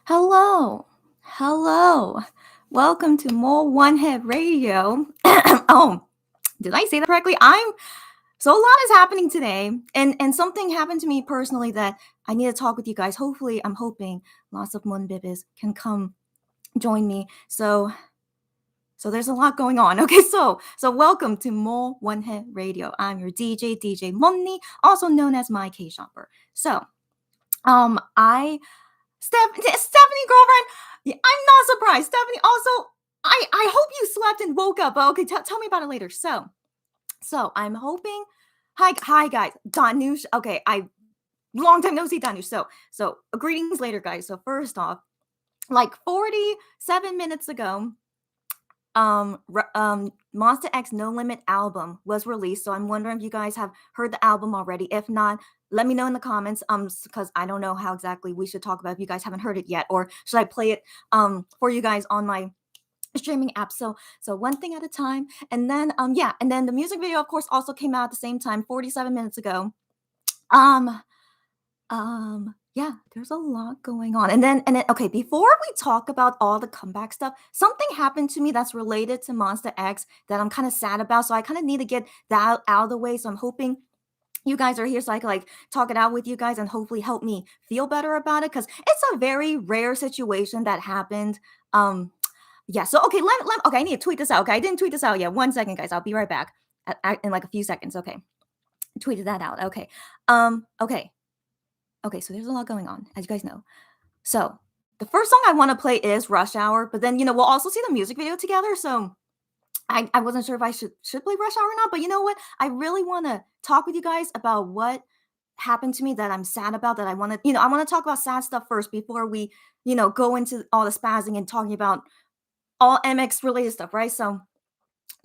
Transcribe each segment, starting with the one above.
Hello. Hello. Welcome to MoWonHae Radio. Oh, did I say that correctly? So a lot is happening today, and something happened to me personally that I need to talk with you guys. Hopefully, I'm hoping lots of Monbibis can come join me. So there's a lot going on. Okay, so welcome to MoWonHae Radio. I'm your DJ Monni, also known as my K shopper. So I Stephanie, girlfriend, I'm not surprised. Stephanie, also, I hope you slept and woke up. But okay, tell me about it later. So I'm hoping. Hi guys, Danush. Okay, I long time no see, Danush. So greetings later, guys. So first off, like 47 minutes ago, Monsta X No Limit album was released. So I'm wondering if you guys have heard the album already. If not, let me know in the comments. Because I don't know how exactly we should talk about if you guys haven't heard it yet, or should I play it for you guys on my streaming app. So one thing at a time. And then and then the music video, of course, also came out at the same time, 47 minutes ago. Yeah, there's a lot going on. And then okay, before we talk about all the comeback stuff, something happened to me that's related to Monsta X that I'm kind of sad about. So I kind of need to get that out of the way. So I'm hoping you guys are here so I can like talk it out with you guys and hopefully help me feel better about it, because it's a very rare situation that happened. Yeah, so okay, okay, I need to tweet this out. Okay, I didn't tweet this out yet. 1 second, guys. I'll be right back in like a few seconds. Okay, tweeted that out. Okay. Okay, so there's a lot going on, as you guys know. So the first song I want to play is Rush Hour, but then we'll also see the music video together. So I wasn't sure if I should play Rush Hour or not, but you know what? I really want to talk with you guys about what happened to me that I'm sad about, that I want to, I want to talk about sad stuff first before we, go into all the spazzing and talking about all MX related stuff, right? So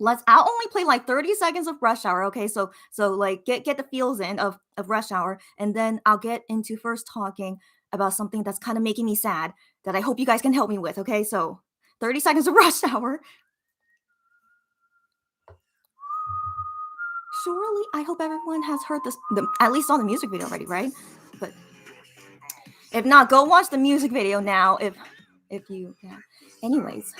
I'll only play like 30 seconds of Rush Hour, okay? So like get the feels in of Rush Hour, and then I'll get into first talking about something that's kind of making me sad that I hope you guys can help me with, okay? So 30 seconds of Rush Hour. Surely, I hope everyone has heard this, at least on the music video already, right? But if not, go watch the music video now. If you, yeah. Anyways.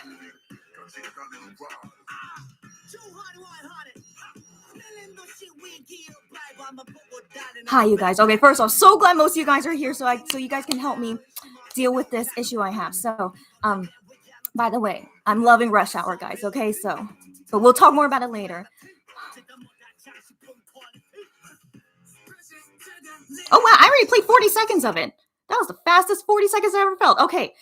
Hi, you guys. Okay, first off, so glad most of you guys are here, so you guys can help me deal with this issue I have. So, by the way, I'm loving Rush Hour, guys. Okay, but we'll talk more about it later. Oh wow, I already played 40 seconds of it. That was the fastest 40 seconds I ever felt. Okay,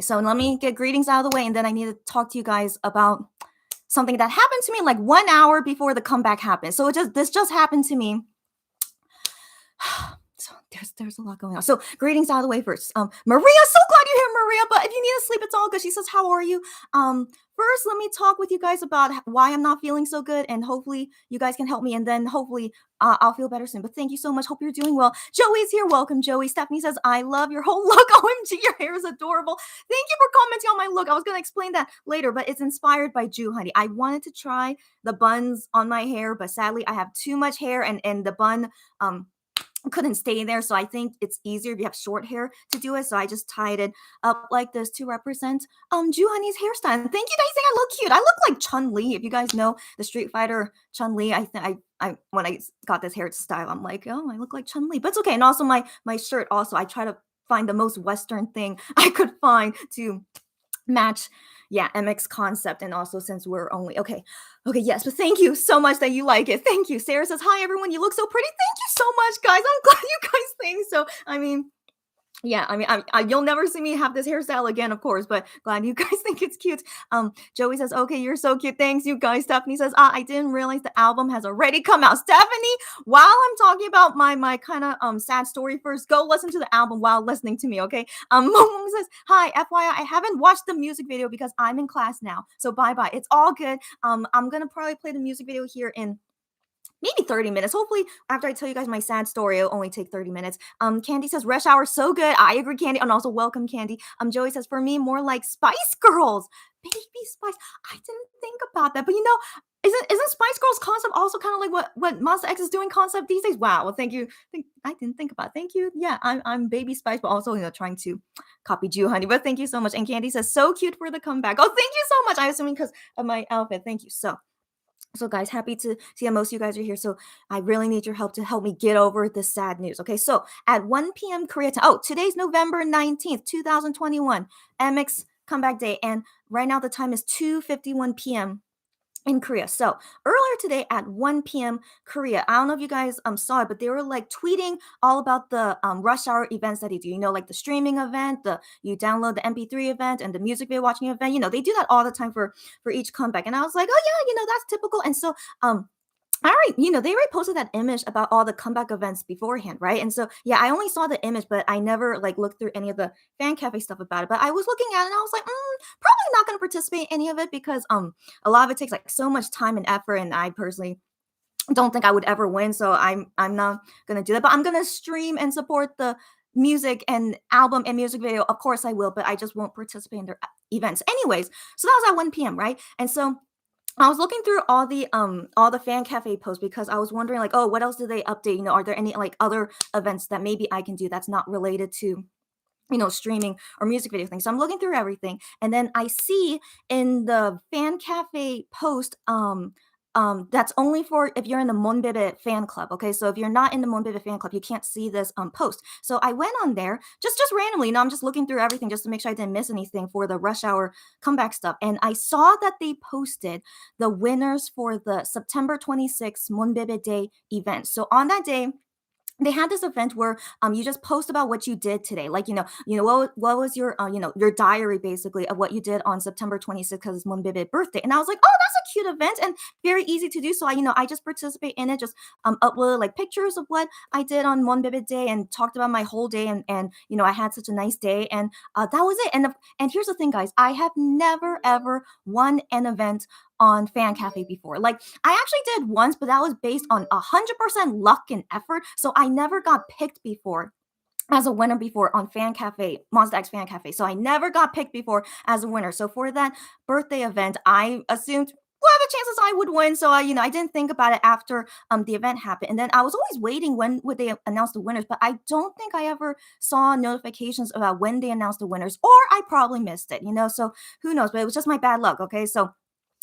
so let me get greetings out of the way, and then I need to talk to you guys about something that happened to me like 1 hour before the comeback happened. So this just happened to me. So there's a lot going on. So greetings out of the way first. Maria, so glad you're here, Maria. But if you need to sleep, it's all good. She says, "How are you?" First, let me talk with you guys about why I'm not feeling so good, and hopefully you guys can help me, and then hopefully I'll feel better soon. But thank you so much. Hope you're doing well. Joey's here. Welcome, Joey. Stephanie says, "I love your whole look. OMG, your hair is adorable." Thank you for commenting on my look. I was gonna explain that later, but it's inspired by Jew Honey. I wanted to try the buns on my hair, but sadly I have too much hair, and the bun couldn't stay there, so I think it's easier if you have short hair to do it. So I just tied it up like this to represent Jew Honey's hairstyle. And thank you guys, think I look cute. I look like Chun-Li. If you guys know the Street Fighter Chun-Li, I think I when I got this hairstyle, I'm like, oh, I look like Chun-Li. But it's okay. And also my shirt, also I try to find the most Western thing I could find to match MX concept. And also, since we're only okay, yes, but thank you so much that you like it. Thank you. Sarah says, "Hi everyone, you look so pretty." Thank you so much, guys. I'm glad you guys think so. I mean, you'll never see me have this hairstyle again, of course, but glad you guys think it's cute. Joey says, "Okay, you're so cute. Thanks, you guys." Stephanie says, "I didn't realize the album has already come out." Stephanie, while I'm talking about my kind of sad story first, go listen to the album while listening to me, okay? Mom says, "Hi, FYI, I haven't watched the music video because I'm in class now. So bye-bye. It's all good. I'm gonna probably play the music video here in maybe 30 minutes. Hopefully, after I tell you guys my sad story, it'll only take 30 minutes. Candy says, "Rush Hour, so good." I agree, Candy. And also, welcome, Candy. Joey says, "For me, more like Spice Girls." Baby Spice. I didn't think about that. But Isn't Spice Girls concept also kind of like what Monsta X is doing concept these days? Wow. Well, thank you. I didn't think about it. Thank you. Yeah, I'm Baby Spice, but also trying to copy Jew Honey. But thank you so much. And Candy says so cute for the comeback. Oh, thank you so much. I'm assuming because of my outfit. Thank you. So guys, happy to see that most of you guys are here. So I really need your help to help me get over this sad news. Okay, so at 1 p.m. Korea time. Oh, today's November 19th, 2021, MX comeback day, and right now the time is 2:51 p.m. in Korea. So earlier today at 1 p.m. Korea, I don't know if you guys saw it, but they were like tweeting all about the rush hour events that they do. Like the streaming event, the you download the MP3 event, and the music video watching event. They do that all the time for each comeback. And I was like, oh yeah, that's typical. And so all right, they already posted that image about all the comeback events beforehand, right? And so, yeah, I only saw the image, but I never like looked through any of the fan cafe stuff about it. But I was looking at it and I was like, probably not going to participate in any of it because a lot of it takes like so much time and effort, and I personally don't think I would ever win. So I'm not gonna do that. But I'm gonna stream and support the music and album and music video. Of course I will, but I just won't participate in their events. Anyways, so that was at 1 p.m., right? And so I was looking through all the fan cafe posts because I was wondering like, oh, what else do they update? Are there any like other events that maybe I can do that's not related to streaming or music video things? So I'm looking through everything, and then I see in the fan cafe post, that's only for if you're in the Monbebe fan club. Okay, so if you're not in the Monbebe fan club, you can't see this post. So I went on there just randomly. I'm just looking through everything just to make sure I didn't miss anything for the rush hour comeback stuff, and I saw that they posted the winners for the September 26th Monbebe Day event. So on that day, they had this event where you just post about what you did today, like what was your your diary basically of what you did on September 26th because it's Monbebe birthday. And I was like, oh, that's a cute event and very easy to do. So I just participate in it, just uploaded like pictures of what I did on Monbebe day and talked about my whole day, and I had such a nice day, and that was it. And here's the thing, guys, I have never ever won an event on Fan Cafe before. Like I actually did once, but that was based on 100% luck and effort. So I never got picked before as a winner before on Fan Cafe, Monsta X Fan Cafe. So I never got picked before as a winner. So for that birthday event, I assumed what are the chances I would win? So I didn't think about it after the event happened. And then I was always waiting when would they announce the winners, but I don't think I ever saw notifications about when they announced the winners, or I probably missed it, so who knows? But it was just my bad luck. Okay. So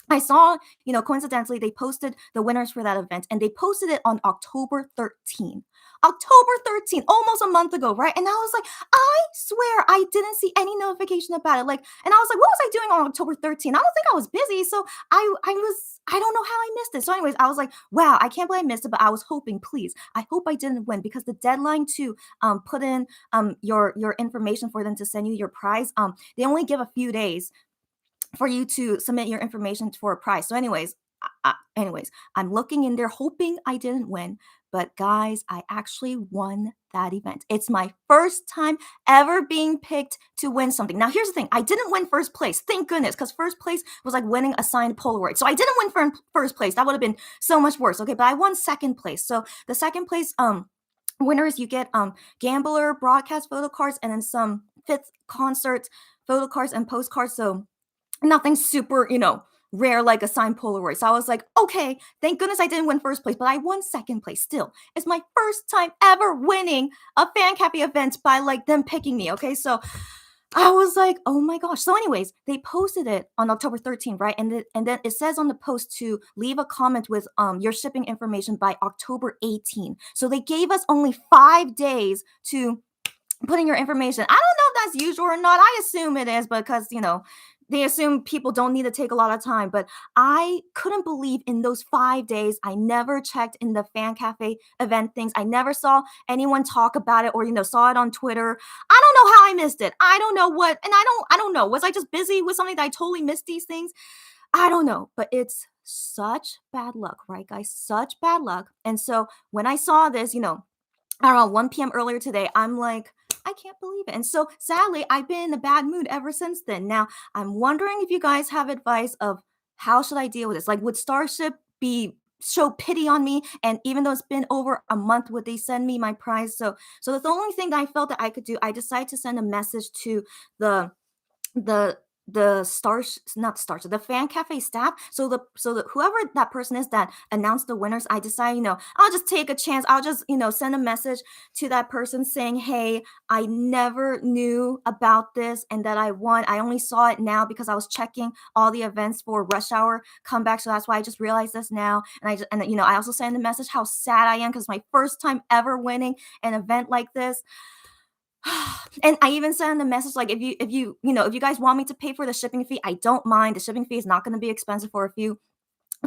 I saw, coincidentally, they posted the winners for that event, and they posted it on October 13th. October 13th, almost a month ago, right? And I was like, I swear I didn't see any notification about it. And I was like, what was I doing on October 13th? I don't think I was busy. So I don't know how I missed it. So, anyways, I was like, wow, I can't believe I missed it, but I was hoping, please, I hope I didn't win, because the deadline to put in your information for them to send you your prize, they only give a few days for you to submit your information for a prize. So anyways, I'm looking in there hoping I didn't win, but guys, I actually won that event. It's my first time ever being picked to win something. Now, here's the thing. I didn't win first place. Thank goodness, because first place was like winning a signed Polaroid. So I didn't win first place. That would have been so much worse. Okay, but I won second place. So the second place winners, you get gambler broadcast photo cards, and then some fifth concert photo cards and postcards. So nothing super, rare like a signed Polaroid. So I was like, okay, thank goodness I didn't win first place, but I won second place still. It's my first time ever winning a fan cafe event by like them picking me. Okay, so I was like, oh my gosh. So anyways, they posted it on October 13th, right? And then it says on the post to leave a comment with your shipping information by October 18th. So they gave us only 5 days to put in your information. I don't know if that's usual or not. I assume it is because, they assume people don't need to take a lot of time, but I couldn't believe in those 5 days. I never checked in the fan cafe event things. I never saw anyone talk about it or, saw it on Twitter. I don't know how I missed it. I don't know what, and I don't know. Was I just busy with something that I totally missed these things? I don't know, but it's such bad luck, right, guys? Such bad luck. And so when I saw this, around 1 p.m. earlier today, I'm like, I can't believe it. And so sadly, I've been in a bad mood ever since then. Now, I'm wondering if you guys have advice of how should I deal with this? Like, would Starship show pity on me? And even though it's been over a month, would they send me my prize? So that's the only thing that I felt that I could do. I decided to send a message to the the fan cafe staff. So the whoever that person is that announced the winners, I decide, I'll just take a chance. I'll just, send a message to that person saying, hey, I never knew about this and that I won. I only saw it now because I was checking all the events for rush hour comeback. So that's why I just realized this now. And I also send a message how sad I am because my first time ever winning an event like this. And I even sent a message like, if you guys want me to pay for the shipping fee, I don't mind. The shipping fee is not going to be expensive for a few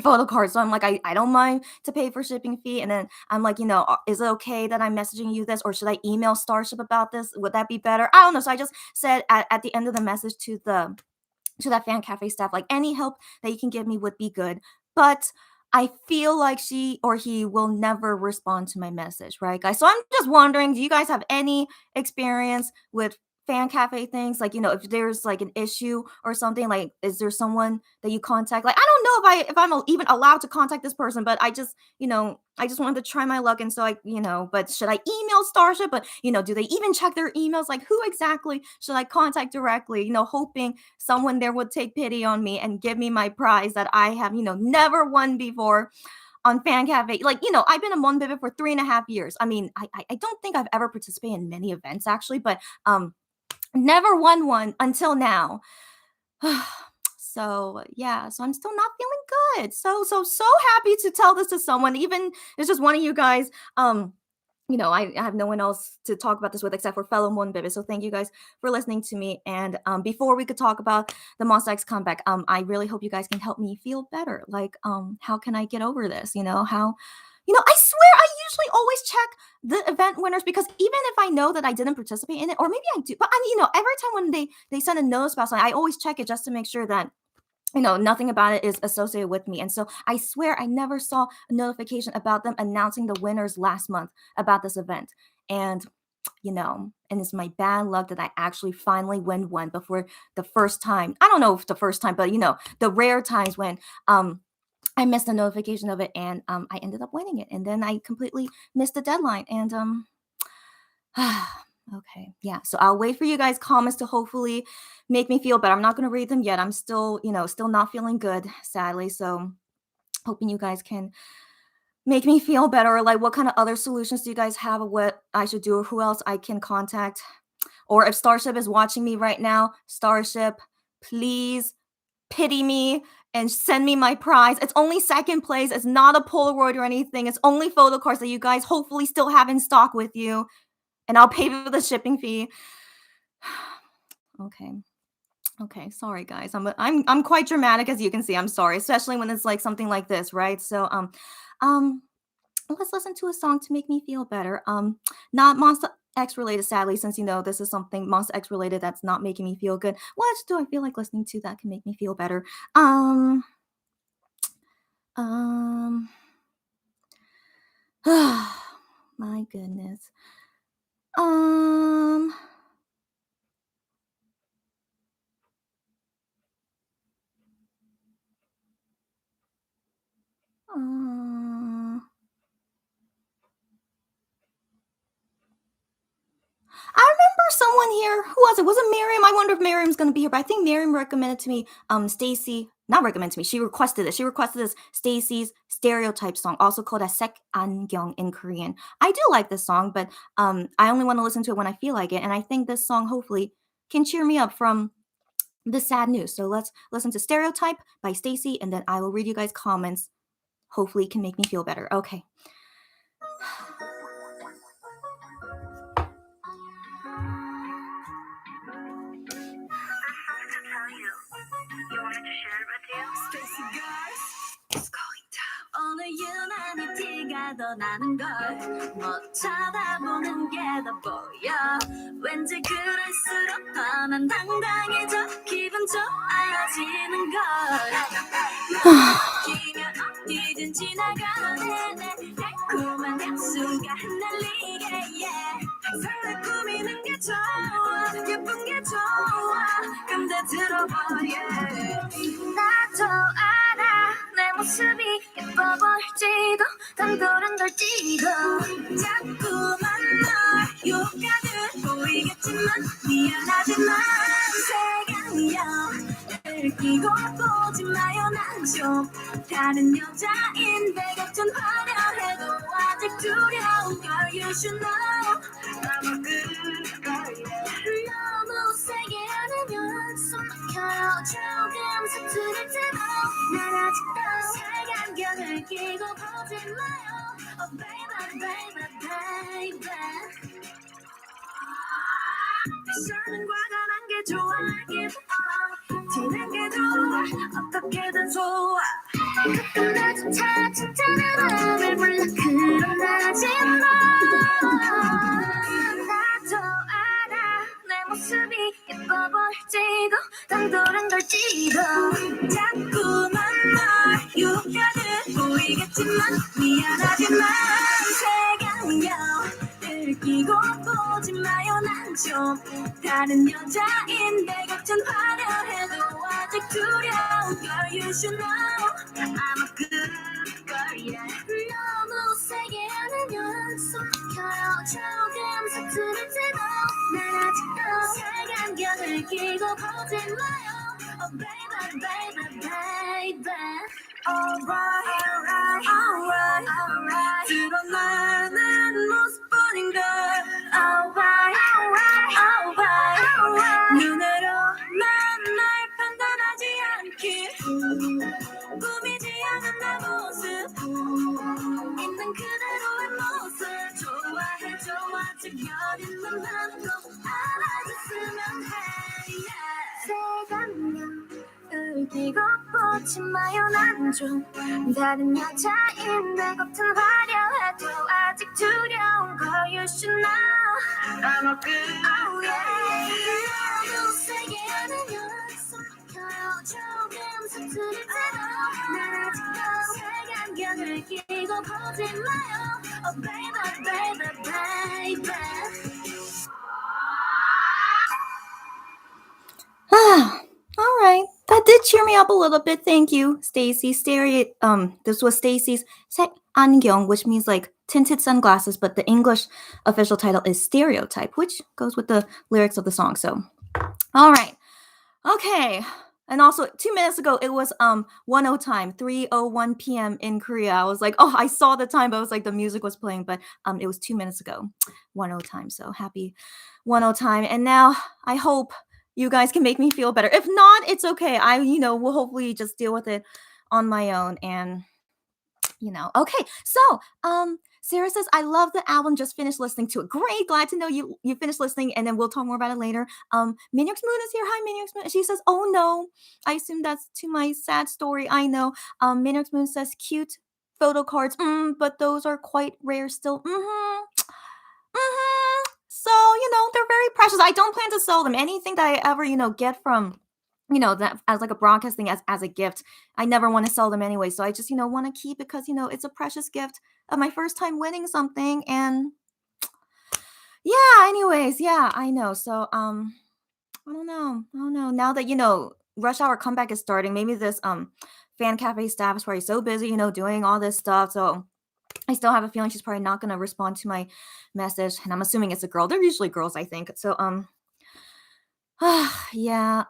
photo cards. So I'm like, I don't mind to pay for shipping fee. And then I'm like, is it okay that I'm messaging you this, or should I email Starship about this? Would that be better? I don't know. So I just said at the end of the message to that fan cafe staff, like, any help that you can give me would be good. But I feel like she or he will never respond to my message, right, guys? So I'm just wondering, do you guys have any experience with fan cafe things? Like, if there's like an issue or something, like, is there someone that you contact? Like, I don't know if I'm even allowed to contact this person, but I just wanted to try my luck. And so but should I email Starship? But do they even check their emails? Like, who exactly should I contact directly? Hoping someone there would take pity on me and give me my prize that I have, never won before on Fan Cafe. Like, I've been a MoWonHae for 3.5 years. I mean, I don't think I've ever participated in many events actually, but never won one until now. So yeah, so I'm still not feeling good. So happy to tell this to someone, even it's just one of you guys. I have no one else to talk about this with except for fellow MoWonHae. So thank you guys for listening to me. And before we could talk about the Monsta X comeback, I really hope you guys can help me feel better. Like, how can I get over this? I swear I usually always check the event winners, because even if I know that I didn't participate in it, or maybe I do, but every time when they send a notice about something, I always check it just to make sure that nothing about it is associated with me. And so I swear I never saw a notification about them announcing the winners last month about this event. And and it's my bad luck that I actually finally win one before the first time. I don't know if the first time, but the rare times when I missed the notification of it, and I ended up winning it. And then I completely missed the deadline. And okay, yeah. So I'll wait for you guys' comments to hopefully make me feel better. I'm not going to read them yet. I'm still, still not feeling good, sadly. So hoping you guys can make me feel better. Or like, what kind of other solutions do you guys have of what I should do, or who else I can contact? Or if Starship is watching me right now, Starship, please pity me and send me my prize. It's only second place. It's not a Polaroid or anything. It's only photo cards that you guys hopefully still have in stock with you. And I'll pay for the shipping fee. Okay. Okay, sorry guys. I'm quite dramatic, as you can see. I'm sorry, especially when it's like something like this, right? So um let's listen to a song to make me feel better. Not Monster X related, sadly, since this is something Monster X related that's not making me feel good. What do I feel like listening to that can make me feel better? Um my goodness. Um uh, I remember someone here. Who was it? Was it Miriam? I wonder if Miriam's gonna be here. But I think Miriam recommended to me, Stacy. Not recommended to me. She requested it. She requested this Stacy's Stereotype song, also called as Sek Angyong in Korean. I do like this song, but I only want to listen to it when I feel like it. And I think this song hopefully can cheer me up from the sad news. So let's listen to Stereotype by Stacy, and then I will read you guys' comments. Hopefully, it can make me feel better. Okay. 오늘 유난히 티가 더 나는 걸 못 쳐다보는 게 더 보여 왠지 그럴수록 더 난 당당해져 기분 좋아지는 걸 기면 어디든 지나가는 내 달콤한 향수가 흩날리게 yeah. 설레 꾸미는 게 좋아 예쁜 게 좋아 근데 들어봐 yeah. 나도 알아 내 모습이 예뻐 보일지도 당돌한 걸지도 자꾸만 널 유혹하듯 보이겠지만 미안하지만 색안녕 두려운 걸 you should know I'm a good girl yeah. 너무 세게 안으면 숨 막혀요 조금 서투를지도 난 아직도 색안경을 끼고 보지 마요 Oh baby baby baby 패션은 과감한 게 좋아 give up 튀는 게 좋아 어떻게든 좋아 가끔 나조차 칭찬을 하면 몰라 그러나지 마 나도 알아 내 모습이 예뻐 보일지도 당돌한 걸지도 자꾸만 널 유혹하듯 보이겠지만 미안하지만 색안경을 끼고 보지 마요 난 좀 다른 여자인데 같은 화려해도 아직 두려운 걸 you should know I'm a good girl yeah 너무 세게 안으면 숨 막혀요 조금 서투를지도 난 아직도 색안경을 끼고 보지 마요 Oh baby baby baby Alright alright alright alright 드러나는 모습뿐인걸 Alright alright alright alright 눈으로만 날 판단하지 않길 꾸미지 않은 내 모습 있는 그대로의 모습 좋아해 좋아질 여리는 나는 꼭 알아줬으면 해 색안경을 끼고 보지 마요 난 좀 다른 여자인데 겉은 화려해도 아직 두려운 걸 you should know I'm a good oh yeah 너무 세게 안으면 숨 막혀요 조금 서투를지도 난 아직도 색안경을 끼고 보지 마요 Oh baby baby baby all right. That did cheer me up a little bit. Thank you, Stacy. This was Stacy's 색안경, which means like tinted sunglasses, but the English official title is Stereotype, which goes with the lyrics of the song. So, all right. Okay. And also 2 minutes ago, it was 10 time, 3:01 p.m. in Korea. I was like, oh, I saw the time, but it was like the music was playing, but it was 2 minutes ago, 10 time. So happy 10 time. And now I hope you guys can make me feel better. If not, it's okay. I, will hopefully just deal with it on my own. And, okay. So, Sarah says, I love the album. Just finished listening to it. Great. Glad to know you finished listening. And then we'll talk more about it later. Minyox Moon is here. Hi, Minyox Moon. She says, oh no. I assume that's to my sad story. I know. Minyox Moon says, cute photo cards. But those are quite rare still. So, they're very precious. I don't plan to sell them. Anything that I ever, get from, that as like a broadcast thing as a gift, I never want to sell them anyway. So I just, want to keep it because, it's a precious gift of my first time winning something. And yeah, anyways, yeah, I know. So, I don't know. Now that, Rush Hour comeback is starting, maybe this fan cafe staff is probably so busy, doing all this stuff. So I still have a feeling she's probably not going to respond to my message, and I'm assuming it's a girl. They're usually girls, I think. So, yeah.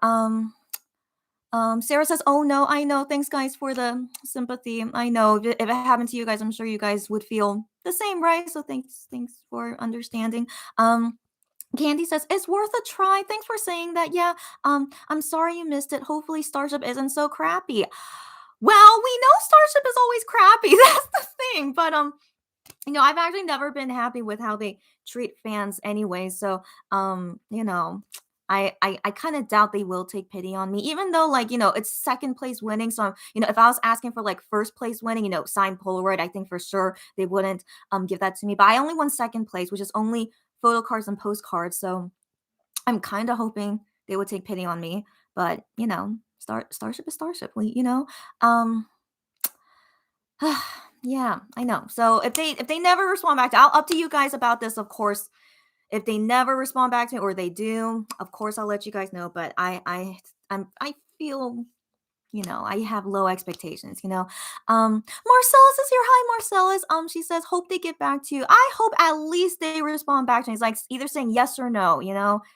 Sarah says, "Oh no, I know. Thanks, guys, for the sympathy. I know if it happened to you guys, I'm sure you guys would feel the same, right? So thanks for understanding." Candy says, "It's worth a try. Thanks for saying that. Yeah. I'm sorry you missed it. Hopefully, Starship isn't so crappy." Well, we know Starship is always crappy. That's the thing. But I've actually never been happy with how they treat fans anyway. So I kind of doubt they will take pity on me, even though it's second place winning. So if I was asking for like first place winning, signed Polaroid, I think for sure they wouldn't give that to me. But I only won second place, which is only photo cards and postcards. So I'm kind of hoping they would take pity on me. But Starship is Starship. Yeah, I know. So if they never respond back, I'll up to you guys about this, of course. If they never respond back to me, or they do, of course I'll let you guys know. But I feel I have low expectations. Marcellus is here. Hi, Marcellus. She says, hope they get back to you. I hope at least they respond back to me. It's like either saying yes or no.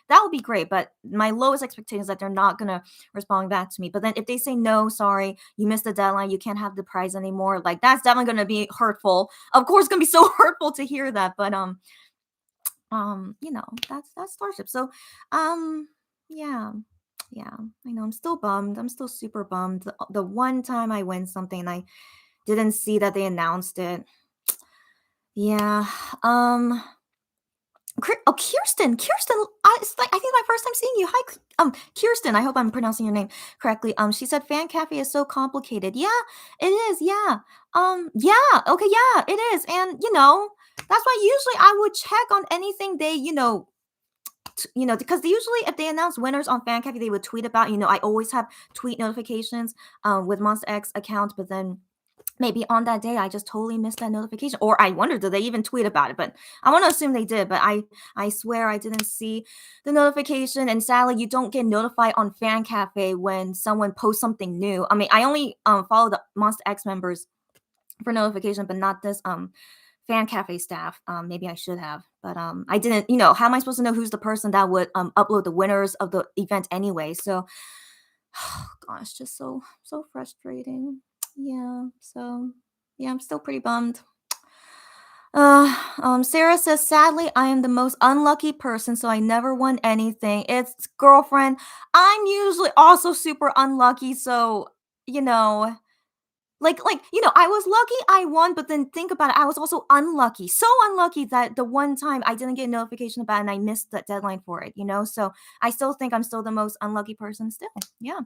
That would be great. But my lowest expectation is that they're not gonna respond back to me. But then if they say no, sorry, you missed the deadline, you can't have the prize anymore, like that's definitely gonna be hurtful. Of course, it's gonna be so hurtful to hear that. But that's Starship. So yeah. Yeah, I know. I'm still bummed. I'm still super bummed. The one time I win something and I didn't see that they announced it. Yeah. Kirsten. It's like I think my first time seeing you. Hi, Kirsten. I hope I'm pronouncing your name correctly. She said fan cafe is so complicated. Yeah, it is. Yeah. Yeah. Okay. Yeah, it is. And that's why usually I would check on anything they because usually if they announce winners on fan cafe they would tweet about. I always have tweet notifications with Monsta X account, but then maybe on that day I just totally missed that notification, or I wonder did they even tweet about it. But I want to assume they did, but I swear I didn't see the notification. And sadly you don't get notified on fan cafe when someone posts something new. I mean, I only follow the Monsta X members for notification, but not this fan cafe staff. Maybe I should have, but I didn't. How am I supposed to know who's the person that would upload the winners of the event anyway? So, gosh, just so frustrating. So yeah, I'm still pretty bummed. Sarah says, sadly, I am the most unlucky person, so I never won anything. It's girlfriend. I'm usually also super unlucky, so you know, I was lucky I won, but then think about it, I was also unlucky. So unlucky that the one time I didn't get a notification about it and I missed the deadline for it. So I still think I'm still the most unlucky person still. Yeah.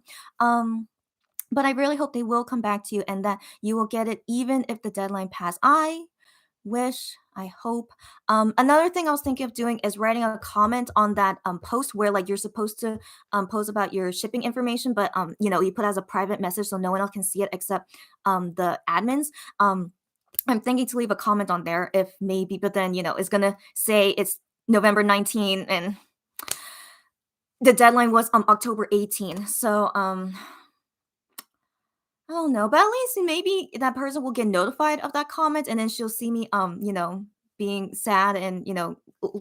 But I really hope they will come back to you and that you will get it even if the deadline passed. I hope. Another thing I was thinking of doing is writing a comment on that post where like you're supposed to post about your shipping information, but you put as a private message so no one else can see it except the admins. I'm thinking to leave a comment on there if maybe, but then it's gonna say it's November 19 and the deadline was October 18. So I don't know, but at least maybe that person will get notified of that comment, and then she'll see me, being sad and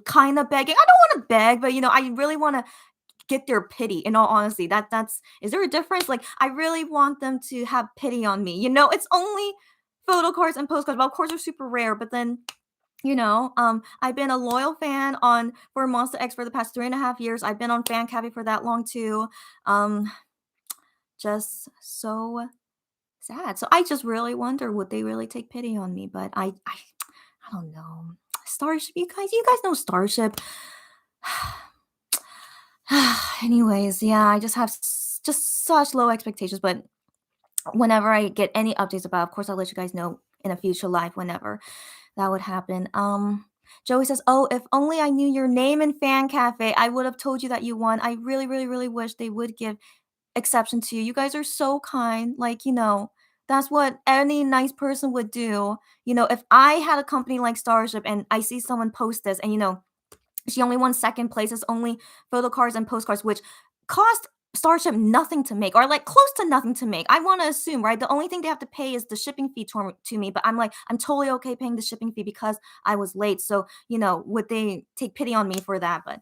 kind of begging. I don't want to beg, but I really want to get their pity. In all honesty, that's is there a difference? Like, I really want them to have pity on me. It's only photo cards and postcards. Well, of course, they're super rare, but then. I've been a loyal fan on for Monsta X for the past 3.5 years. I've been on Fan Cafe for that long too. Just so sad. So I just really wonder would they really take pity on me? But I don't know. Starship, you guys know Starship. Anyways, yeah, I just have just such low expectations. But whenever I get any updates about, of course, I'll let you guys know in a future live whenever that would happen. Joey says, "Oh, if only I knew your name in Fan Cafe, I would have told you that you won. I really, really, really wish they would give exception to you. You guys are so kind. Like, that's what any nice person would do. If I had a company like Starship and I see someone post this and, she only won second place, it's only photo cards and postcards, which cost Starship nothing to make or like close to nothing to make. I want to assume, right? The only thing they have to pay is the shipping fee to me, but I'm like, I'm totally okay paying the shipping fee because I was late. So, would they take pity on me for that? But,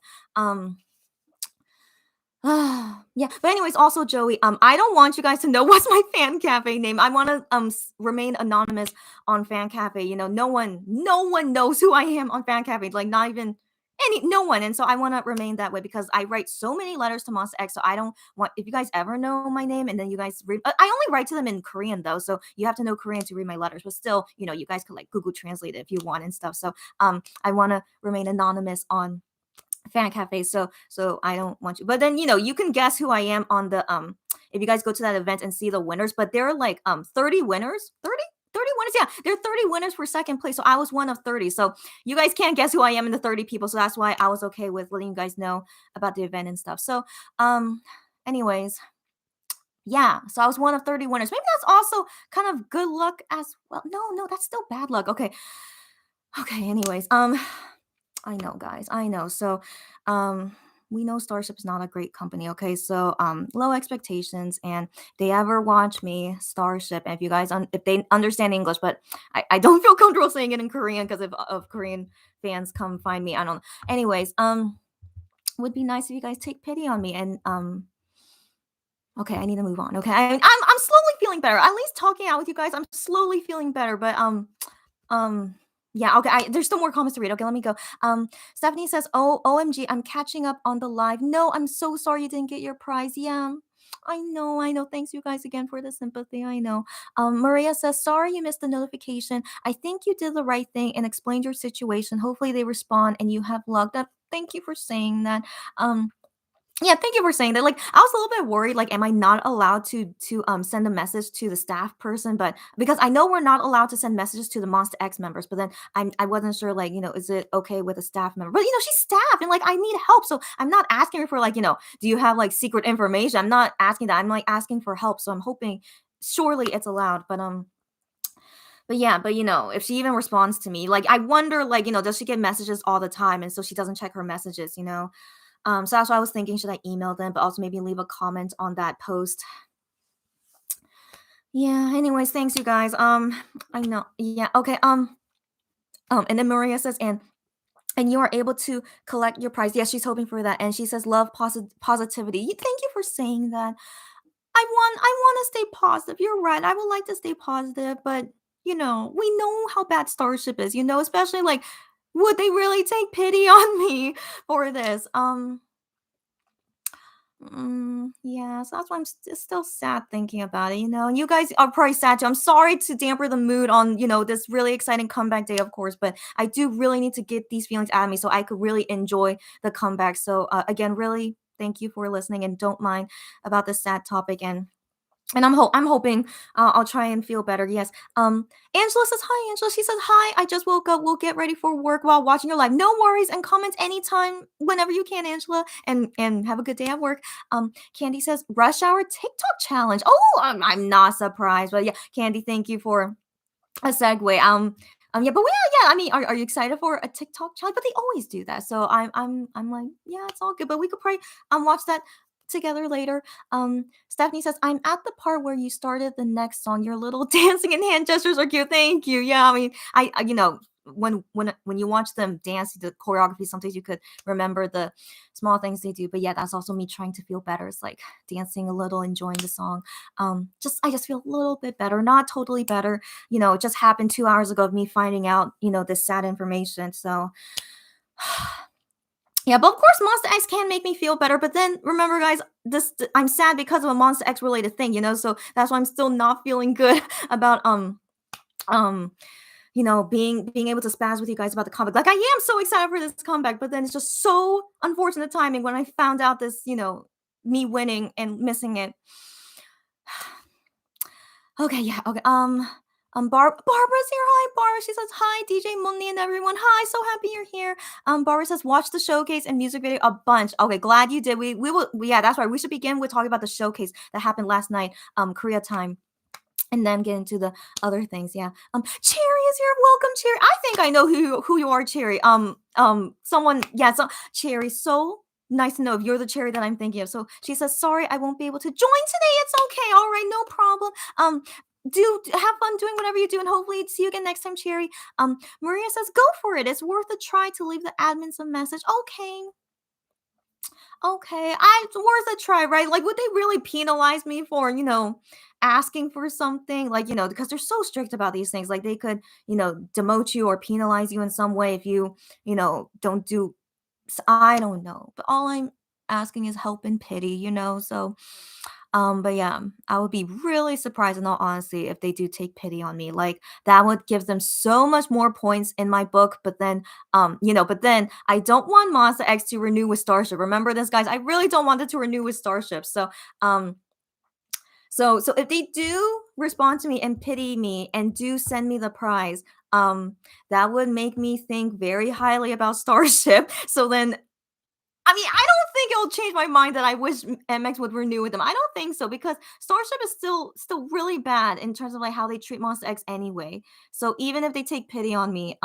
yeah, but anyways, also Joey, I don't want you guys to know what's my fan cafe name. I want to remain anonymous on fan cafe. No one knows who I am on fan cafe. Like not even no one. And so I want to remain that way because I write so many letters to Monsta X. So I don't want if you guys ever know my name and then you guys read. I only write to them in Korean though, so you have to know Korean to read my letters. But still, you guys could like Google Translate it if you want and stuff. So I want to remain anonymous on fan cafe, so I don't want you, but then you can guess who I am on the if you guys go to that event and see the winners, but there are like 30 winners, 30 winners. Yeah, there are 30 winners for second place, so I was one of 30, so you guys can't guess who I am in the 30 people, so that's why I was okay with letting you guys know about the event and stuff. So anyways, yeah, so I was one of 30 winners. Maybe that's also kind of good luck as well. No, that's still bad luck. Okay, anyways, I know, guys. I know. So, we know Starship is not a great company, okay? So low expectations, and if they ever watch me, Starship, and if you guys if they understand English, but I don't feel comfortable saying it in Korean because if of Korean fans come find me, I don't know. Anyways, would be nice if you guys take pity on me and okay, I need to move on. Okay, I'm slowly feeling better. At least talking out with you guys, I'm slowly feeling better. But yeah, okay. There's still more comments to read. Okay, let me go. Stephanie says, "Oh, OMG, I'm catching up on the live. No, I'm so sorry you didn't get your prize. Yeah, I know, I know. Thanks you guys again for the sympathy. I know." Maria says, "Sorry you missed the notification. I think you did the right thing and explained your situation. Hopefully they respond and you have luck." That thank you for saying that. Um, yeah, thank you for saying that. Like, I was a little bit worried, like, am I not allowed to send a message to the staff person? But because I know we're not allowed to send messages to the Monster X members, but then I wasn't sure, like, is it okay with a staff member? But she's staff and like I need help. So I'm not asking her for like, do you have like secret information? I'm not asking that. I'm like asking for help. So I'm hoping surely it's allowed. But yeah, but if she even responds to me, like I wonder, like, does she get messages all the time and so she doesn't check her messages? So that's why I was thinking, should I email them, but also maybe leave a comment on that post. Yeah, anyways, thanks you guys. I know. Yeah, okay. And then Maria says, and you are able to collect your prize. Yes, she's hoping for that. And she says, love positivity. Thank you for saying that. I want to stay positive. You're right. I would like to stay positive, but we know how bad Starship is, especially like, would they really take pity on me for this? Yeah, so that's why I'm still sad thinking about it, and you guys are probably sad too. I'm sorry to damper the mood on, this really exciting comeback day, of course, but I do really need to get these feelings out of me so I could really enjoy the comeback. So, again, really thank you for listening and don't mind about this sad topic. And I'm hoping I'll try and feel better. Yes. Angela says hi. Angela, she says hi. I just woke up. We'll get ready for work while watching your live. No worries, and comment anytime, whenever you can, Angela. And have a good day at work. Candy says rush hour TikTok challenge. Oh, I'm not surprised, but yeah, Candy, thank you for a segue. Yeah, but yeah. I mean, are you excited for a TikTok challenge? But they always do that, so I'm like, yeah, it's all good. But we could probably watch that together later. Stephanie says, I'm at the part where you started the next song. Your little dancing and hand gestures are cute. Thank you. Yeah, I mean, I when you watch them dance, the choreography, sometimes you could remember the small things they do. But yeah, that's also me trying to feel better. It's like dancing a little, enjoying the song. I just feel a little bit better, not totally better. It just happened 2 hours ago of me finding out, this sad information. So yeah, but of course, Monster X can make me feel better. But then remember, guys, I'm sad because of a Monster X related thing, so that's why I'm still not feeling good about um being able to spaz with you guys about the comic. Like I am so excited for this comeback, but then it's just so unfortunate timing when I found out this, me winning and missing it. Okay, yeah, okay. Barbara's here. Hi, Barbara. She says hi, DJ Munni and everyone. Hi, so happy you're here. Barbara says watch the showcase and music video a bunch. Okay, glad you did. Yeah, that's right. We should begin with talking about the showcase that happened last night, Korea time. And then get into the other things. Yeah. Cherry is here. Welcome, Cherry. I think I know who you are, Cherry. Someone. Yeah. So Cherry. So nice to know if you're the Cherry that I'm thinking of. So she says, sorry, I won't be able to join today. It's okay. All right, no problem. Do have fun doing whatever you do, and hopefully see you again next time, Cherry. Maria says, go for it. It's worth a try to leave the admins a message. Okay, it's worth a try, right? Like, would they really penalize me for, asking for something? Like, because they're so strict about these things. Like, they could, demote you or penalize you in some way if you, don't do. I don't know. But all I'm asking is help and pity, So, but yeah, I would be really surprised in all honesty if they do take pity on me. Like that would give them so much more points in my book. But then I don't want Monster X to renew with Starship. Remember this, guys? I really don't want it to renew with Starship. Um, so if they do respond to me and pity me and do send me the prize, that would make me think very highly about Starship. So then I mean, I don't think it'll change my mind that I wish MX would renew with them. I don't think so because Starship is still really bad in terms of like how they treat Monster X anyway. So even if they take pity on me,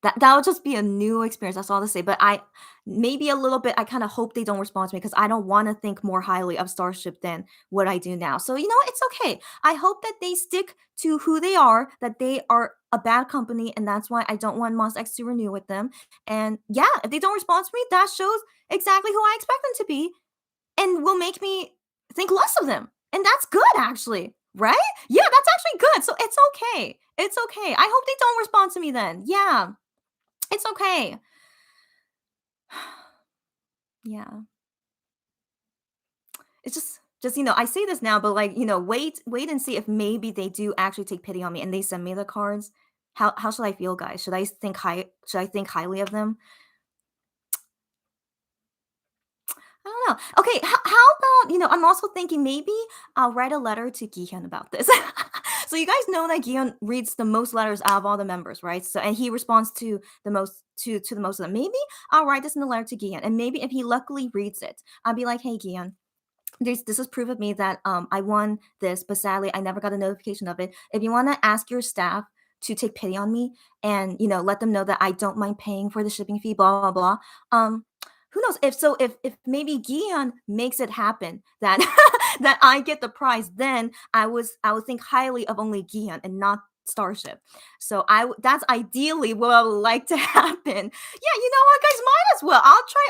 That would just be a new experience, that's all to say, but I maybe a little bit I kinda hope they don't respond to me because I don't wanna think more highly of Starship than what I do now. So, you know what? It's okay. I hope that they stick to who they are, that they are a bad company, and that's why I don't want Monsta X to renew with them. And yeah, if they don't respond to me, that shows exactly who I expect them to be and will make me think less of them. And that's good actually, right? Yeah, that's actually good. So it's okay. It's okay. I hope they don't respond to me then. Yeah. It's okay. Yeah. It's just, I say this now, but, like, wait and see if maybe they do actually take pity on me and they send me the cards. How should I feel, guys? Should I think highly of them? I don't know. Okay, how about, I'm also thinking maybe I'll write a letter to Gihyun about this. So you guys know that Gihyun reads the most letters out of all the members, right? So and he responds to the most of them. Maybe I'll write this in the letter to Gihyun, and maybe if he luckily reads it, I'll be like, "Hey, Gihyun, this is proof of me that I won this, but sadly I never got a notification of it. If you want to ask your staff to take pity on me and let them know that I don't mind paying for the shipping fee, blah blah blah. Who knows if maybe Gian makes it happen that that I get the prize, then I would think highly of only Gian and not Starship. So that's ideally what I would like to happen. Yeah, you know what, guys, might as well. I'll try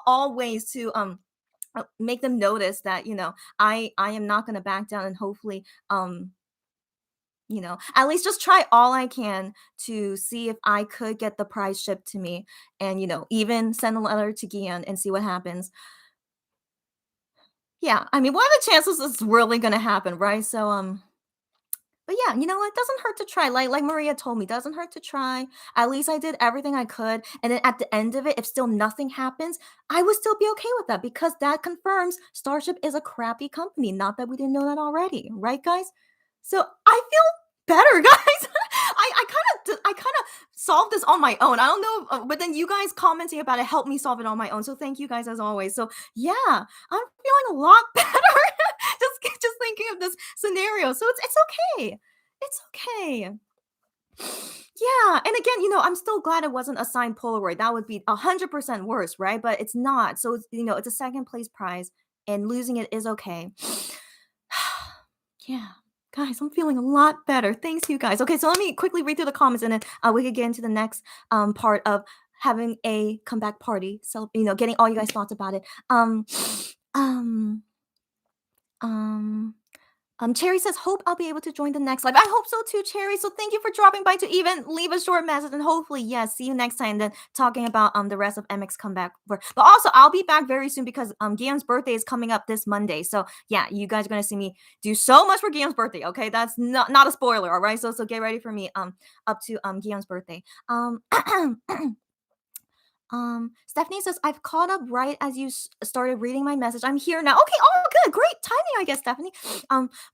all ways to make them notice that I am not going to back down, and hopefully at least just try all I can to see if I could get the prize shipped to me, and even send a letter to Gian and see what happens. Yeah, I mean, what are the chances this is really going to happen, right? So but yeah, you know what? It doesn't hurt to try. Like Maria told me, doesn't hurt to try. At least I did everything I could. And then at the end of it, if still nothing happens, I would still be okay with that because that confirms Starship is a crappy company. Not that we didn't know that already, right, guys? So I feel better, guys. I kind of solved this on my own. I don't know, but then you guys commenting about it helped me solve it on my own. So thank you guys as always. So yeah, I'm feeling a lot better. just thinking of this scenario. So it's okay. It's okay. Yeah, and again, I'm still glad it wasn't a signed Polaroid. That would be 100% worse, right? But it's not. So it's a second place prize, and losing it is okay. Yeah. Guys, I'm feeling a lot better. Thanks, you guys. Okay, so let me quickly read through the comments, and then we could get into the next part of having a comeback party. So, getting all you guys' thoughts about it. Um, um, Cherry says, "Hope I'll be able to join the next live." I hope so too, Cherry. So thank you for dropping by to even leave a short message, and hopefully, yes, see you next time. Then talking about the rest of MX comeback. But also, I'll be back very soon because Guillaume's birthday is coming up this Monday. So yeah, you guys are gonna see me do so much for Guillaume's birthday. Okay, that's not a spoiler. All right, so get ready for me up to Guillaume's birthday. Stephanie says, "I've caught up right as you started reading my message. I'm here now." Okay, oh, good, great timing, I guess, Stephanie.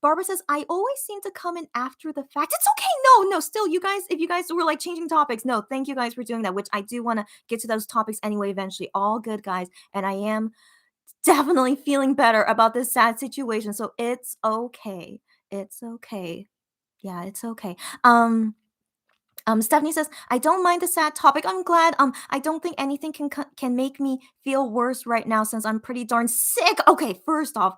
Barbara says, "I always seem to come in after the fact." It's okay. No, still, you guys, if you guys were like changing topics, no, thank you guys for doing that, which I do want to get to those topics anyway eventually. All good, guys, and I am definitely feeling better about this sad situation, so it's okay. It's okay. Yeah, it's okay. Stephanie says, "I don't mind the sad topic. I'm glad. I don't think anything can make me feel worse right now since I'm pretty darn sick." Okay, first off,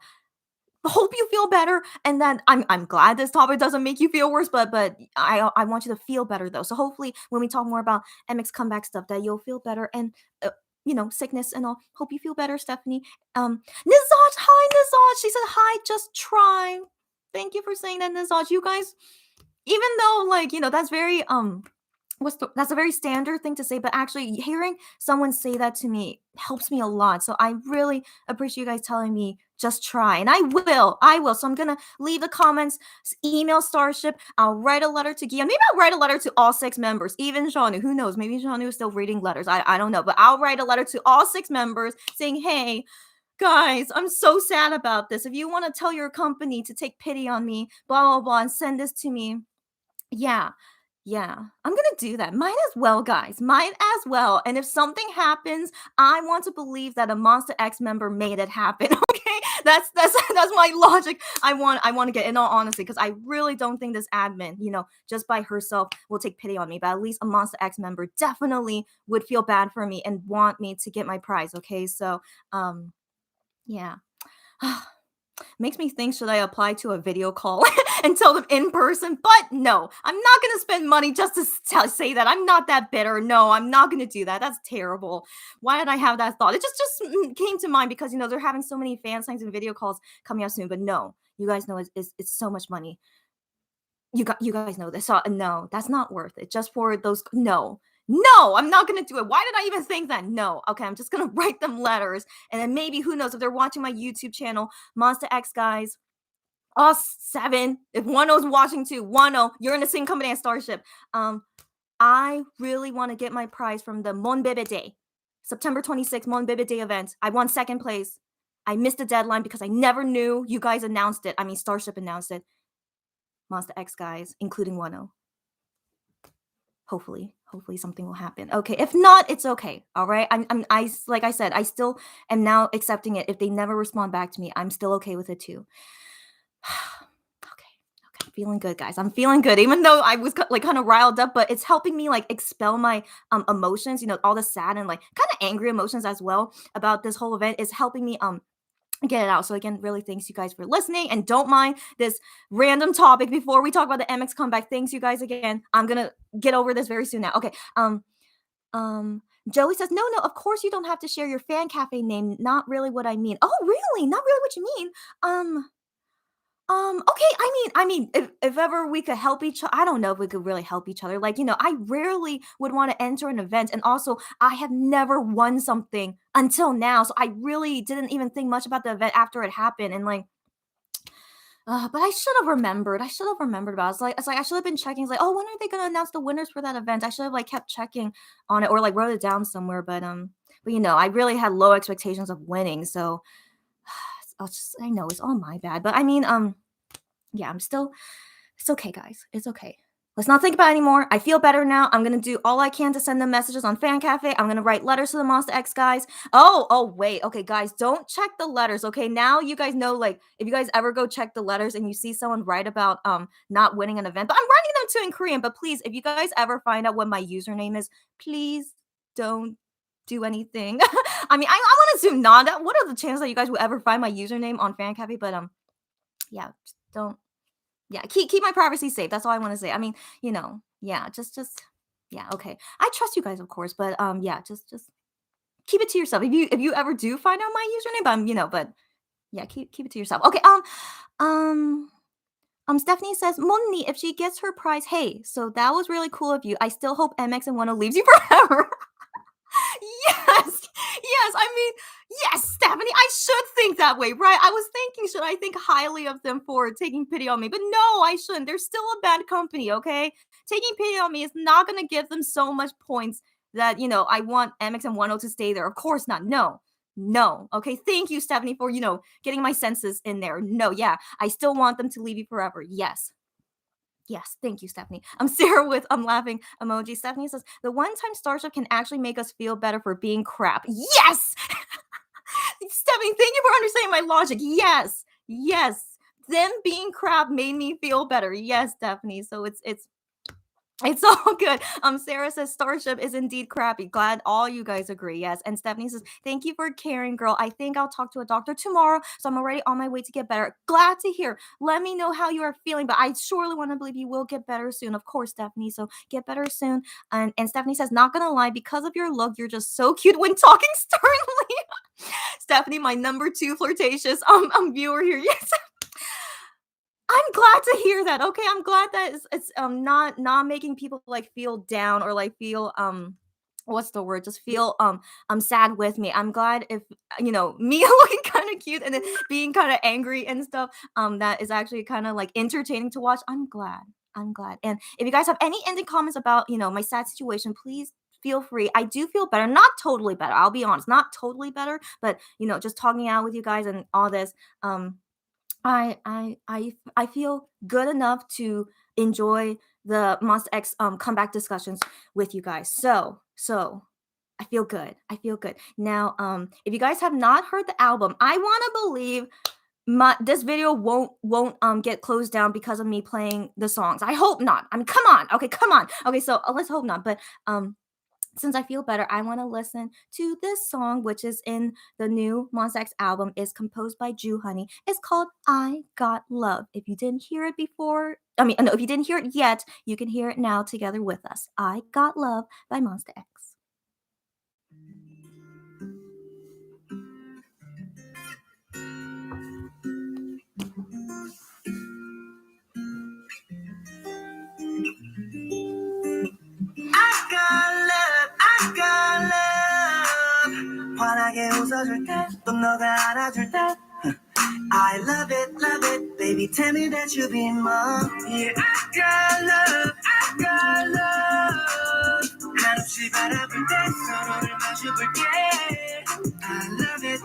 hope you feel better, and then I'm glad this topic doesn't make you feel worse, but I want you to feel better though. So hopefully, when we talk more about MX comeback stuff, that you'll feel better, and sickness and all. Hope you feel better, Stephanie. Nizaj, hi Nizaj. She said hi. Just try. Thank you for saying that, Nizaj. You guys, even though like that's very that's a very standard thing to say, but actually hearing someone say that to me helps me a lot. So I really appreciate you guys telling me just try, and I will. So I'm gonna leave the comments, email Starship. I'll write a letter to Guillaume. Maybe I'll write a letter to all 6 members, even Shanu. Who knows? Maybe Shanu is still reading letters. I don't know, but I'll write a letter to all 6 members saying, "Hey, guys, I'm so sad about this. If you want to tell your company to take pity on me, blah blah blah, and send this to me." Yeah. Yeah. I'm gonna do that. Might as well, guys. Might as well. And if something happens, I want to believe that a Monster X member made it happen. Okay. That's my logic. I want to get, in all honesty, because I really don't think this admin, just by herself will take pity on me. But at least a Monster X member definitely would feel bad for me and want me to get my prize. Okay, so yeah. Makes me think, should I apply to a video call and tell them in person? But no, I'm not going to spend money just to say that. I'm not that bitter. No, I'm not going to do that. That's terrible. Why did I have that thought? It just came to mind because, they're having so many fan signs and video calls coming out soon. But no, you guys know it's so much money. You guys know this. So no, that's not worth it. Just for those. No, I'm not going to do it. Why did I even think that? No. Okay, I'm just going to write them letters. And then maybe, who knows, if they're watching my YouTube channel, Monsta X guys, us 7, if 10's watching too, 10, you're in the same company as Starship. I really want to get my prize from the MoWonHae Day, September 26th MoWonHae Day event. I won second place. I missed the deadline because I never knew you guys announced it. I mean, Starship announced it. Monsta X guys, including 10. Hopefully something will happen. Okay, if not, it's okay. All right. Like I said, I still am now accepting it. If they never respond back to me, I'm still okay with it too. Okay, feeling good, guys. I'm feeling good, even though I was kind of riled up, but it's helping me expel my emotions, all the sad and kind of angry emotions as well about this whole event is helping me get it out. So again, really thanks you guys for listening, and don't mind this random topic before we talk about the MX comeback. Thanks you guys again. I'm gonna get over this very soon now. Okay. Joey says, no, of course you don't have to share your fan cafe name. Not really what I mean. Oh, really? Not really what you mean. Okay. I mean, if ever we could help each other, I don't know if we could really help each other. I rarely would want to enter an event, and also I have never won something until now, so I really didn't even think much about the event after it happened, and but I should have remembered. I should have remembered about it. I should have been checking. It's oh, when are they gonna announce the winners for that event? I should have kept checking on it or wrote it down somewhere. But I really had low expectations of winning, so I know it's all my bad. But I mean, yeah, it's okay, guys. It's okay. Let's not think about it anymore. I feel better now. I'm gonna do all I can to send them messages on Fan Cafe. I'm gonna write letters to the Monsta X guys. Oh, wait. Okay, guys, don't check the letters. Okay, now you guys know, if you guys ever go check the letters and you see someone write about not winning an event, but I'm writing them too in Korean. But please, if you guys ever find out what my username is, please don't do anything. I mean, I want to assume not. What are the chances that you guys will ever find my username on Fan Cafe? But yeah, just don't. Yeah, keep my privacy safe. That's all I want to say. I mean, yeah, just yeah, okay. I trust you guys, of course, but yeah, just keep it to yourself. If you ever do find out my username, but yeah, keep it to yourself. Okay. Stephanie says, Monni, if she gets her prize, hey, so that was really cool of you. I still hope MX and 10 leaves you forever. Yes, I mean, yes, Stephanie, I should think that way, right? I was thinking, should I think highly of them for taking pity on me? But no, I shouldn't. They're still a bad company, okay? Taking pity on me is not going to give them so much points that, I want MX and 10 to stay there. Of course not. No. Okay, thank you, Stephanie, for, getting my senses in there. No, yeah, I still want them to leave you forever. Yes, thank you, Stephanie. I'm Sarah with laughing emoji. Stephanie says, the one-time Starship can actually make us feel better for being crap. Yes! Stephanie, thank you for understanding my logic. Yes. Them being crap made me feel better. Yes, Stephanie. So it's all good. Sarah says Starship is indeed crappy. Glad all you guys agree. Yes. And Stephanie says, thank you for caring, girl. I think I'll talk to a doctor tomorrow, so I'm already on my way to get better. Glad to hear. Let me know how you are feeling, but I surely want to believe you will get better soon. Of course, Stephanie. So get better soon. And Stephanie says, not gonna lie, because of your look, you're just so cute when talking sternly. Stephanie, my number 2 flirtatious viewer here. Yes. I'm glad to hear that. Okay, I'm glad that it's not making people feel down or feel what's the word? Just feel sad with me. I'm glad if me looking kind of cute and then being kind of angry and stuff that is actually kind of entertaining to watch. I'm glad. And if you guys have any ending comments about my sad situation, please feel free. I do feel better, not totally better. I'll be honest, not totally better, but just talking out with you guys and all this I feel good enough to enjoy the Monsta X comeback discussions with you guys. So I feel good. Now, if you guys have not heard the album, I want to believe this video won't get closed down because of me playing the songs. I hope not. I mean, come on. Okay, come on. Okay, so let's hope not. But since I feel better, I want to listen to this song, which is in the new Monsta X album, is composed by MoWonHae. It's called "I Got Love." If you didn't hear it before, I mean, no, if you didn't hear it yet, you can hear it now together with us. "I Got Love" by Monsta X. I got love. 환하게 웃어줄 때, 또 너가 안아줄 때. I love it, baby. Tell me that you be mine. Yeah, I got love, I got love. 한없이 바라볼 때 서로를 마주볼게. I love it,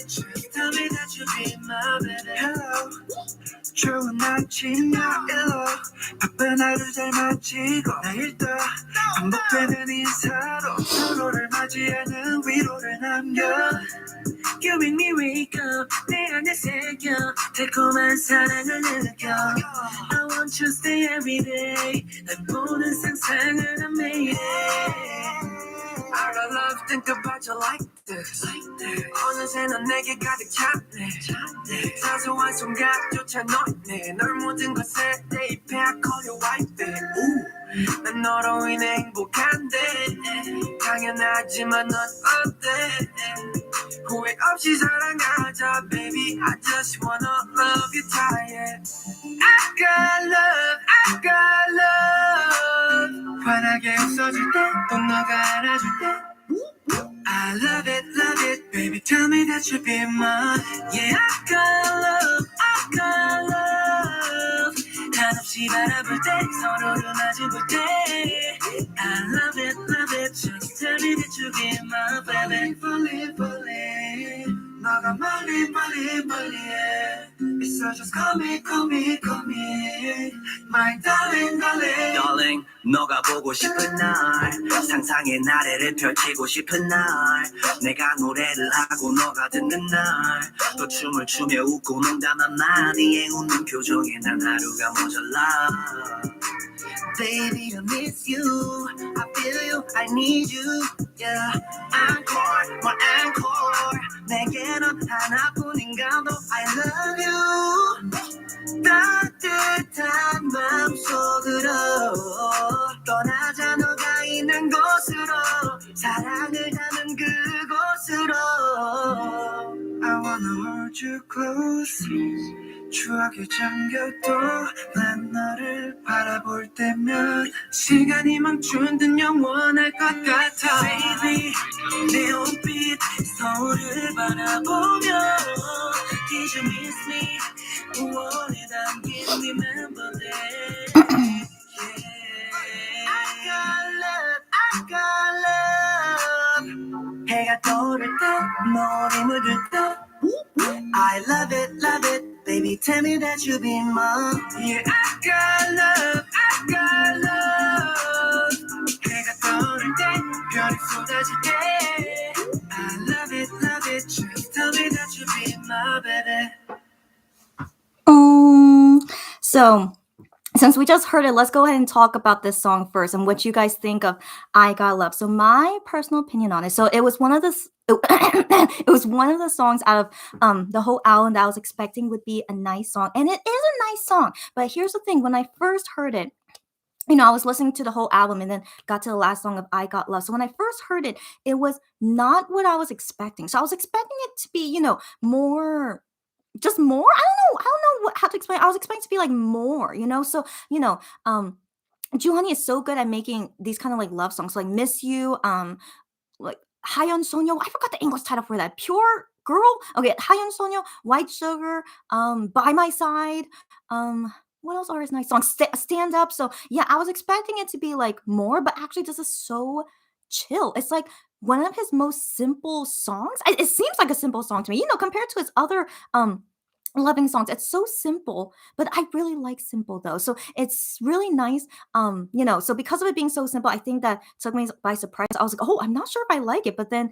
just tell me that you be my baby. Hello, 좋은 아침이야 일로. 바쁜 하루 잘 마치고 내일 또 반복되는 인사로 서로를 맞이하는 위로를 남겨. You make me wake up 내 안에 새겨 달콤한 사랑을 느껴. I want you to stay every day 날 보는 상상을 난 매일. I got love think about you like this 어느새 넌 내게 가득 찼네 사소한 순간조차 너네 널 모든 것에 대입해 I call you wifey. 난 너로 인해 행복한데 당연하지만 넌 어때 후회 없이 사랑하자 baby. I just wanna love you tired. I got love. 환하게 웃어줄 때 또 너가 안아줄 때. I love it, baby. Tell me that you be mine. Yeah, I got love. 한없이 바라볼 때 서로를 마주볼 때. I love it, just tell me that you be my baby. Falling. 너가 멀리 해. So just call me, my darling. Darling, 너가 보고 싶은 날 상상의 나래를 펼치고 싶은 날 내가 노래를 하고 너가 듣는 날 또 춤을 추며 웃고 농담한 마디에 웃는 표정에 난 하루가 모자라. Baby, I miss you. I feel you. I need you. Yeah. Encore, more encore. 내게 넌 하나뿐인가도 I love you. 따뜻한 마음속으로 떠나자 너가 있는 곳으로 사랑을 담은 그곳으로. I wanna hold you close. 추억에 잠겨도 난 너를 바라볼 때면 시간이 멈춘 듯 영원할 것 같아. Baby, 내 옷빛 서울을 바라보며 Did you miss me? 5월에 담긴 remember that. Yeah. I got love. 해가 떠오를 때 머리 묻을 때 I love it, baby. Tell me that you be mine. Yeah, I got love. 해가 떠오를 때 별이 쏟아질 때 I love it, just tell me that you be my baby. So since we just heard it, let's go ahead and talk about this song first and what you guys think of I Got Love. So my personal opinion on it. So it was one of the it was one of the songs out of the whole album that I was expecting would be a nice song. And it is a nice song. But here's the thing, when I first heard it, I was listening to the whole album and then got to the last song of I Got Love. So when I first heard it, it was not what I was expecting. So I was expecting it to be, more just more. I don't know how to explain. I was expecting to be like more, So, MoWonHae is so good at making these kind of like love songs, like Miss You, like Hayeon Sonyo. I forgot the English title for that. Pure Girl. Okay, Hayeon Sonyo, White Sugar, By My Side. What else are his nice songs? Stand Up. So yeah, I was expecting it to be like more, but actually this is so chill. It's like one of his most simple songs. It seems like a simple song to me, compared to his other loving songs. It's so simple, but I really like simple though. So it's really nice. So because of it being so simple, I think that took me by surprise. I was like, oh, I'm not sure if I like it. But then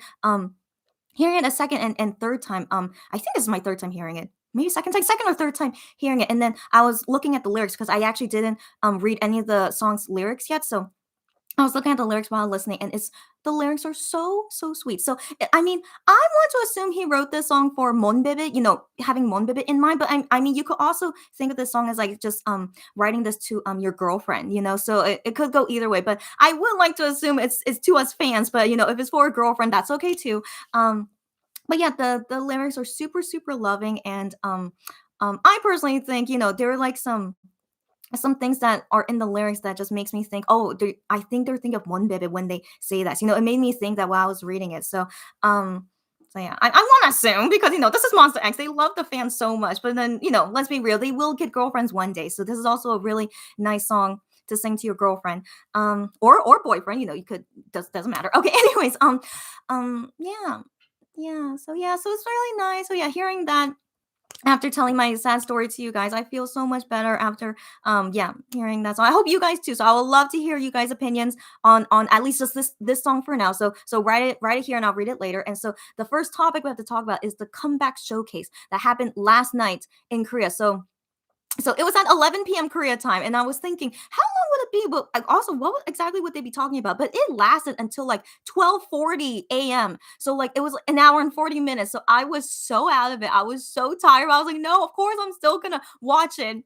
hearing it a second and third time, I think this is my third time hearing it. maybe second or third time hearing it, and then I was looking at the lyrics because I actually didn't read any of the song's lyrics yet, so I was looking at the lyrics while listening, and it's the lyrics are so sweet. So I mean, I want to assume he wrote this song for Monbebe, having Monbebe in mind. But I mean, you could also think of this song as like just writing this to your girlfriend, So it could go either way. But I would like to assume it's to us fans. But if it's for a girlfriend, that's okay too. But yeah, the lyrics are super loving, and I personally think there are like some things that are in the lyrics that just makes me think, oh, I think they're thinking of one baby when they say that. It made me think that while I was reading it. Um, so yeah, I want to assume because this is Monster X. They love the fans so much, but then let's be real, they will get girlfriends one day. So this is also a really nice song to sing to your girlfriend, or boyfriend. You could doesn't matter. Okay, anyways, yeah, so it's really nice. So yeah, hearing that after telling my sad story to you guys, I feel so much better after hearing that song. I hope you guys too. So I would love to hear you guys' opinions on at least just this song for now. So write it here and I'll read it later. And so the first topic we have to talk about is the comeback showcase that happened last night in Korea. So it was at 11 p.m. Korea time, and I was thinking, how long would it be? But also, exactly would they be talking about? But it lasted until like 12:40 a.m. So like it was an hour and 40 minutes. So I was so out of it. I was so tired. I was like, no, of course I'm still gonna watch it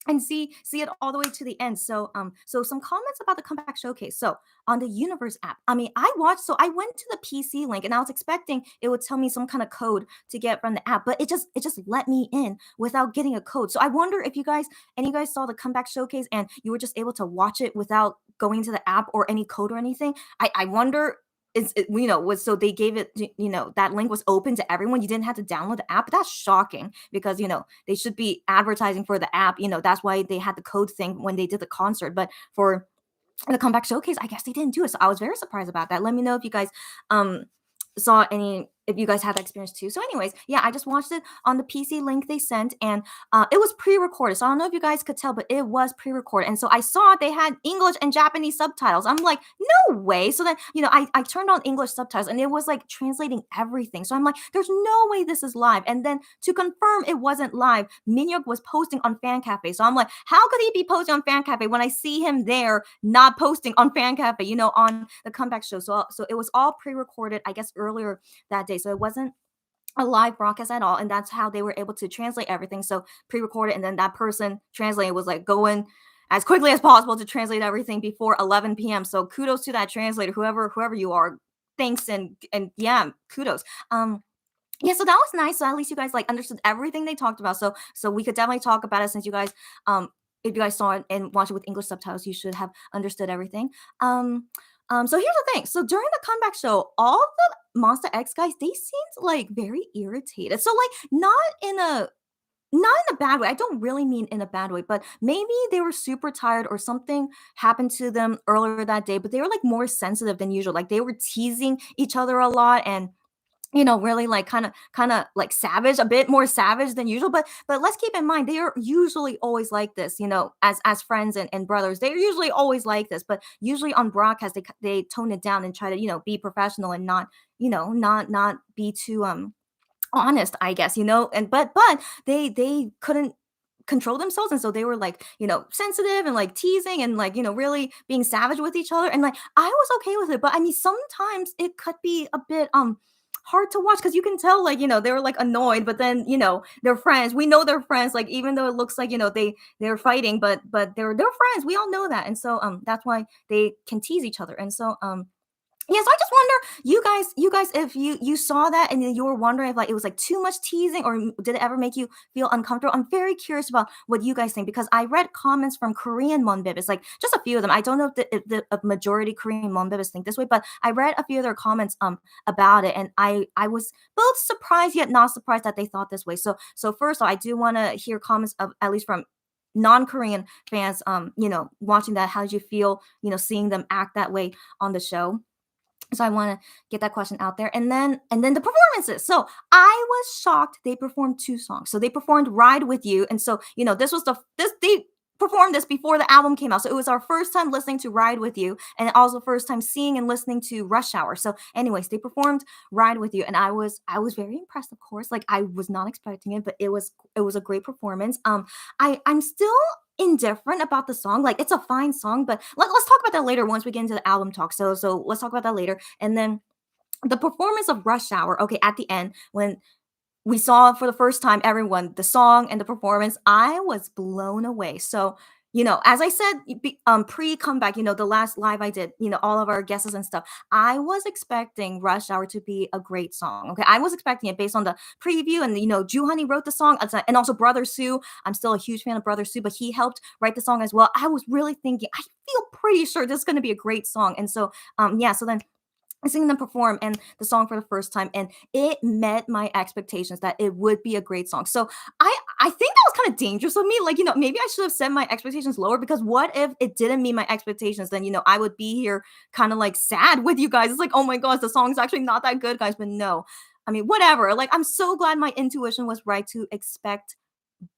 and see it all the way to the end. So some comments about the comeback showcase. So on the Universe app, I mean, I went to the PC link and I was expecting it would tell me some kind of code to get from the app, but it just let me in without getting a code. So I wonder if you guys saw the comeback showcase and you were just able to watch it without going to the app or any code or anything. I wonder was so they gave it, that link was open to everyone. You didn't have to download the app. That's shocking because they should be advertising for the app. That's why they had the code thing when they did the concert. But for the comeback showcase, I guess they didn't do it. So I was very surprised about that. Let me know if you guys saw any, if you guys had that experience too. So anyways, yeah, I just watched it on the PC link they sent, and it was pre-recorded. So I don't know if you guys could tell, but it was pre-recorded. And so I saw they had English and Japanese subtitles. I'm like, no way. So then, I turned on English subtitles and it was like translating everything. So I'm like, there's no way this is live. And then to confirm it wasn't live, Minhyuk was posting on Fan Cafe. So I'm like, how could he be posting on Fan Cafe when I see him there not posting on Fan Cafe, on the comeback show? So it was all pre-recorded, I guess, earlier that day. So it wasn't a live broadcast at all, and that's how they were able to translate everything. So pre-recorded, and then that person translating was like going as quickly as possible to translate everything before 11 p.m. So kudos to that translator, whoever you are. Thanks, and yeah, kudos. Yeah, so that was nice. So at least you guys like understood everything they talked about. So we could definitely talk about it since you guys if you guys saw it and watched it with English subtitles, you should have understood everything. So here's the thing. So during the comeback show, all the Monster X guys, they seemed like very irritated. So like not in a bad way. I don't really mean in a bad way, but maybe they were super tired or something happened to them earlier that day, but they were like more sensitive than usual. Like they were teasing each other a lot and really like kind of like savage, a bit more savage than usual. But let's keep in mind they are usually always like this, as friends and brothers. They're usually always like this, but usually on broadcast they tone it down and try to, be professional and not, not be too honest, I guess, and but they couldn't control themselves, and so they were like sensitive and like teasing and like really being savage with each other, and like I was okay with it. But I mean, sometimes it could be a bit hard to watch because you can tell like they were like annoyed, but then they're friends. We know they're friends, like even though it looks like they're fighting, but they're friends. We all know that, and so that's why they can tease each other. And so yeah, so I just wonder, you guys, if you saw that and you were wondering if like it was like too much teasing, or did it ever make you feel uncomfortable? I'm very curious about what you guys think because I read comments from Korean Monbibis, like just a few of them. I don't know if the majority Korean Monbibis think this way, but I read a few of their comments about it, and I was both surprised yet not surprised that they thought this way. So first of all, I do want to hear comments of at least from non-Korean fans, watching that. How did you feel, seeing them act that way on the show? So I want to get that question out there. And then the performances. So I was shocked they performed two songs. So they performed Ride With You. And so, this was performed this before the album came out. So it was our first time listening to Ride With You, and also first time seeing and listening to Rush Hour. So anyways, they performed Ride With You, and I was very impressed, of course. Like I was not expecting it, but it was a great performance. I'm still indifferent about the song. Like it's a fine song, but let's talk about that later once we get into the album talk. So let's talk about that later. And then the performance of Rush Hour, okay, at the end when we saw for the first time everyone the song and the performance, I was blown away. So as I said, pre comeback, the last live I did, all of our guesses and stuff, I was expecting Rush Hour to be a great song. Okay, I was expecting it based on the preview, and Ju Honey wrote the song, and also Brother Sue. I'm still a huge fan of Brother Sue, but he helped write the song as well. I was really thinking, I feel pretty sure this is going to be a great song. And so yeah, so then seeing them perform and the song for the first time, and it met my expectations that it would be a great song. So I think that was kind of dangerous of me. Like, maybe I should have set my expectations lower, because what if it didn't meet my expectations? Then I would be here kind of like sad with you guys. It's like, oh my gosh, the song's actually not that good, guys. But no, I mean, whatever. Like, I'm so glad my intuition was right to expect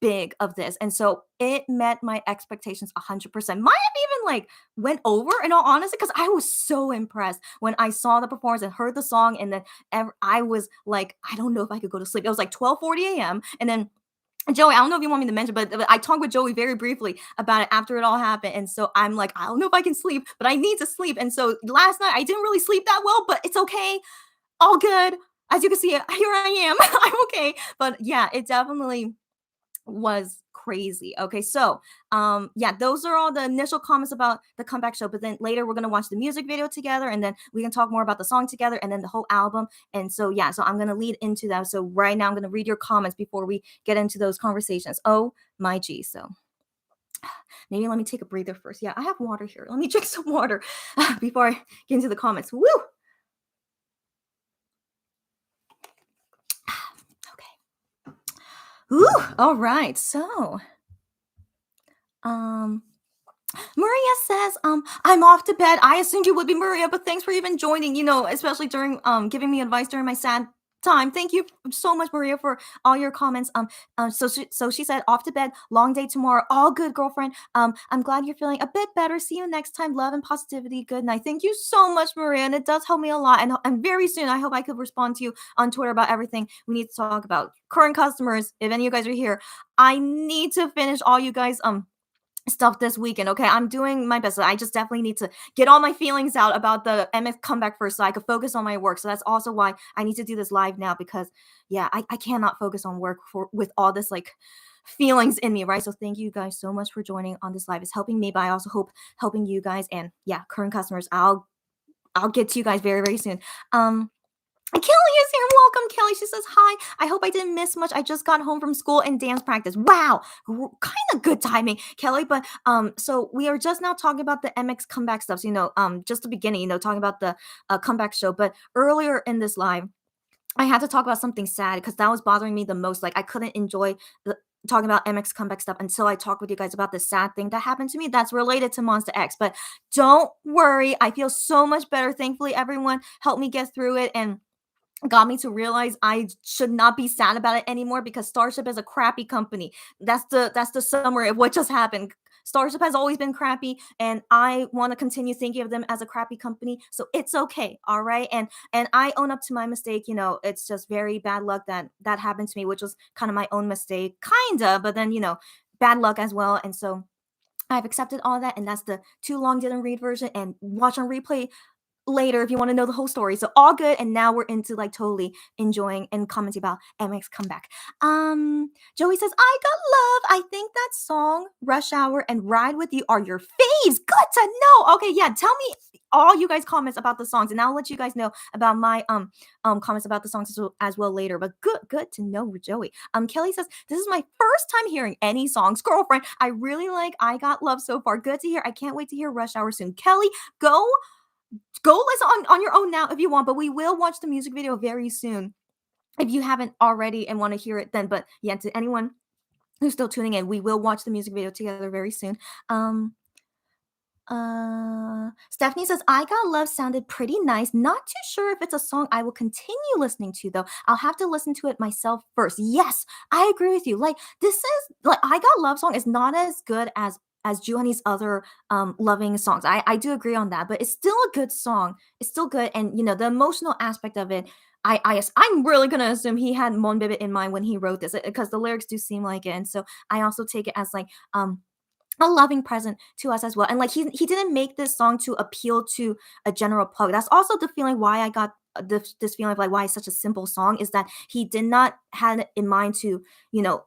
big of this. And so it met my expectations 100%. Might have even like went over, in all honesty, because I was so impressed when I saw the performance and heard the song. And then I was like, I don't know if I could go to sleep. It was like 12:40 a.m. And then Joey, I don't know if you want me to mention, but I talked with Joey very briefly about it after it all happened. And so I'm like, I don't know if I can sleep, but I need to sleep. And so last night I didn't really sleep that well, but it's okay. All good. As you can see, here I am. I'm okay. But yeah, it definitely was crazy. Okay, so yeah, those are all the initial comments about the comeback show. But then later we're gonna watch the music video together, and then we can talk more about the song together, and then the whole album. And so yeah, so I'm gonna lead into that. So right now I'm gonna read your comments before we get into those conversations. Oh my G. So maybe let me take a breather first. Yeah, I have water here. Let me drink some water before I get into the comments. Woo! Okay. Ooh, all right. So Maria says, I'm off to bed. I assumed you would be, Maria, but thanks for even joining, especially during giving me advice during my sad time. Thank you so much, Maria, for all your comments. So she said, off to bed, long day tomorrow. All good, girlfriend. I'm glad you're feeling a bit better. See you next time. Love and positivity. Good night. Thank you so much, Maria. And it does help me a lot. And very soon, I hope I could respond to you on Twitter about everything we need to talk about. Current customers, if any of you guys are here, I need to finish all you guys stuff this weekend. Okay, I'm doing my best. I just definitely need to get all my feelings out about the MX comeback first, so I could focus on my work. So that's also why I need to do this live now, because yeah, I cannot focus on work with all this like feelings in me, right? So thank you guys so much for joining on this live. It's helping me, but I also hope helping you guys. And yeah, current customers, I'll get to you guys very, very soon. Kelly is here. Welcome, Kelly. She says, hi. I hope I didn't miss much. I just got home from school and dance practice. Wow. Kind of good timing, Kelly. But so we are just now talking about the MX comeback stuff. So, just the beginning, talking about the comeback show. But earlier in this live, I had to talk about something sad because that was bothering me the most. Like I couldn't enjoy talking about MX comeback stuff until I talked with you guys about the sad thing that happened to me that's related to Monsta X. But don't worry. I feel so much better. Thankfully, everyone helped me get through it and got me to realize I should not be sad about it anymore, because Starship is a crappy company. That's the summary of what just happened. Starship has always been crappy, and I want to continue thinking of them as a crappy company. So it's okay, all right. And I own up to my mistake. It's just very bad luck that happened to me, which was kind of my own mistake, kinda. But then bad luck as well. And so I've accepted all that, and that's the too long didn't read version. And watch on replay later if you want to know the whole story. So all good. And now we're into like totally enjoying and commenting about MX comeback. Joey says, I got love. I think that song, Rush Hour and Ride With You are your faves. Good to know. Okay, yeah. Tell me all you guys comments about the songs, and I'll let you guys know about my comments about the songs as well later. But good to know, Joey. Kelly says, this is my first time hearing any songs. Girlfriend, I really like I Got Love so far. Good to hear. I can't wait to hear Rush Hour soon. Kelly, go listen on your own now if you want, but we will watch the music video very soon if you haven't already and want to hear it then. But yeah, to anyone who's still tuning in, we will watch the music video together very soon. Stephanie says, I Got Love sounded pretty nice. Not too sure if it's a song I will continue listening to, though. I'll have to listen to it myself first. Yes, I agree with you. Like, this is like I Got Love song is not as good as as Juhani's other loving songs. I do agree on that, but it's still a good song. It's still good, and the emotional aspect of it. I'm really gonna assume he had Mon Bibit in mind when he wrote this because the lyrics do seem like it, and so I also take it as like a loving present to us as well. And like he didn't make this song to appeal to a general public. That's also the feeling why I got this feeling of like why it's such a simple song is that he did not have it in mind to you know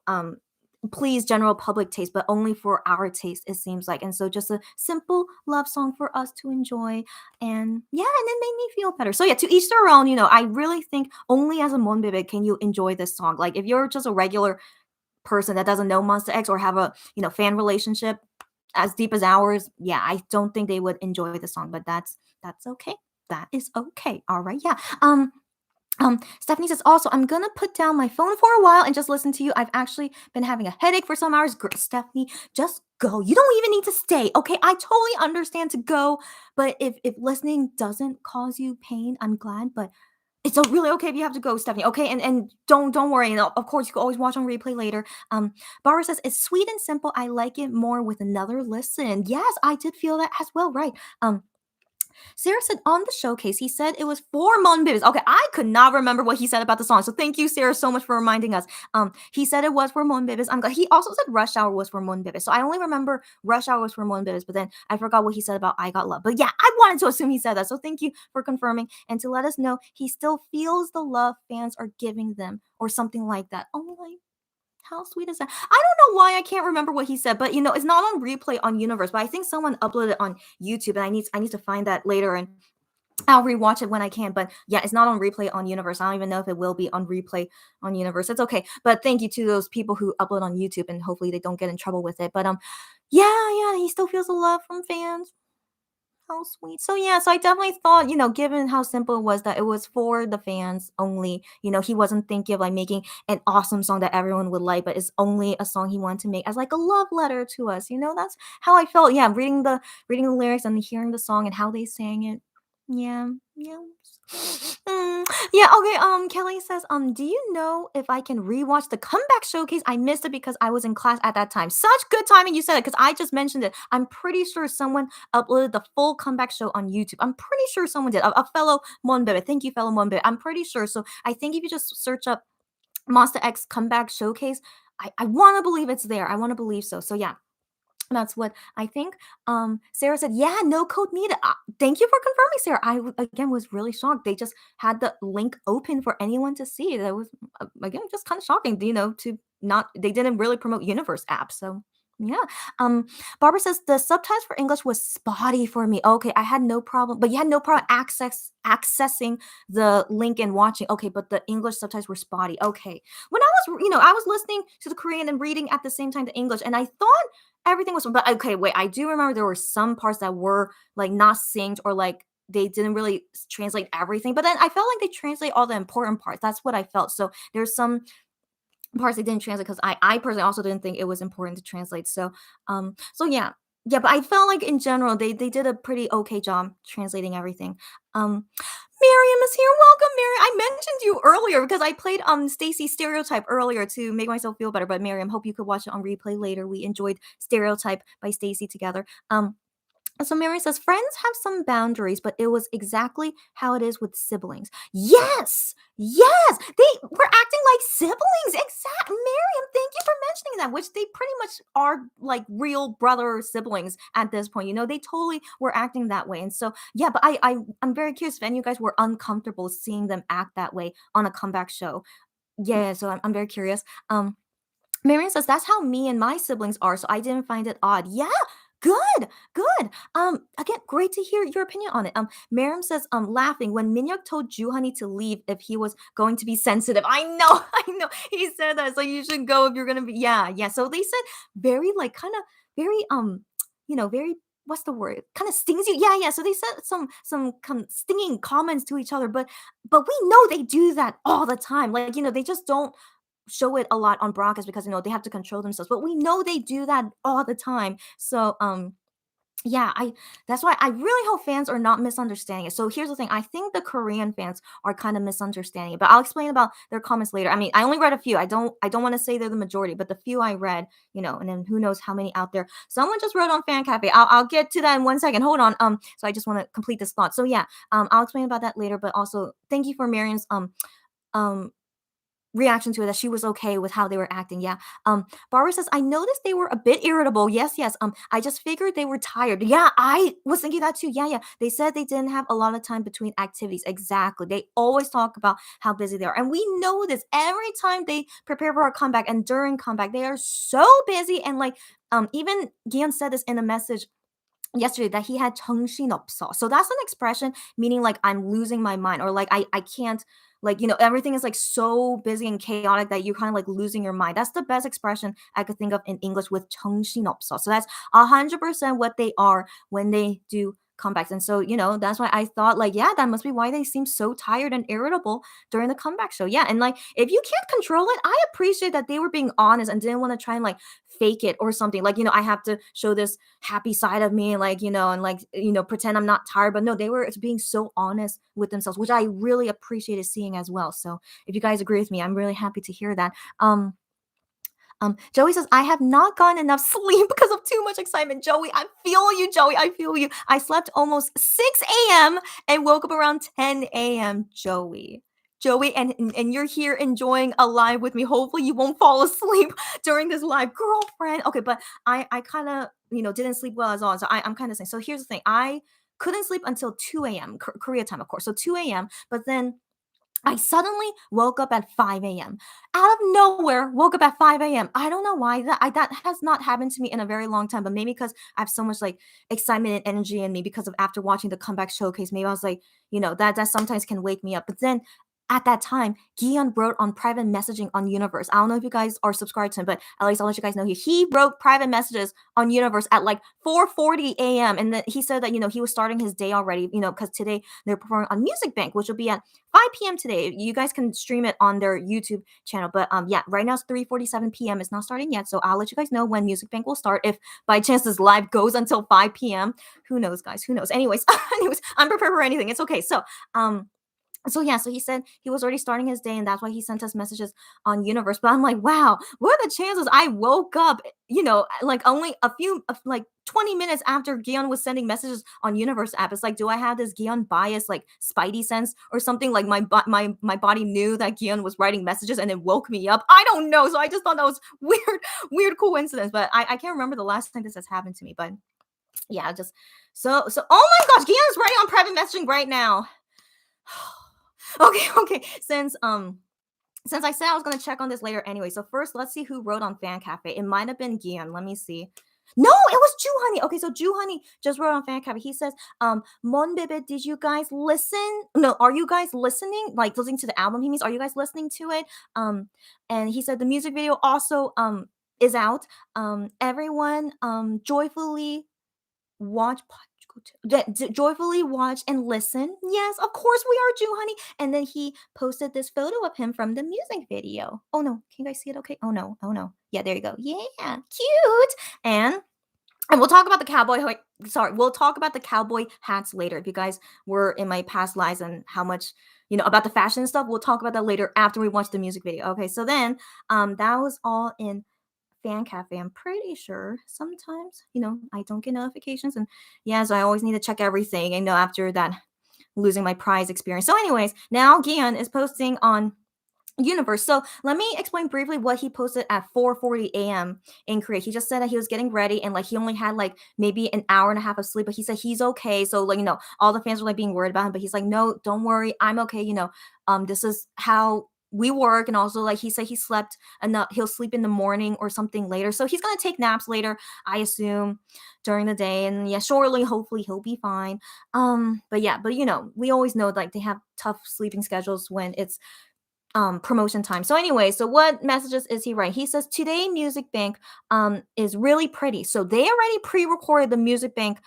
please general public taste, but only for our taste, it seems like. And so just a simple love song for us to enjoy. And yeah, and it made me feel better. So yeah, to each their own, I really think only as a Monbebe can you enjoy this song. Like if you're just a regular person that doesn't know Monsta X or have a fan relationship as deep as ours, yeah, I don't think they would enjoy the song, but that's okay. That is okay. All right, yeah. Stephanie says also, I'm gonna put down my phone for a while and just listen to you. I've actually been having a headache for some hours. Stephanie, just go. You don't even need to stay. Okay, I totally understand to go, but if listening doesn't cause you pain, I'm glad. But it's really okay if you have to go, Stephanie. Okay, and don't worry. And of course, you can always watch on replay later. Barbara says it's sweet and simple. I like it more with another listen. Yes, I did feel that as well. Right. Sarah said on the showcase, he said it was for Mon Bibis. Okay, I could not remember what he said about the song. So thank you, Sarah, so much for reminding us. He said it was for Mon Bibis. I'm glad. He also said Rush Hour was for Mon Bibis. So I only remember Rush Hour was for Mon Bibis, but then I forgot what he said about I Got Love. But yeah, I wanted to assume he said that. So thank you for confirming and to let us know he still feels the love fans are giving them or something like that. Oh my, how sweet is that? I don't know why I can't remember what he said, but it's not on replay on Universe, but I think someone uploaded it on YouTube, and I need to find that later, and I'll rewatch it when I can. But yeah, it's not on replay on Universe. I don't even know if it will be on replay on Universe. It's okay. But thank you to those people who upload on YouTube, and hopefully they don't get in trouble with it. But yeah, he still feels the love from fans. How sweet. So yeah, so I definitely thought, given how simple it was that it was for the fans only, he wasn't thinking of like making an awesome song that everyone would like, but it's only a song he wanted to make as like a love letter to us. That's how I felt. Yeah, reading the lyrics and hearing the song and how they sang it. Yeah, yeah. Yeah, okay. Kelly says, do you know if I can rewatch the comeback showcase? I missed it because I was in class at that time. Such good timing you said it because I just mentioned it. I'm pretty sure someone uploaded the full comeback show on YouTube. I'm pretty sure someone did. A fellow Monbebe. Thank you, fellow Monbebe. I'm pretty sure. So I think if you just search up Monster X comeback showcase, I want to believe it's there. I want to believe so. So yeah, that's what I think. Sarah said, "Yeah, no code needed." Thank you for confirming, Sarah. Again was really shocked. They just had the link open for anyone to see. That was again just kind of shocking. To not they didn't really promote Universe app. So yeah. Barbara says the subtitles for English was spotty for me. Okay, I had no problem, but you had no problem accessing the link and watching. Okay, but the English subtitles were spotty. Okay, when I was listening to the Korean and reading at the same time the English, and I thought everything was, but okay, wait, I do remember there were some parts that were like not synced or like they didn't really translate everything. But then I felt like they translate all the important parts. That's what I felt. So there's some parts they didn't translate because I personally also didn't think it was important to translate. So yeah. Yeah, but I felt like in general they did a pretty okay job translating everything. Miriam is here. Welcome, Miriam. I mentioned you earlier because I played Stacy's Stereotype earlier to make myself feel better. But Miriam, hope you could watch it on replay later. We enjoyed Stereotype by Stacy together. So Mary says friends have some boundaries, but it was exactly how it is with siblings. Yes, they were acting like siblings. Exactly, Miriam. Thank you for mentioning that. Which they pretty much are like real brother siblings at this point. They totally were acting that way. And so yeah, but I'm very curious if any of you guys were uncomfortable seeing them act that way on a comeback show. Yeah, so I'm very curious. Marion says that's how me and my siblings are, so I didn't find it odd. Yeah, good. Again, great to hear your opinion on it. Miriam says, laughing when Minhyuk told Juhani to leave if he was going to be sensitive. I know, I know. He said that, so you should go if you're gonna be. Yeah. So they said very like kind of very very what's the word? Kind of stings you. Yeah. So they said some stinging comments to each other, but we know they do that all the time. Like they just don't show it a lot on broadcast because they have to control themselves, but we know they do that all the time. So Yeah, I that's why I really hope fans are not misunderstanding it. So here's the thing, I think the Korean fans are kind of misunderstanding it, but I'll explain about their comments later. I mean, I only read a few. I don't want to say they're the majority, but the few I read, and then who knows how many out there. Someone just wrote on Fan Cafe. I'll get to that in 1 second. Hold on. So I just want to complete this thought. So yeah, I'll explain about that later, but also thank you for Marion's um reaction to it, that she was okay with how they were acting. Yeah. Barbara says, I noticed they were a bit irritable. Yes, yes. I just figured they were tired. Yeah, I was thinking that too. Yeah, yeah. They said they didn't have a lot of time between activities. Exactly. They always talk about how busy they are. And we know this every time they prepare for a comeback and during comeback. They are so busy. And like even Gian said this in a message yesterday, that he had 정신없어. So that's an expression meaning like I'm losing my mind, or like I can't, like, everything is like so busy and chaotic that you're kind of like losing your mind. That's the best expression I could think of in English, with 정신없어. So that's 100% what they are when they do comebacks. And so, that's why I thought, like, yeah, that must be why they seem so tired and irritable during the comeback show. Yeah. And like, if you can't control it, I appreciate that they were being honest and didn't want to try and like fake it or something. Like, I have to show this happy side of me, like, and like, pretend I'm not tired. But no, they were being so honest with themselves, which I really appreciated seeing as well. So if you guys agree with me, I'm really happy to hear that. Joey says, I have not gotten enough sleep because of too much excitement. Joey, I feel you, Joey. I feel you. I slept almost 6 a.m. and woke up around 10 a.m. Joey. Joey, and you're here enjoying a live with me. Hopefully you won't fall asleep during this live, girlfriend. Okay, but I kind of, didn't sleep well as well. So I'm kind of saying, so here's the thing. I couldn't sleep until 2 a.m. Korea time, of course. So 2 a.m. But then I suddenly woke up at 5 a.m. Out of nowhere, woke up at 5 a.m. I don't know why. That has not happened to me in a very long time, but maybe because I have so much like excitement and energy in me because of after watching the comeback showcase. Maybe I was like, that sometimes can wake me up. But then at that time, Gion wrote on private messaging on Universe. I don't know if you guys are subscribed to him, but at least I'll let you guys know here. He wrote private messages on Universe at like 4:40 a.m. And then he said that, he was starting his day already, because today they're performing on Music Bank, which will be at 5 p.m. today. You guys can stream it on their YouTube channel. But yeah, right now it's 3:47 p.m. It's not starting yet. So I'll let you guys know when Music Bank will start. If by chance this live goes until 5 p.m. Who knows, guys? Who knows? Anyways, I'm prepared for anything. It's okay. So yeah, so he said he was already starting his day, and that's why he sent us messages on Universe. But I'm like, wow, what are the chances I woke up, like only a few, like 20 minutes after Gion was sending messages on Universe app? It's like, do I have this Gion bias, like Spidey sense or something? Like my body knew that Gion was writing messages and it woke me up. I don't know. So I just thought that was weird coincidence. But I can't remember the last time this has happened to me. But yeah, just so. Oh my gosh, Gion is writing on private messaging right now. Okay. Since I said I was gonna check on this later anyway, so first let's see who wrote on Fan Cafe. It might have been Gian. Let me see. No, it was Ju Honey. Okay, so Ju Honey just wrote on Fan Cafe. He says, Mon Bebe, did you guys listen? No, are you guys listening? Like listening to the album, he means, are you guys listening to it? And he said the music video also is out. Everyone joyfully watch joyfully watch and listen. Yes, of course we are, Jew Honey. And then he posted this photo of him from the music video. Oh no, can you guys see it? Okay. Oh no. Yeah, there you go. Yeah, cute. And we'll talk about the we'll talk about the cowboy hats later. If you guys were in my past lives and how much about the fashion stuff, we'll talk about that later after we watch the music video. Okay, so then that was all in Fan Cafe. I'm pretty sure sometimes, I don't get notifications. And yeah, so I always need to check everything, after that losing my prize experience. So, anyways, now Gian is posting on Universe. So let me explain briefly what he posted at 4:40 a.m. in Korea. He just said that he was getting ready and like he only had like maybe an hour and a half of sleep, but he said he's okay. So like all the fans were like being worried about him, but he's like, no, don't worry, I'm okay. This is how we work. And also like he said he slept enough, he'll sleep in the morning or something later. So he's gonna take naps later, I assume, during the day. And yeah, surely, hopefully he'll be fine. But yeah, but we always know like they have tough sleeping schedules when it's promotion time. So anyway, so what messages is he writing? He says today Music Bank is really pretty. So they already pre-recorded the Music Bank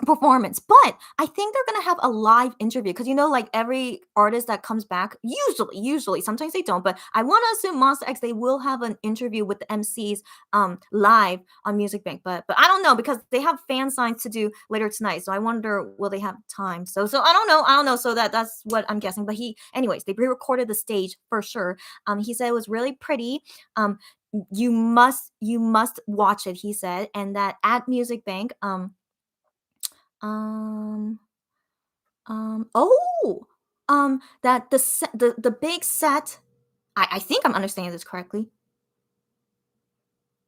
performance, but I think they're gonna have a live interview because like every artist that comes back, usually, sometimes they don't, but I want to assume Monsta X they will have an interview with the MCs live on Music Bank, but I don't know because they have fan signs to do later tonight, so I wonder will they have time? So I don't know. So that's what I'm guessing. But anyways, they re-recorded the stage for sure. He said it was really pretty. You must watch it. He said, and that at Music Bank, um, oh, that the big set. I think I'm understanding this correctly.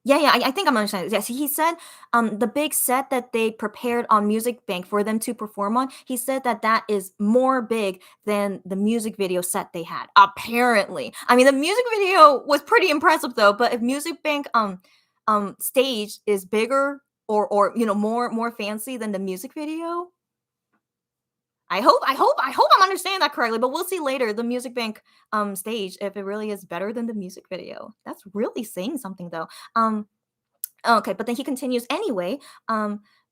Yeah, I think I'm understanding. Yes, he said the big set that they prepared on Music Bank for them to perform on. He said that is more big than the music video set they had. Apparently, I mean the music video was pretty impressive though. But if Music Bank stage is bigger or more fancy than the music video, I hope I'm understanding that correctly, but we'll see later the Music Bank stage if it really is better than the music video. That's really saying something though. Okay, but then he continues anyway.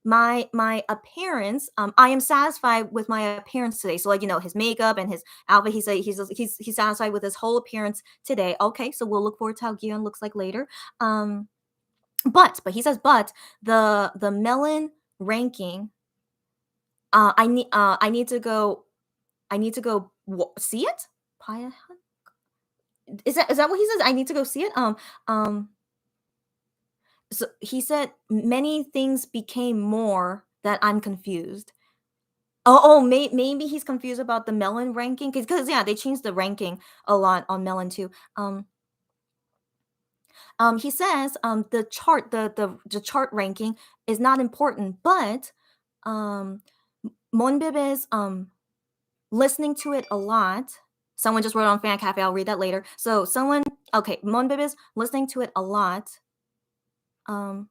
My appearance, I am satisfied with my appearance today. So like his makeup and his outfit, he's satisfied with his whole appearance today. Okay, so we'll look forward to how Gion looks like later. But he says the melon ranking, I need to go see it. Paya- is that what he says? I need to go see it. So he said many things became more that I'm confused. Maybe he's confused about the Melon ranking because yeah, they changed the ranking a lot on Melon too. He says the chart the chart ranking is not important, but um Monbebe's listening to it a lot. Someone just wrote on Fan Cafe. I'll read that later. So Monbebe's listening to it a lot. Um,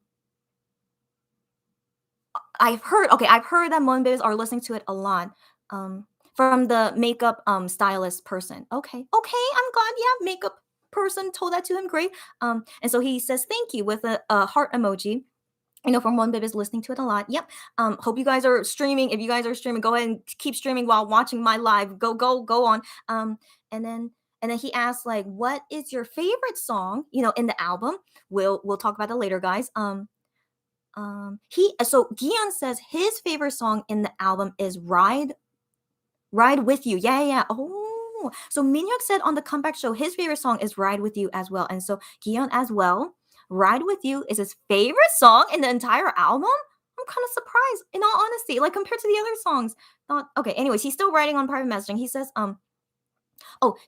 I've heard that Monbebes are listening to it a lot. From the makeup stylist person. Okay, I'm glad. Yeah, makeup person told that to him. Great. And so he says thank you with a heart emoji. From one bib is listening to it a lot. Yep. Hope you guys are streaming. If you guys are streaming, go ahead and keep streaming while watching my live. Go on. And then he asked like, what is your favorite song? In the album. We'll talk about that later, guys. Gion says his favorite song in the album is Ride with You. Yeah. Oh, so Minhyuk said on the comeback show his favorite song is Ride with You as well, and so Gion as well. Ride with You is his favorite song in the entire album. I'm kind of surprised, in all honesty, like compared to the other songs. Okay. Anyways, he's still writing on private messaging. He says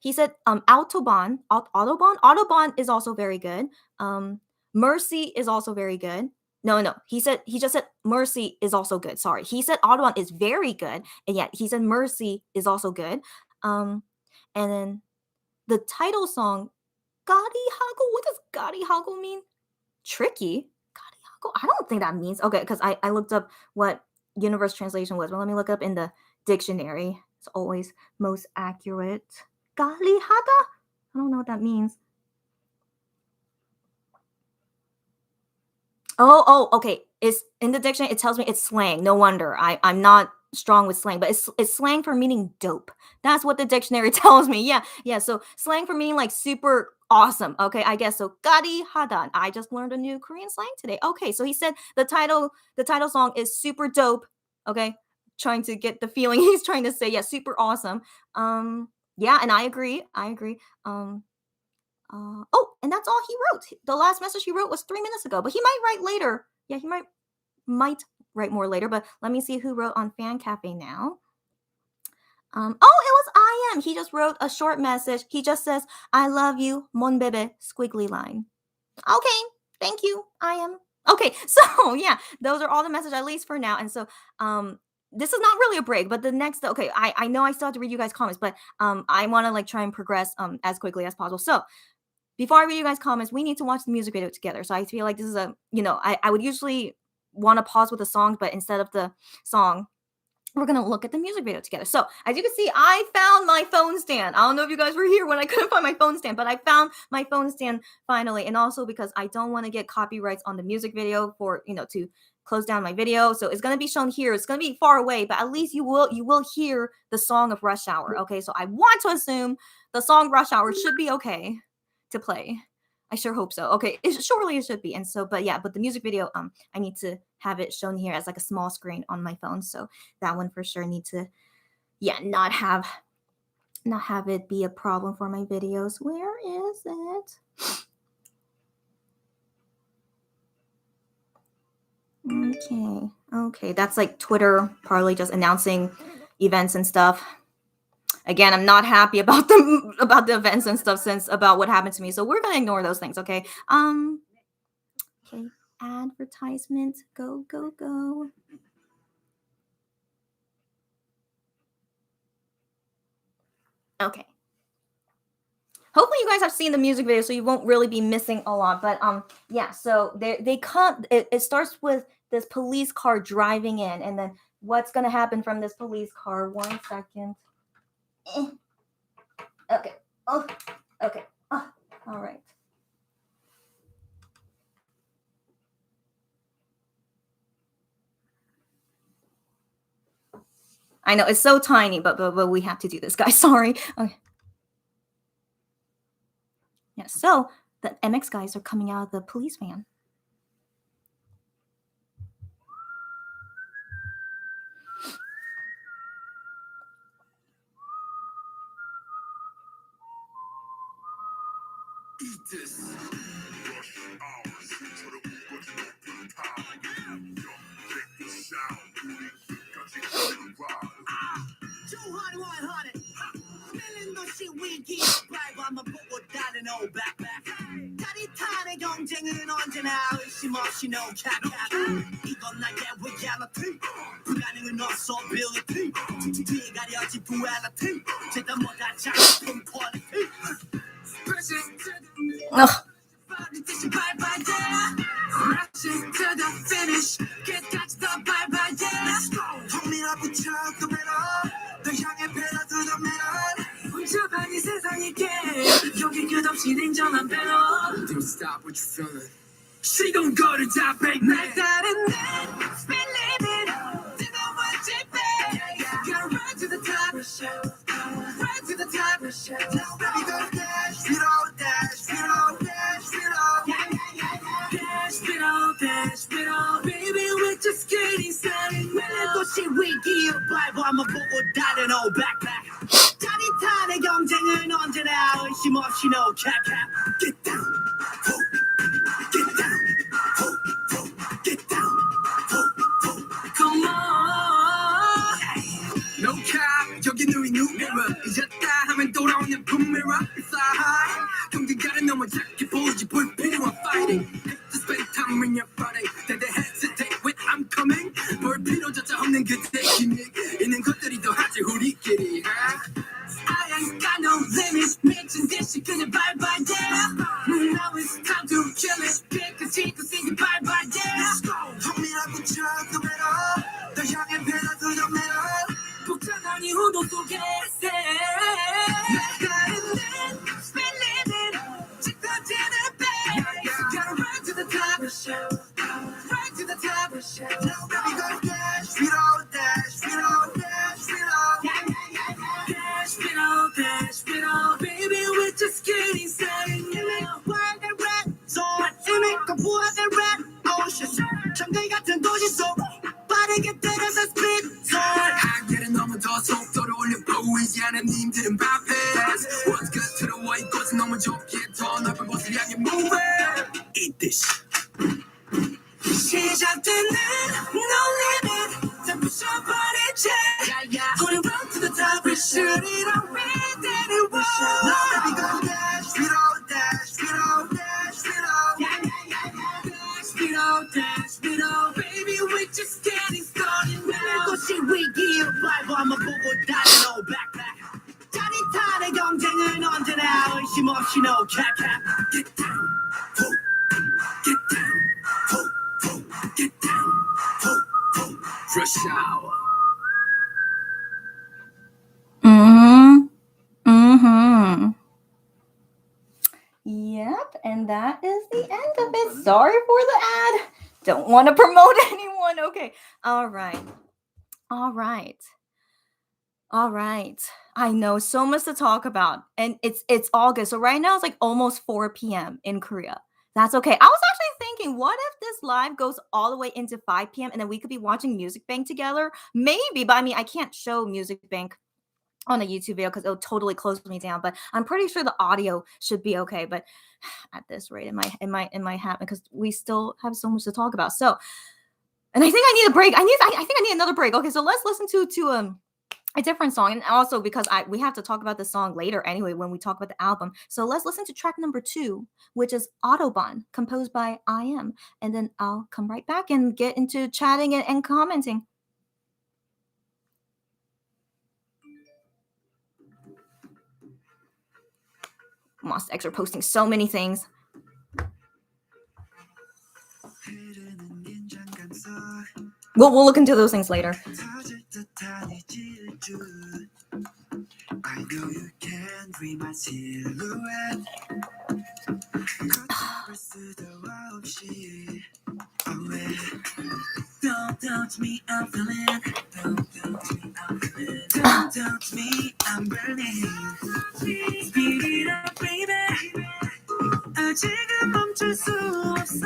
he said Autobahn is also very good. Mercy is also very good. No. He just said Mercy is also good. Sorry. He said Autobahn is very good. And yet he said Mercy is also good. And then the title song, Gadi Hagel. What does Gadi Hagel mean? Tricky. Gadi Hagel. I don't think that means because I looked up what universe translation was. Well, let me look up in the dictionary. It's always most accurate. Galihada? I don't know what that means. Okay. It's in the dictionary. It tells me it's slang. No wonder. I'm not strong with slang, but it's slang for meaning dope. That's what the dictionary tells me. Yeah. So slang for meaning like super awesome. Okay, I guess so. Gadi Hadan. I just learned a new Korean slang today. Okay, so he said the title song is super dope. Okay, trying to get the feeling he's trying to say. Yeah, super awesome. Yeah, and I agree. And that's all he wrote. The last message he wrote was 3 minutes ago, but he might write later. Yeah, he might write more later, but let me see who wrote on Fan Cafe now. It was I am. He just wrote a short message. He just says, I love you, mon bebe, squiggly line. Okay, thank you, I am. Okay, so yeah, those are all the messages, at least for now. And so this is not really a break, but the next, okay, I know I still have to read you guys' comments, but I want to like try and progress as quickly as possible. So before I read you guys' comments, we need to watch the music video together. So I feel like this is I would usually want to pause with the song, but instead of the song, we're going to look at the music video together. So as you can see, I found my phone stand. I don't know if you guys were here when I couldn't find my phone stand, but I found my phone stand finally. And also because I don't want to get copyrights on the music video for, to close down my video. So it's gonna be shown here. It's gonna be far away, but at least you will hear the song of Rush Hour. Okay, so I want to assume the song Rush Hour should be okay to play. I sure hope so. Okay, surely it should be. And so, but yeah, but the music video, I need to have it shown here as like a small screen on my phone. So that one for sure need to, yeah, not have it be a problem for my videos. Where is it? Okay, that's like Twitter probably just announcing events and stuff. Again, I'm not happy about the events and stuff since about what happened to me. So we're gonna ignore those things, okay? Okay, advertisement, go. Okay. Hopefully you guys have seen the music video, so you won't really be missing a lot. But yeah. So they come. It starts with this police car driving in, and then what's gonna happen from this police car? 1 second. Okay. Oh. Okay. Oh. All right. I know it's so tiny, but we have to do this, guys. Sorry. Okay. Yeah. So the MX guys are coming out of the police van. Eat this. I'm a 보고 다른 old backpack. 짜릿한 경쟁은 언제나 의심 없이 no cap cap. 이건 나의 reality. 불가능은 없어 ability. 뒤에 가려진 duality. 제대로보다 작은 quality. Ugh. Bye bye yeah. Rushing to the finish. Get touched up bye bye yeah. Let's go. 통밀어 붙여 그 배로. 더 향해 pedal to the metal. 혼자만 이 세상이게 여기 끝없이 냉정한 배로. Don't stop what you're feeling. She gon' go to top eight. 날 따른 내 believe it. 뜨거운 집에. Gotta run to the top. Run to the top. Baby go dash, speed on dash, speed on dash, speed on. Dash, speed on dash, speed on. Baby we're just getting started. 멜로시 위기에 발버함을 보고 다른 old backpack. 짜릿한 경쟁은 언제나 의심 없이 no cap cap. Get down, ho, get down, ho, ho, get down, ho, ho. Come on, no cap. 여기 누이 new mirror. 잊었다 하면 돌아오는 boom mirror. Fly high. 경쟁자는 너무 작게 보이지 불필요한 fighting. Hate to spend time in your body. That they hesitate when I'm coming. 볼 필요조차 없는 그때 기믹. 있는 것들이 더 하지 우리끼리. I ain't got no limits. 미친 듯이 그냥 bye bye yeah. Now it's time to kill it. 끝까지 그 singing bye bye yeah. 통밀하고 척 그대로. 더 향해 pedal to the metal. 복잡한 이 혼돈 속에 나가는 내 believe it. 짙어지는 배. Gotta run to the top. Run to the top. Baby go dash, speed on dash, speed on dash, speed on. Dash, speed on dash, speed on. Baby we're just getting started. Wild and red zone. 이미 거부하는 red ocean. 정글 같은 도시 속 빠르게 때려서 speed zone. 한계를 넘어 더 속도를 올려 보이지 않은 님들은 bypass. What's good to the way 이곳은 너무 좁게 더 넓은 곳을 향해 move it. Eat this. 시작되는 no limit. 다 부셔버리지. 우리 run to the top. We shoot it on red and it won't. Baby go dash, speed on dash, speed on dash, speed on. Dash, speed on dash, speed on. Baby we're just getting started now. 꽃이 위기에 발버함을 보고 다른 old backpack. 짜릿한 경쟁은 언제나 의심 없이 no cap cap. Get down, ho, get down, ho, ho, get down, ho, ho. Rush hour. Yep, and that is the end of it. Sorry for the ad. Don't want to promote anyone. on. Okay. All right. All right. All right. I know so much to talk about. And it's August. So right now it's like almost 4 p.m. in Korea. That's okay. I was actually thinking, what if this live goes all the way into 5 p.m. and then we could be watching Music Bank together? Maybe, but I mean, I can't show Music Bank on a YouTube video because it'll totally close me down. But I'm pretty sure the audio should be okay. But at this rate, it might happen because we still have so much to talk about. So, and I think I need a break. I think I need another break. Okay, so let's listen to a different song, and also because we have to talk about the song later anyway when we talk about the album. So let's listen to track number 2, which is Autobahn, composed by IM, and then I'll come right back and get into chatting and commenting. Monsta X are posting so many things. We'll look into those things later. I know you can read my silhouette. Don't touch me, I'm feeling. Don't touch me, I'm feeling. Don't touch me, I'm burning. Speed it up, baby. 아직은 멈출 수 없어.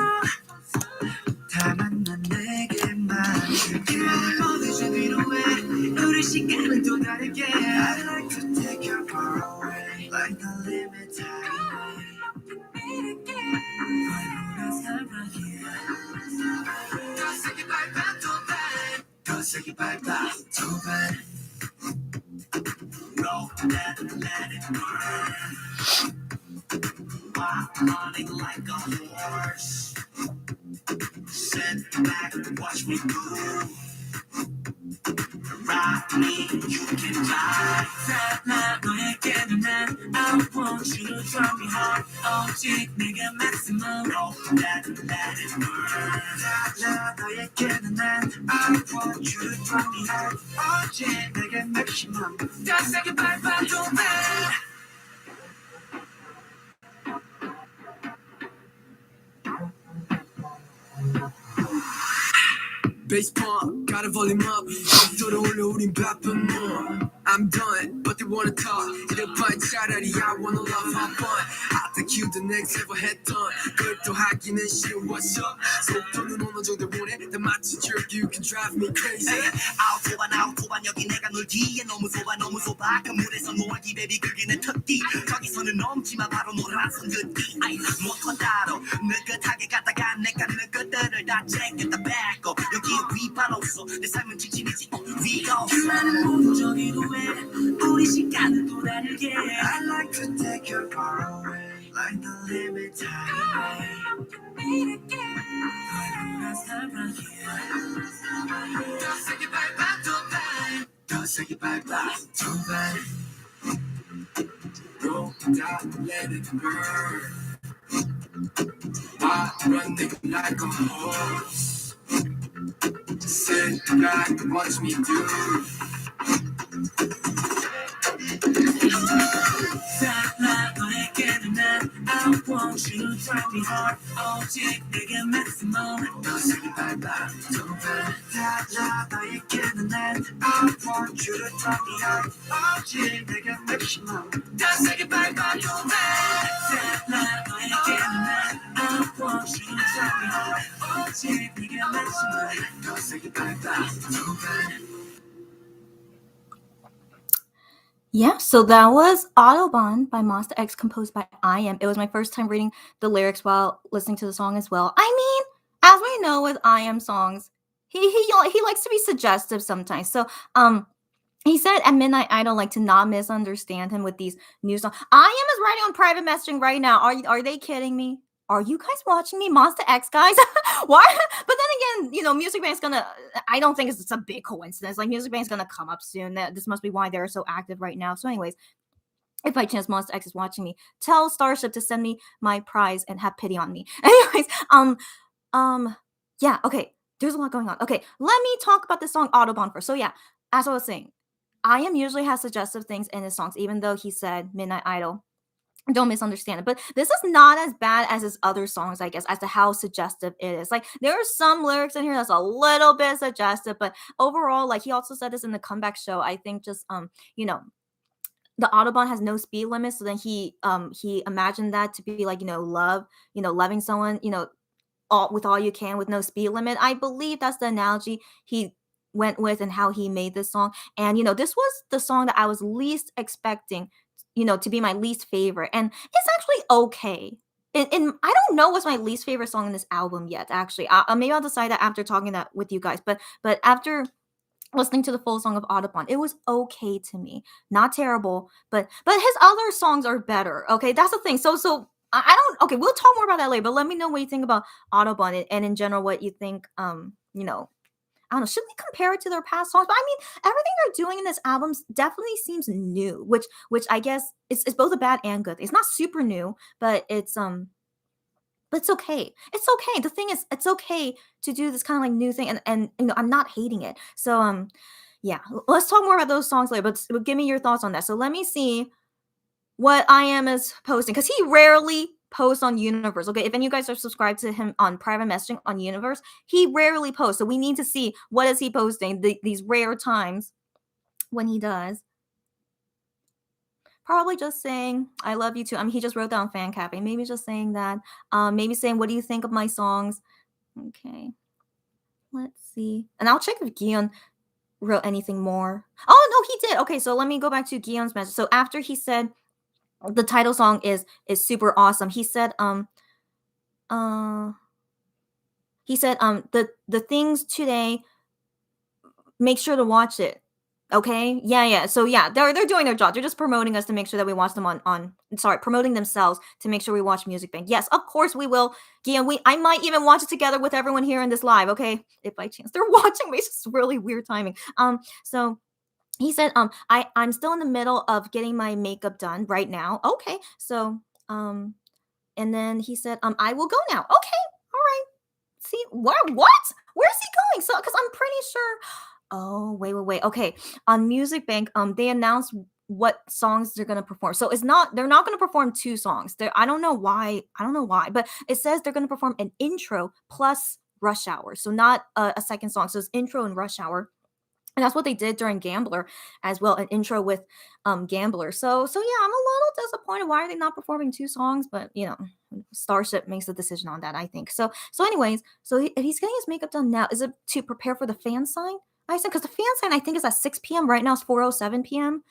다만 난 내게만 줄게. 어느새 뒤로 해. 우리 시간은 또 다르게. I'd like to take you far away. Like the limit highway. Don't say goodbye, bye, too bad. Don't say goodbye, bye, too bad. No, let it burn. Running like a horse. Sit back and watch me move. Ride me, you can ride. 나 너에게는 난 I want you to drive me hard. 오직 내가 maximum. No, let it burn. 나 너에게는 난 I want you to drive me hard. 오직 내가 maximum. Don't say goodbye, bye, don't bad. Bass pump, gotta volume up. 속도를 올려 우린 바쁜 뭐. I'm done, but they wanna talk. 이럴 바엔 차라리 I wanna love 한 번. I think you the next level 했던 그걸 또 하기는 쉬웠어. 속도는 어느 정도 원해. 다 마치 jerk, you can drive me crazy. 아웃도반 여기 내가 널 뒤에 너무 좁아 그 물에서 놀기 baby 그게 내 특기. 저기서는 넘지마 바로 노란선 끝이. 아이 모터 따로 느긋하게 가다가 내가 느긋들을 다 챙겼다 back up. 여기 위바로서 내 삶은 직진이지 위가 없어. 나는 무저기로 해 우리 시간은 또 다르게. I like to take you far away like the limit highway. Don't say goodbye, bye, too bad. Don't say goodbye, bye, too bad. Roll down, let it burn. I run nigga like a horse. Sit back and watch me do. I want you to drive me hard. 오직 내게 maximum. Don't say goodbye, bye, too bad. 너에게는 난 I want you to drive me hard. 오직 내게 maximum. Don't say goodbye, bye, too bad. 너에게는 난 I want you to drive me hard. 오직 내게 maximum. Don't say goodbye, bye, too bad. Yeah, so that was Autobahn by Monsta X, composed by IM. It was my first time reading the lyrics while listening to the song as well. I mean, as we know with IM songs, he likes to be suggestive sometimes. So he said at Midnight Idol like to not misunderstand him with these new songs. IM is writing on private messaging right now. Are they kidding me? Are you guys watching me, Monsta X guys? Why? But then again, you know, Music Bank's gonna. I don't think it's a big coincidence. Like Music Bank's gonna come up soon. This must be why they're so active right now. So, anyways, if by chance Monsta X is watching me, tell Starship to send me my prize and have pity on me. Anyways, yeah, okay. There's a lot going on. Okay, let me talk about this song Autobahn first. So yeah, as I was saying, IM usually has suggestive things in his songs, even though he said Midnight Idol Don't misunderstand it, but this is not as bad as his other songs, I guess, as to how suggestive it is. Like, there are some lyrics in here that's a little bit suggestive, but overall, like, he also said this in the comeback show. I think just you know, the Autobahn has no speed limit, so then he imagined that to be like, love, loving someone, all you can with no speed limit. I believe that's the analogy he went with and how he made this song. And this was the song that I was least expecting, to be my least favorite. And it's actually okay. And I don't know what's my least favorite song in this album yet. Actually, maybe I'll decide that after talking that with you guys. But after listening to the full song of Audubon, it was okay to me, not terrible, but his other songs are better. Okay, that's the thing. So I don't. Okay, we'll talk more about that later. But let me know what you think about Audubon and in general what you think. I don't know. Should we compare it to their past songs? But I mean, everything they're doing in this album definitely seems new, which I guess is both a bad and good thing. It's not super new, but it's okay. It's okay. The thing is, it's okay to do this kind of like new thing, and I'm not hating it. So yeah, let's talk more about those songs later. But give me your thoughts on that. So let me see what I am is posting because he rarely posts on Universe. Okay, if any of you guys are subscribed to him on private messaging on Universe, he rarely posts. So we need to see what is he posting these rare times when he does. Probably just saying I love you too. I mean, he just wrote down fan capping. Maybe just saying that. Maybe saying what do you think of my songs? Okay, let's see. And I'll check if Gion wrote anything more. Oh no, he did. Okay, so let me go back to Gion's message. So after he said the title song is super awesome, he said uh the things today, make sure to watch it. Okay, yeah, so yeah, they're doing their job. They're just promoting us to make sure that we watch them on sorry, promoting themselves to make sure we watch Music Bank. Yes, of course we will. Yeah, I might even watch it together with everyone here in this live. Okay, if by chance they're watching me. It's just really weird timing. So he said I'm still in the middle of getting my makeup done right now. Okay, so and then he said I will go now. Okay, all right. See, what? Where's he going? So, because I'm pretty sure. Oh, wait. Okay, on Music Bank, they announced what songs they're gonna perform. So it's not they're not gonna perform two songs. I don't know why. I don't know why, but it says they're gonna perform an intro plus Rush Hour. So not a second song. So it's intro and Rush Hour. And that's what they did during Gambler as well, an intro with Gambler. So yeah, I'm a little disappointed. Why are they not performing two songs? But Starship makes the decision on that, I think. So anyways, if he's getting his makeup done now, is it to prepare for the fan sign? I said because the fan sign I think is at 6 p.m. Right now. It's 4:07 p.m.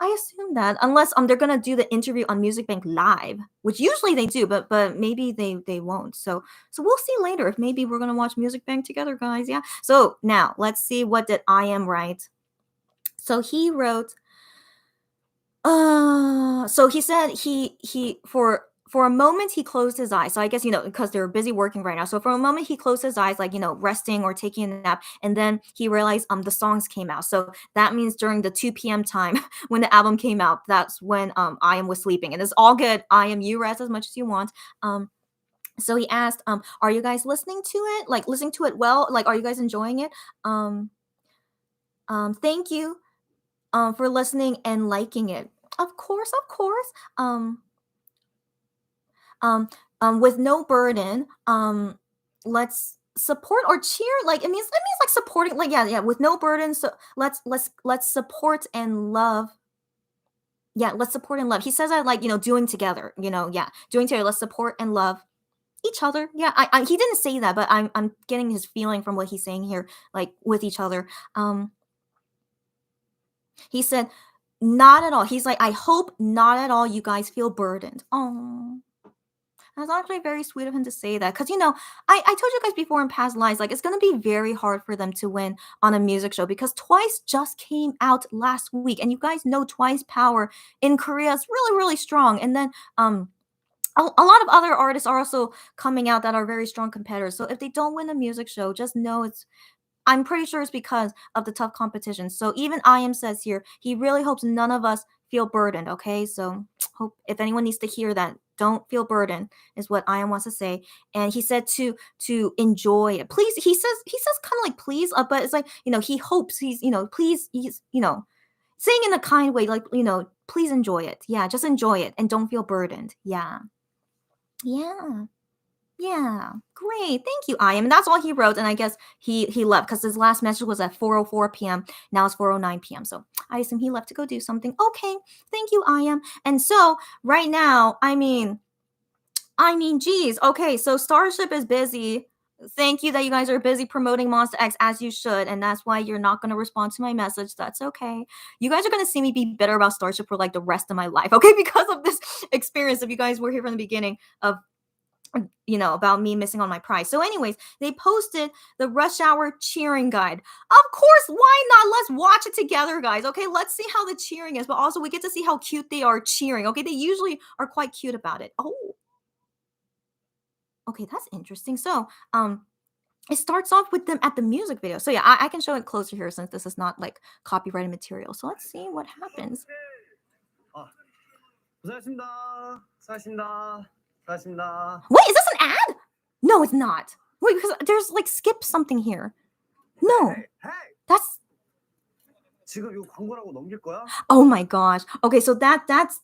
I assume that unless they're gonna do the interview on Music Bank live, which usually they do, but maybe they won't. So we'll see later if maybe we're gonna watch Music Bank together, guys. Yeah. So now let's see what did I am write. So he wrote so he said he for a moment he closed his eyes. So I guess because they're busy working right now. So for a moment he closed his eyes, like resting or taking a nap, and then he realized the songs came out. So that means during the 2 p.m. time when the album came out, that's when I am was sleeping, and it's all good. I am you rest as much as you want. So he asked, are you guys listening to it? Like listening to it well? Like are you guys enjoying it? Thank you for listening and liking it. Of course, of course. With no burden, let's support or cheer. Like it means like supporting. Like yeah. With no burden, so let's support and love. Yeah, let's support and love. He says that like doing together. Yeah, doing together. Let's support and love each other. Yeah, he didn't say that, but I'm getting his feeling from what he's saying here, like with each other. He said, not at all. He's like, I hope not at all you guys feel burdened. Oh, that's actually very sweet of him to say that. Because, I told you guys before in past lives, like, it's going to be very hard for them to win on a music show because Twice just came out last week. And you guys know Twice power in Korea is really, really strong. And then, a lot of other artists are also coming out that are very strong competitors. So if they don't win a music show, just know I'm pretty sure it's because of the tough competition. So even I.M says here, he really hopes none of us feel burdened. Okay, so hope if anyone needs to hear that, don't feel burdened is what I.M wants to say. And he said to enjoy it. Please, he says kind of like please, but it's like he hopes please he's saying in a kind way, like please enjoy it. Yeah, just enjoy it and don't feel burdened. Yeah. Great. Thank you, I am. And that's all he wrote. And I guess he left because his last message was at 4:04 p.m. Now it's 4:09 p.m. So I assume he left to go do something. Okay. Thank you, I am. And so right now, I mean, geez. Okay, so Starship is busy. Thank you that you guys are busy promoting Monsta X as you should, and that's why you're not going to respond to my message. That's okay. You guys are going to see me be bitter about Starship for like the rest of my life, okay? Because of this experience. If you guys were here from the beginning of, about me missing on my prize. So anyways, they posted the rush hour cheering guide. Of course, why not? Let's watch it together, guys. Okay, let's see how the cheering is, but also we get to see how cute they are cheering. Okay, they usually are quite cute about it. Oh. Okay, that's interesting. So, it starts off with them at the music video. So yeah, I can show it closer here since this is not like copyrighted material. So let's see what happens. 수고하셨습니다. 수고하셨습니다. 수고하셨습니다. Wait, is this an ad? No, it's not. Wait, because there's like skip something here. No, that's. 지금 이거 광고라고 넘길 거야? Oh my gosh. Okay, so that's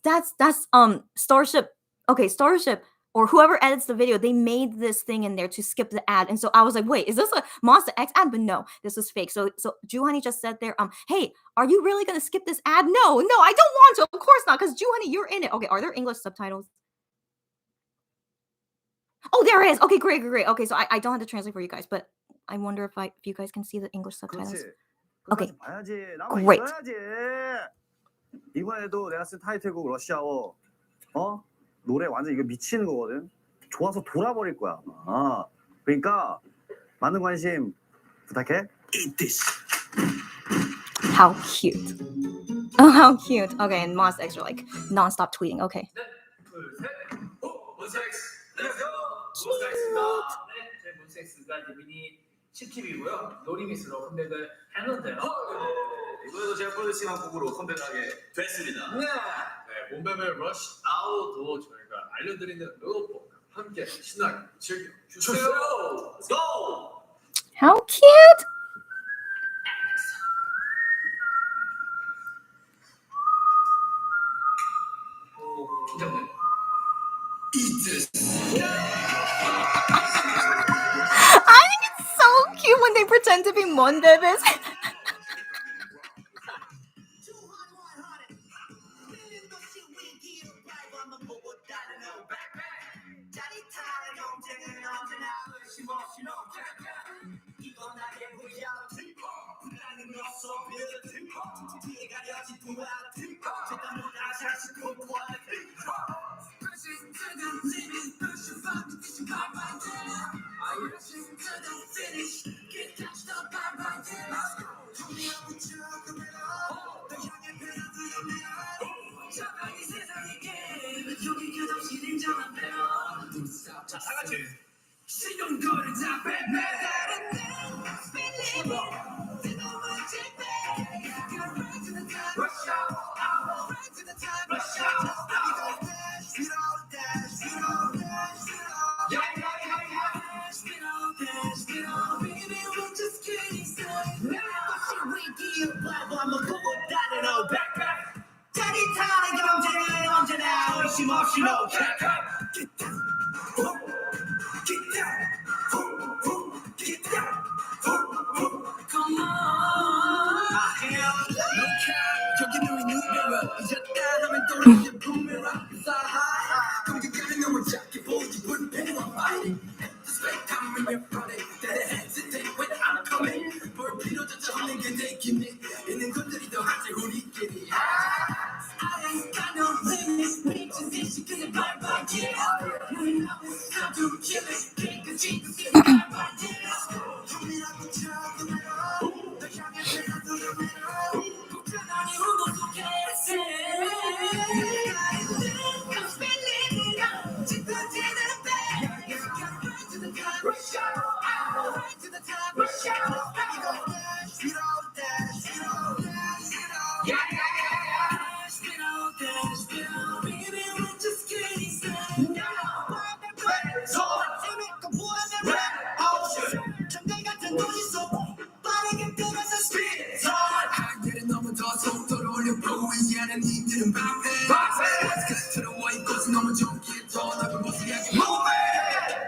Starship. Okay, Starship. Or whoever edits the video, they made this thing in there to skip the ad. And so I was like, wait, is this a Monsta X ad? But no, this is fake. So Juhani just said there, hey, are you really going to skip this ad? No, I don't want to. Of course not, because Juhani, you're in it. Okay, are there English subtitles? Oh, there is. Okay, great. Okay, so I don't have to translate for you guys, but I wonder if you guys can see the English subtitles. Okay, great. 이번에도 내가 쓴 타이틀곡 러시아워. 노래 완전 이거 미치는 거거든. 좋아서 돌아버릴 거야. 그러니까 많은 관심 부탁해. Eat this. How cute. Oh, how cute. Okay, and Monsta X are like non-stop tweeting. Okay. 몬스타 X. 안녕하세요. 몬스타 X입니다. 네, 저희 몬스타 X가 이제 미니 10TV고요. 로링잇으로 컴백을 했는데요. 이번에도 제가 프로듀싱한 곡으로 컴백하게 됐습니다. 네. 몬베베 러시 아웃도 저희가 알려드리는 멜로디와 함께 신나게 즐겨주세요. Let's go! How cute! 긴장돼. I think it's so cute when they pretend to be Monbebes. 자, 다 같이.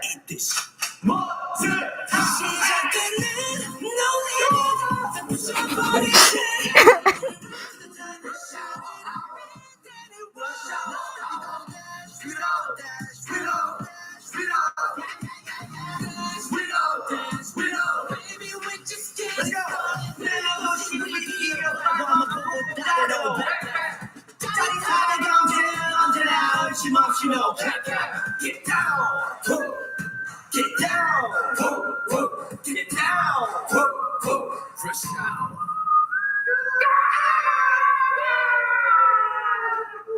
Eat this. Get down, get down, get down, fresh out.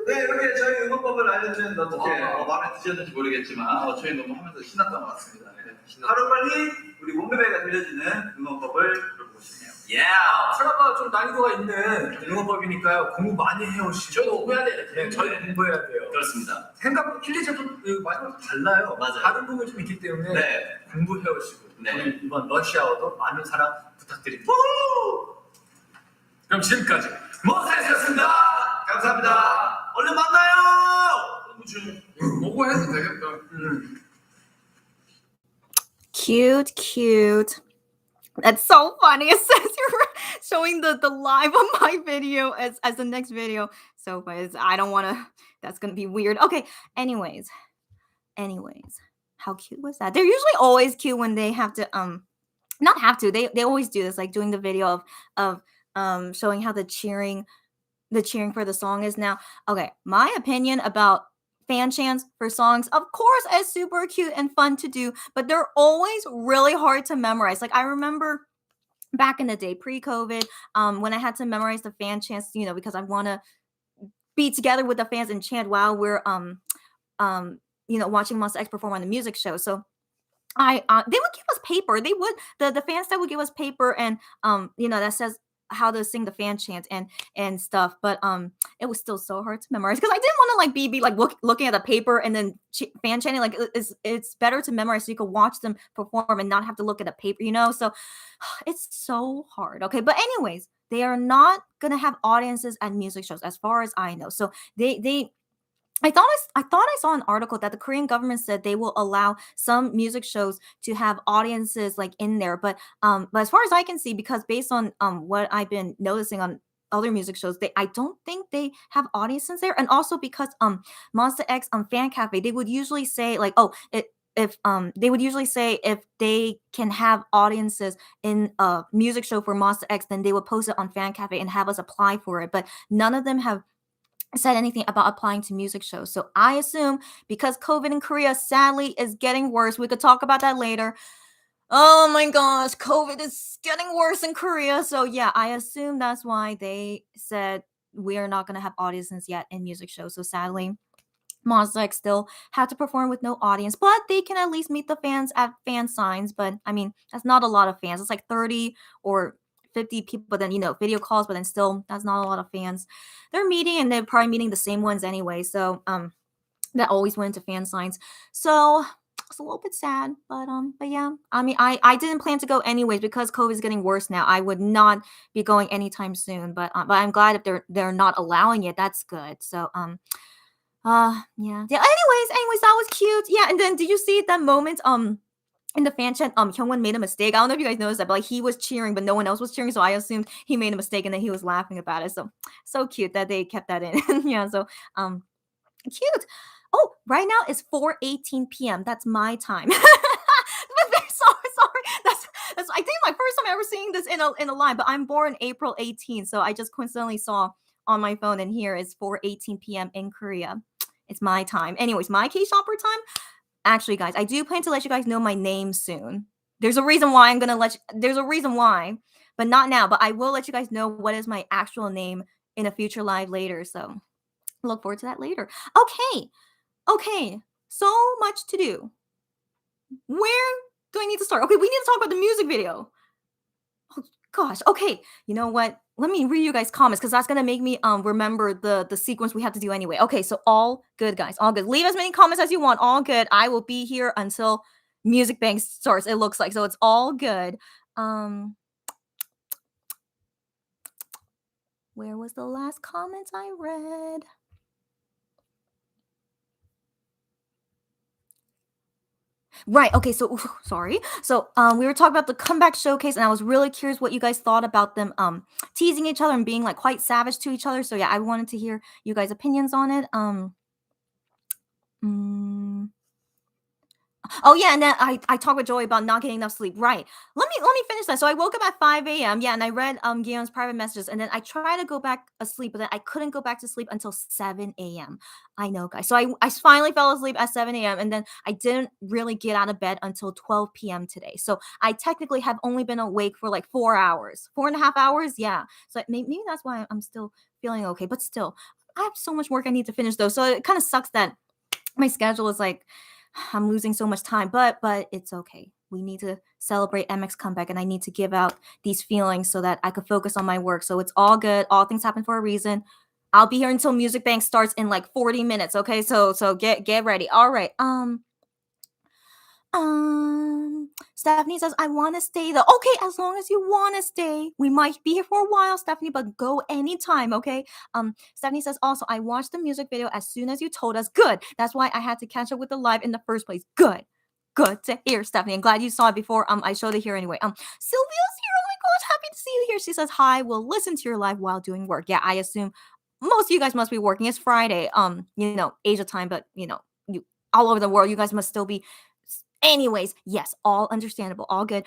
네, 이렇게 저희 응원법을 알려드렸는데 어떻게 마음에 드셨는지 모르겠지만 저희 너무 하면서 신났던 것 같습니다. 네, 하루빨리 우리 몸베베가 들려주는 응원법을 들어보고 싶네요. 생각보다 좀 난이도가 있는 응원법이니까요. 공부 많이 해오시죠. 저희도 공부해야 돼요. 네, 저희 공부해야 돼요. 그렇습니다. 생각 킬리제도 마지막으로 달라요. 맞아요. 다른 부분이 좀 있기 때문에 네. 공부해오시고 네. 우리 이번 러시아어도 많은 사랑 부탁드립니다. 그럼 지금까지 모사였습니다. 감사합니다. 얼른 만나요. 보고 해도 되겠다. Cute. That's so funny. It says you're showing the live on my video as the next video. So I don't want to. That's gonna be weird. Okay. Anyways, how cute was that? They're usually always cute when they have to not have to. They always do this, like doing the video of showing how the cheering for the song is now. Okay, my opinion about fan chants for songs, of course, is super cute and fun to do, but they're always really hard to memorize. Like I remember back in the day, pre-COVID, when I had to memorize the fan chants, because I want to be together with the fans and chant while we're watching Monsta X perform on the music show. So they would give us paper. They would the fan staff would give us paper and that says how to sing the fan chants and stuff, but it was still so hard to memorize because I didn't want to be looking at the paper and then fan chanting. Like it's better to memorize so you can watch them perform and not have to look at the paper, so it's so hard. Okay, but anyways, they are not gonna have audiences at music shows as far as I know. So I thought I saw an article that the Korean government said they will allow some music shows to have audiences like in there, but as far as I can see, because based on what I've been noticing on other music shows, I don't think they have audiences there, and also because Monsta X Fan Cafe, they would usually say like, if they can have audiences in a music show for Monsta X, then they would post it on Fan Cafe and have us apply for it, but none of them have said anything about applying to music shows. So I assume because COVID in Korea sadly is getting worse, we could talk about that later. Oh my gosh, COVID is getting worse in Korea. So yeah, I assume that's why they said we are not going to have audiences yet in music shows. So sadly, Monsta X still had to perform with no audience, but they can at least meet the fans at fan signs. But I mean, that's not a lot of fans. It's like 30 or 50 people, but then video calls, but then still that's not a lot of fans. They're meeting and they're probably meeting the same ones anyway, so that always went into fan signs. So it's a little bit sad, but yeah, I mean, I didn't plan to go anyways because COVID is getting worse now. I would not be going anytime soon, but I'm glad if they're not allowing it. That's good. So yeah. Anyways, that was cute. Yeah, and then did you see that moment in the fan chat, Hyungwon made a mistake. I don't know if you guys noticed that, but he was cheering, but no one else was cheering, so I assumed he made a mistake, and then he was laughing about it. So cute that they kept that in. Yeah, so cute. Oh, right now it's 4:18 p.m. That's my time. sorry. That's I think my first time ever seeing this in a line. But I'm born April 18th, so I just coincidentally saw on my phone, and here is 4:18 p.m. in Korea. It's my time. Anyways, my K-shopper time. Actually, guys, I do plan to let you guys know my name soon. There's a reason why there's a reason why, but not now. But I will let you guys know what is my actual name in a future live later. So look forward to that later. Okay. So much to do. Where do I need to start? Okay, we need to talk about the music video. Oh, gosh. Okay. You know what? Let me read you guys' comments because that's gonna make me remember the sequence we have to do anyway. Okay, so all good, guys. All good. Leave as many comments as you want. All good. I will be here until Music Bank starts, it looks like. So it's all good. Where was the last comment I read? Right. Okay. So, sorry. So, we were talking about the comeback showcase, and I was really curious what you guys thought about them teasing each other and being like quite savage to each other. So, yeah, I wanted to hear you guys' opinions on it. Mm, Oh yeah, and then I talked with Joey about not getting enough sleep. Right. Let me finish that. So I woke up at 5 a.m. Yeah, and I read Guillaume's private messages, and then I tried to go back asleep, but then I couldn't go back to sleep until 7 a.m. I know, guys. So I finally fell asleep at 7 a.m. and then I didn't really get out of bed until 12 p.m. today. So I technically have only been awake for like 4 hours, 4.5 hours. Yeah. So maybe that's why I'm still feeling okay. But still, I have so much work I need to finish though. So it kind of sucks that my schedule is like I'm losing so much time, but it's okay. We need to celebrate MX comeback, and I need to give out these feelings so that I could focus on my work. So it's all good. All things happen for a reason. I'll be here until Music Bank starts in like 40 minutes. Okay, so get ready. All right. Stephanie says, I want to stay though. Okay, as long as you want to stay. We might be here for a while, Stephanie, but go anytime, okay? Stephanie says, also, I watched the music video as soon as you told us. Good. That's why I had to catch up with the live in the first place. Good. Good to hear, Stephanie. I'm glad you saw it before I showed it here anyway. Sylvia's here. Oh my gosh, happy to see you here. She says, hi, we'll listen to your live while doing work. Yeah, I assume most of you guys must be working. It's Friday, Asia time, but you all over the world, you guys must still be. Anyways, yes, all understandable, all good.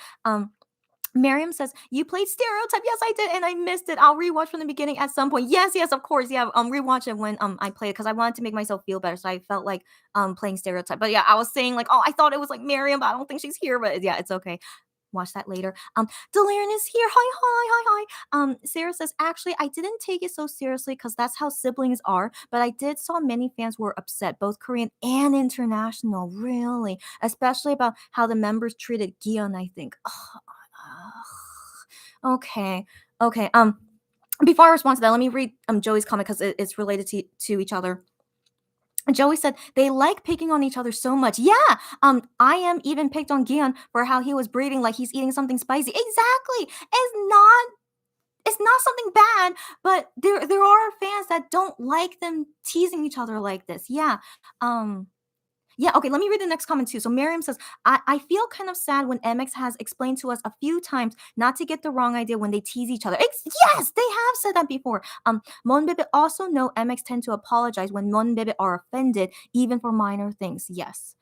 Miriam says, you played Stereotype. Yes, I did, and I missed it. I'll rewatch from the beginning at some point. Yes, of course. Yeah, rewatch it when I play it because I wanted to make myself feel better. So I felt like playing Stereotype. But yeah, I was saying like, oh, I thought it was like Miriam, but I don't think she's here. But yeah, it's okay. Watch that later. Delirian is here. Hi. Sarah says, actually, I didn't take it so seriously because that's how siblings are, but I did saw many fans were upset, both Korean and international, really, especially about how the members treated Gion, I think. Okay. Okay. Before I respond to that, let me read Joey's comment because it's related to each other. Joey said they like picking on each other so much. Yeah, I am even picked on Gian for how he was breathing like he's eating something spicy. Exactly. It's not something bad, but there are fans that don't like them teasing each other like this. Yeah. Yeah, okay, let me read the next comment too. So Miriam says, I feel kind of sad when MX has explained to us a few times not to get the wrong idea when they tease each other. Yes, they have said that before. Monbebe also know MX tend to apologize when Monbebe are offended, even for minor things. Yes,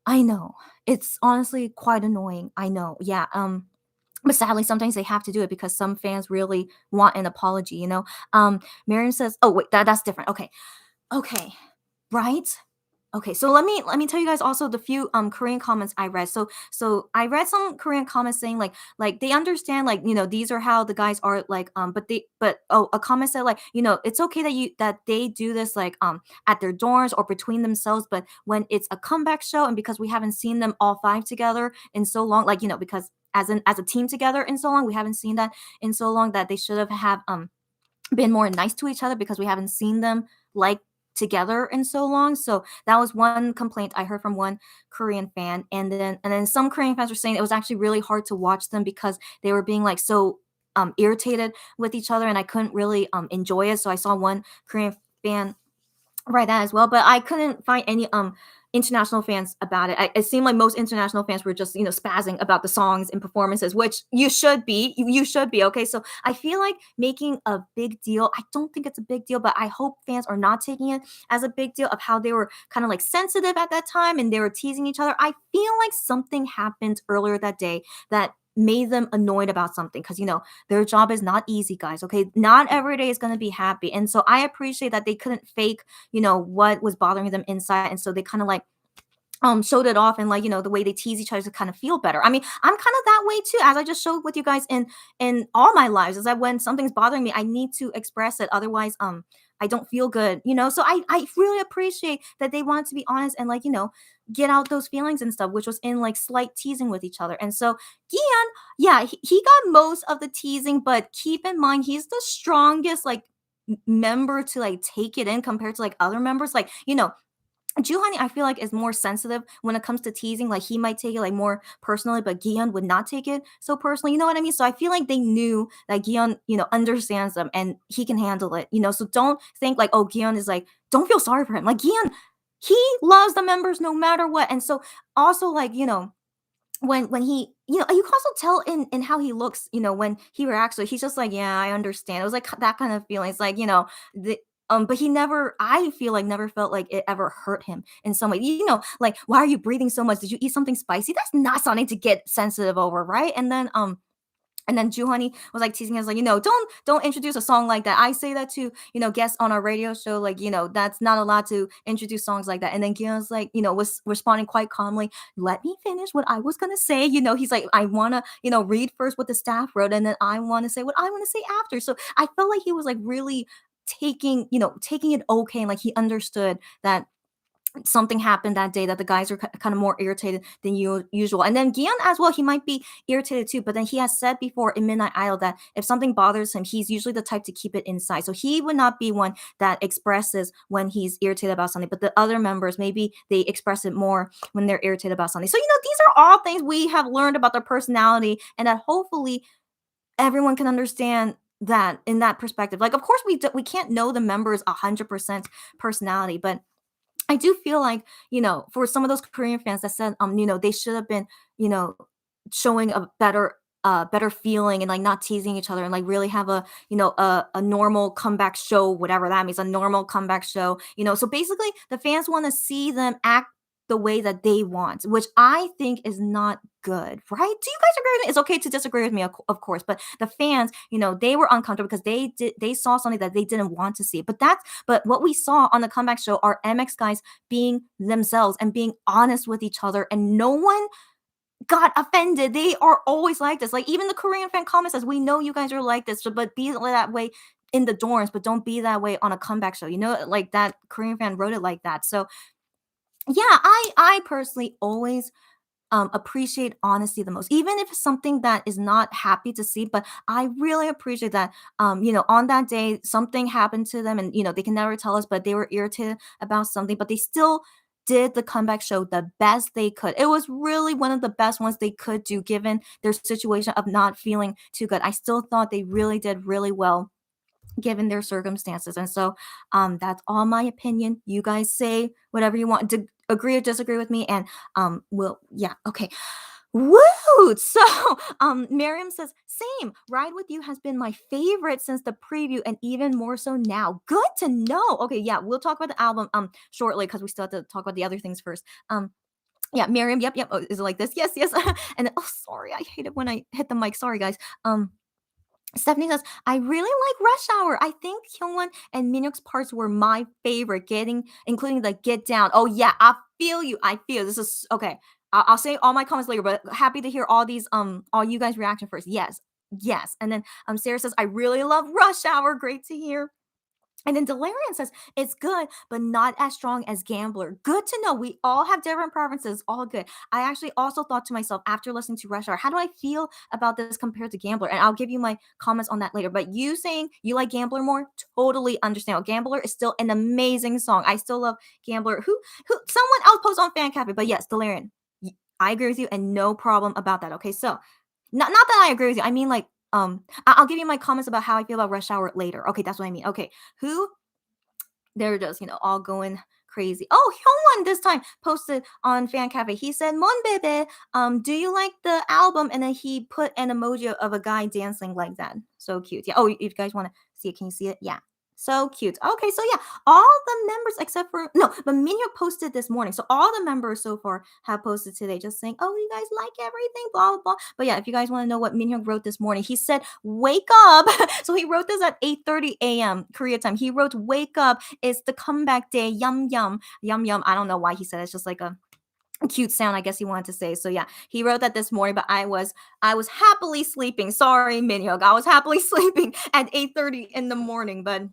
I know. It's honestly quite annoying. I know. Yeah. But sadly, sometimes they have to do it because some fans really want an apology, Miriam says, oh, wait, that's different. Okay. Right? Okay, so let me tell you guys also the few Korean comments I read. So I read some Korean comments saying like they understand like these are how the guys are like but a comment said like it's okay that they do this like at their dorms or between themselves, but when it's a comeback show and because we haven't seen them all five together in so long, like because as a team together in so long, we haven't seen that in so long that they should have been more nice to each other because we haven't seen them like together in so long. So that was one complaint I heard from one Korean fan. And then some Korean fans were saying it was actually really hard to watch them because they were being like so irritated with each other and I couldn't really enjoy it. So I saw one Korean fan write that as well, but I couldn't find any international fans about it. It seemed like most international fans were just spazzing about the songs and performances, which you should be. You should be. Okay, so I feel like making a big deal. I don't think it's a big deal, but I hope fans are not taking it as a big deal of how they were kind of like sensitive at that time and they were teasing each other. I feel like something happened earlier that day that made them annoyed about something because their job is not easy, guys. Okay, not every day is going to be happy, and so I appreciate that they couldn't fake what was bothering them inside, and so they kind of like showed it off and like the way they tease each other to kind of feel better. I mean, I'm kind of that way too, as I just showed with you guys in all my lives, is that when something's bothering me I need to express it, otherwise I don't feel good, so I really appreciate that they wanted to be honest and like get out those feelings and stuff, which was in like slight teasing with each other. And so Gian, yeah, he got most of the teasing, but keep in mind he's the strongest like member to like take it in compared to like other members, like Juhani, I feel like, is more sensitive when it comes to teasing. Like he might take it like more personally, but Gion would not take it so personally. You know what I mean? So I feel like they knew that Gion, understands them and he can handle it. So don't think like, oh, Gion is like, don't feel sorry for him. Like Gion, he loves the members no matter what. And so also like, when he you can also tell in how he looks, when he reacts. So he's just like, yeah, I understand. It was like that kind of feeling. It's like, the but he never, I feel like, never felt like it ever hurt him in some way. Like, why are you breathing so much? Did you eat something spicy? That's not something to get sensitive over, right? And then Juhani was like teasing us, like, don't introduce a song like that. I say that to, guests on our radio show, like, that's not allowed to introduce songs like that. And then Gion's like, was responding quite calmly, let me finish what I was gonna say. He's like, I wanna, read first what the staff wrote, and then I wanna say what I wanna say after. So I felt like he was like really taking it okay, and like he understood that something happened that day, that the guys are kind of more irritated than usual. And then Gian as well, he might be irritated too, but then he has said before in Midnight Idol that if something bothers him, he's usually the type to keep it inside. So he would not be one that expresses when he's irritated about something, but the other members, maybe they express it more when they're irritated about something. So, these are all things we have learned about their personality, and that hopefully everyone can understand that in that perspective. Like, of course, we can't know the members 100% personality, but I do feel like, for some of those Korean fans that said, they should have been, you know, showing a better feeling, and like not teasing each other, and like really have a normal comeback show, whatever that means, a normal comeback show. So basically the fans want to see them act the way that they want, which I think is not good, right? Do you guys agree with me? It's okay to disagree with me, of course, but the fans, they were uncomfortable because they saw something that they didn't want to see. But what we saw on the comeback show are MX guys being themselves and being honest with each other, and no one got offended. They are always like this. Like, even the Korean fan comment says, we know you guys are like this, but be that way in the dorms, but don't be that way on a comeback show. Like that Korean fan wrote it like that. So yeah, I personally always appreciate honesty the most, even if it's something that is not happy to see. But I really appreciate that, on that day, something happened to them, and they can never tell us, but they were irritated about something, but they still did the comeback show the best they could. It was really one of the best ones they could do given their situation of not feeling too good. I still thought they really did really well given their circumstances. And so that's all my opinion. You guys say whatever you want to agree or disagree with me, and yeah, okay. Woo! So Miriam says, same. Ride With You has been my favorite since the preview, and even more so now. Good to know. Okay, yeah, we'll talk about the album shortly, because we still have to talk about the other things first. Yeah, Miriam, yep. Oh, is it like this? Yes. And then, oh, sorry, I hate it when I hit the mic. Sorry, guys. Stephanie says, I really like Rush Hour. I think Hyungwon and Minhyuk's parts were my favorite, including the Get Down. Oh, yeah, I feel you. This is okay. I'll say all my comments later, but happy to hear all you guys' reaction first. Yes. And then Sarah says, I really love Rush Hour. Great to hear. And then Delarian says, it's good, but not as strong as Gambler. Good to know. We all have different preferences. All good. I actually also thought to myself after listening to Rush Hour, how do I feel about this compared to Gambler? And I'll give you my comments on that later. But you saying you like Gambler more, totally understand. Gambler is still an amazing song. I still love Gambler. Who someone else posts on Fan Cafe. But yes, Delarian, I agree with you, and no problem about that. Okay, so not that I agree with you. I mean, like, I'll give you my comments about how I feel about Rush Hour later. Okay, that's what I mean. Okay, there it is, all going crazy. Oh, Hyungwon this time posted on Fan Cafe. He said, Mon bebe, do you like the album? And then he put an emoji of a guy dancing like that. So cute. Yeah. Oh, if you guys want to see it, can you see it? Yeah. So cute. Okay, so yeah, all the members except for but Minhyuk posted this morning. So all the members so far have posted today, just saying, "Oh, you guys like everything, blah blah blah." But yeah, if you guys want to know what Minhyuk wrote this morning, he said, "Wake up." So he wrote this at 8:30 a.m. Korea time. He wrote, "Wake up! It's the comeback day. Yum yum yum yum." I don't know why he said it. It's just like a cute sound, I guess he wanted to say. So yeah, he wrote that this morning, but I was happily sleeping. Sorry, Minhyuk, I was happily sleeping at 8:30 in the morning, but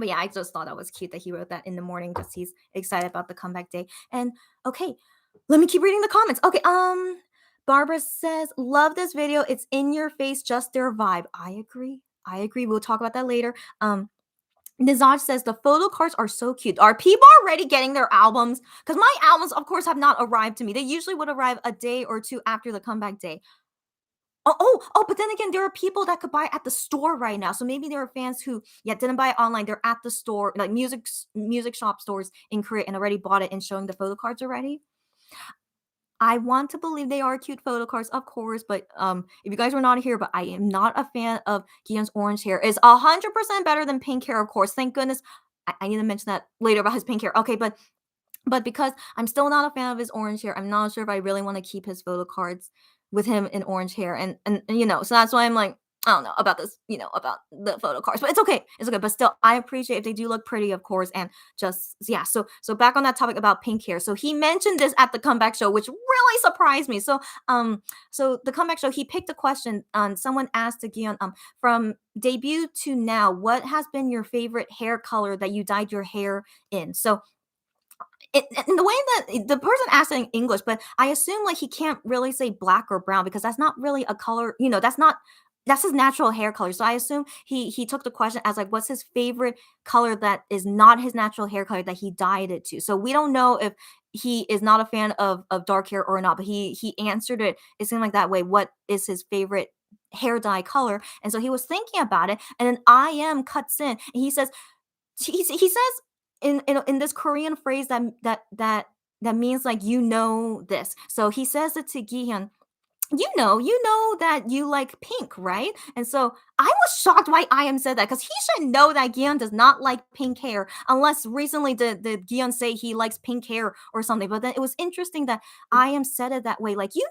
yeah, I just thought that was cute that he wrote that in the morning because he's excited about the comeback day. And okay, let me keep reading the comments. Okay, Barbara says, love this video. It's in your face, just their vibe. I agree. We'll talk about that later. Nizaj says the photo cards are so cute. Are people already getting their albums? Because my albums, of course, have not arrived to me. They usually would arrive a day or two after the comeback day. Oh, but then again, there are people that could buy at the store right now. So maybe there are fans who, yeah, didn't buy it online. They're at the store, like music shop stores in Korea, and already bought it and showing the photo cards already. I want to believe they are cute photo cards, of course, but if you guys were not here, but I am not a fan of Gian's orange hair. Is 100% better than pink hair, of course. Thank goodness. I need to mention that later about his pink hair. Okay, but because I'm still not a fan of his orange hair, I'm not sure if I really want to keep his photo cards with him in orange hair. And so that's why I'm like, I don't know about this, about the photo cards. But it's okay. It's okay. But still, I appreciate if they do look pretty, of course. And just yeah. So back on that topic about pink hair. So he mentioned this at the comeback show, which really surprised me. So the comeback show, he picked a question. Someone asked again, from debut to now, what has been your favorite hair color that you dyed your hair in? So in the way that the person asked it in English, but I assume like he can't really say black or brown because that's not really a color. That's his natural hair color. So I assume he took the question as like, what's his favorite color that is not his natural hair color that he dyed it to. So we don't know if he is not a fan of dark hair or not, but he answered it. It seemed like that way. What is his favorite hair dye color? And so he was thinking about it, and then I am cuts in, and he says in this Korean phrase that means like this. So he says it to Gihyun. You know that you like pink, right? And so I was shocked why I am said that because he should know that Gion does not like pink hair unless recently did Gion say he likes pink hair or something. But then it was interesting that I am said it that way, like you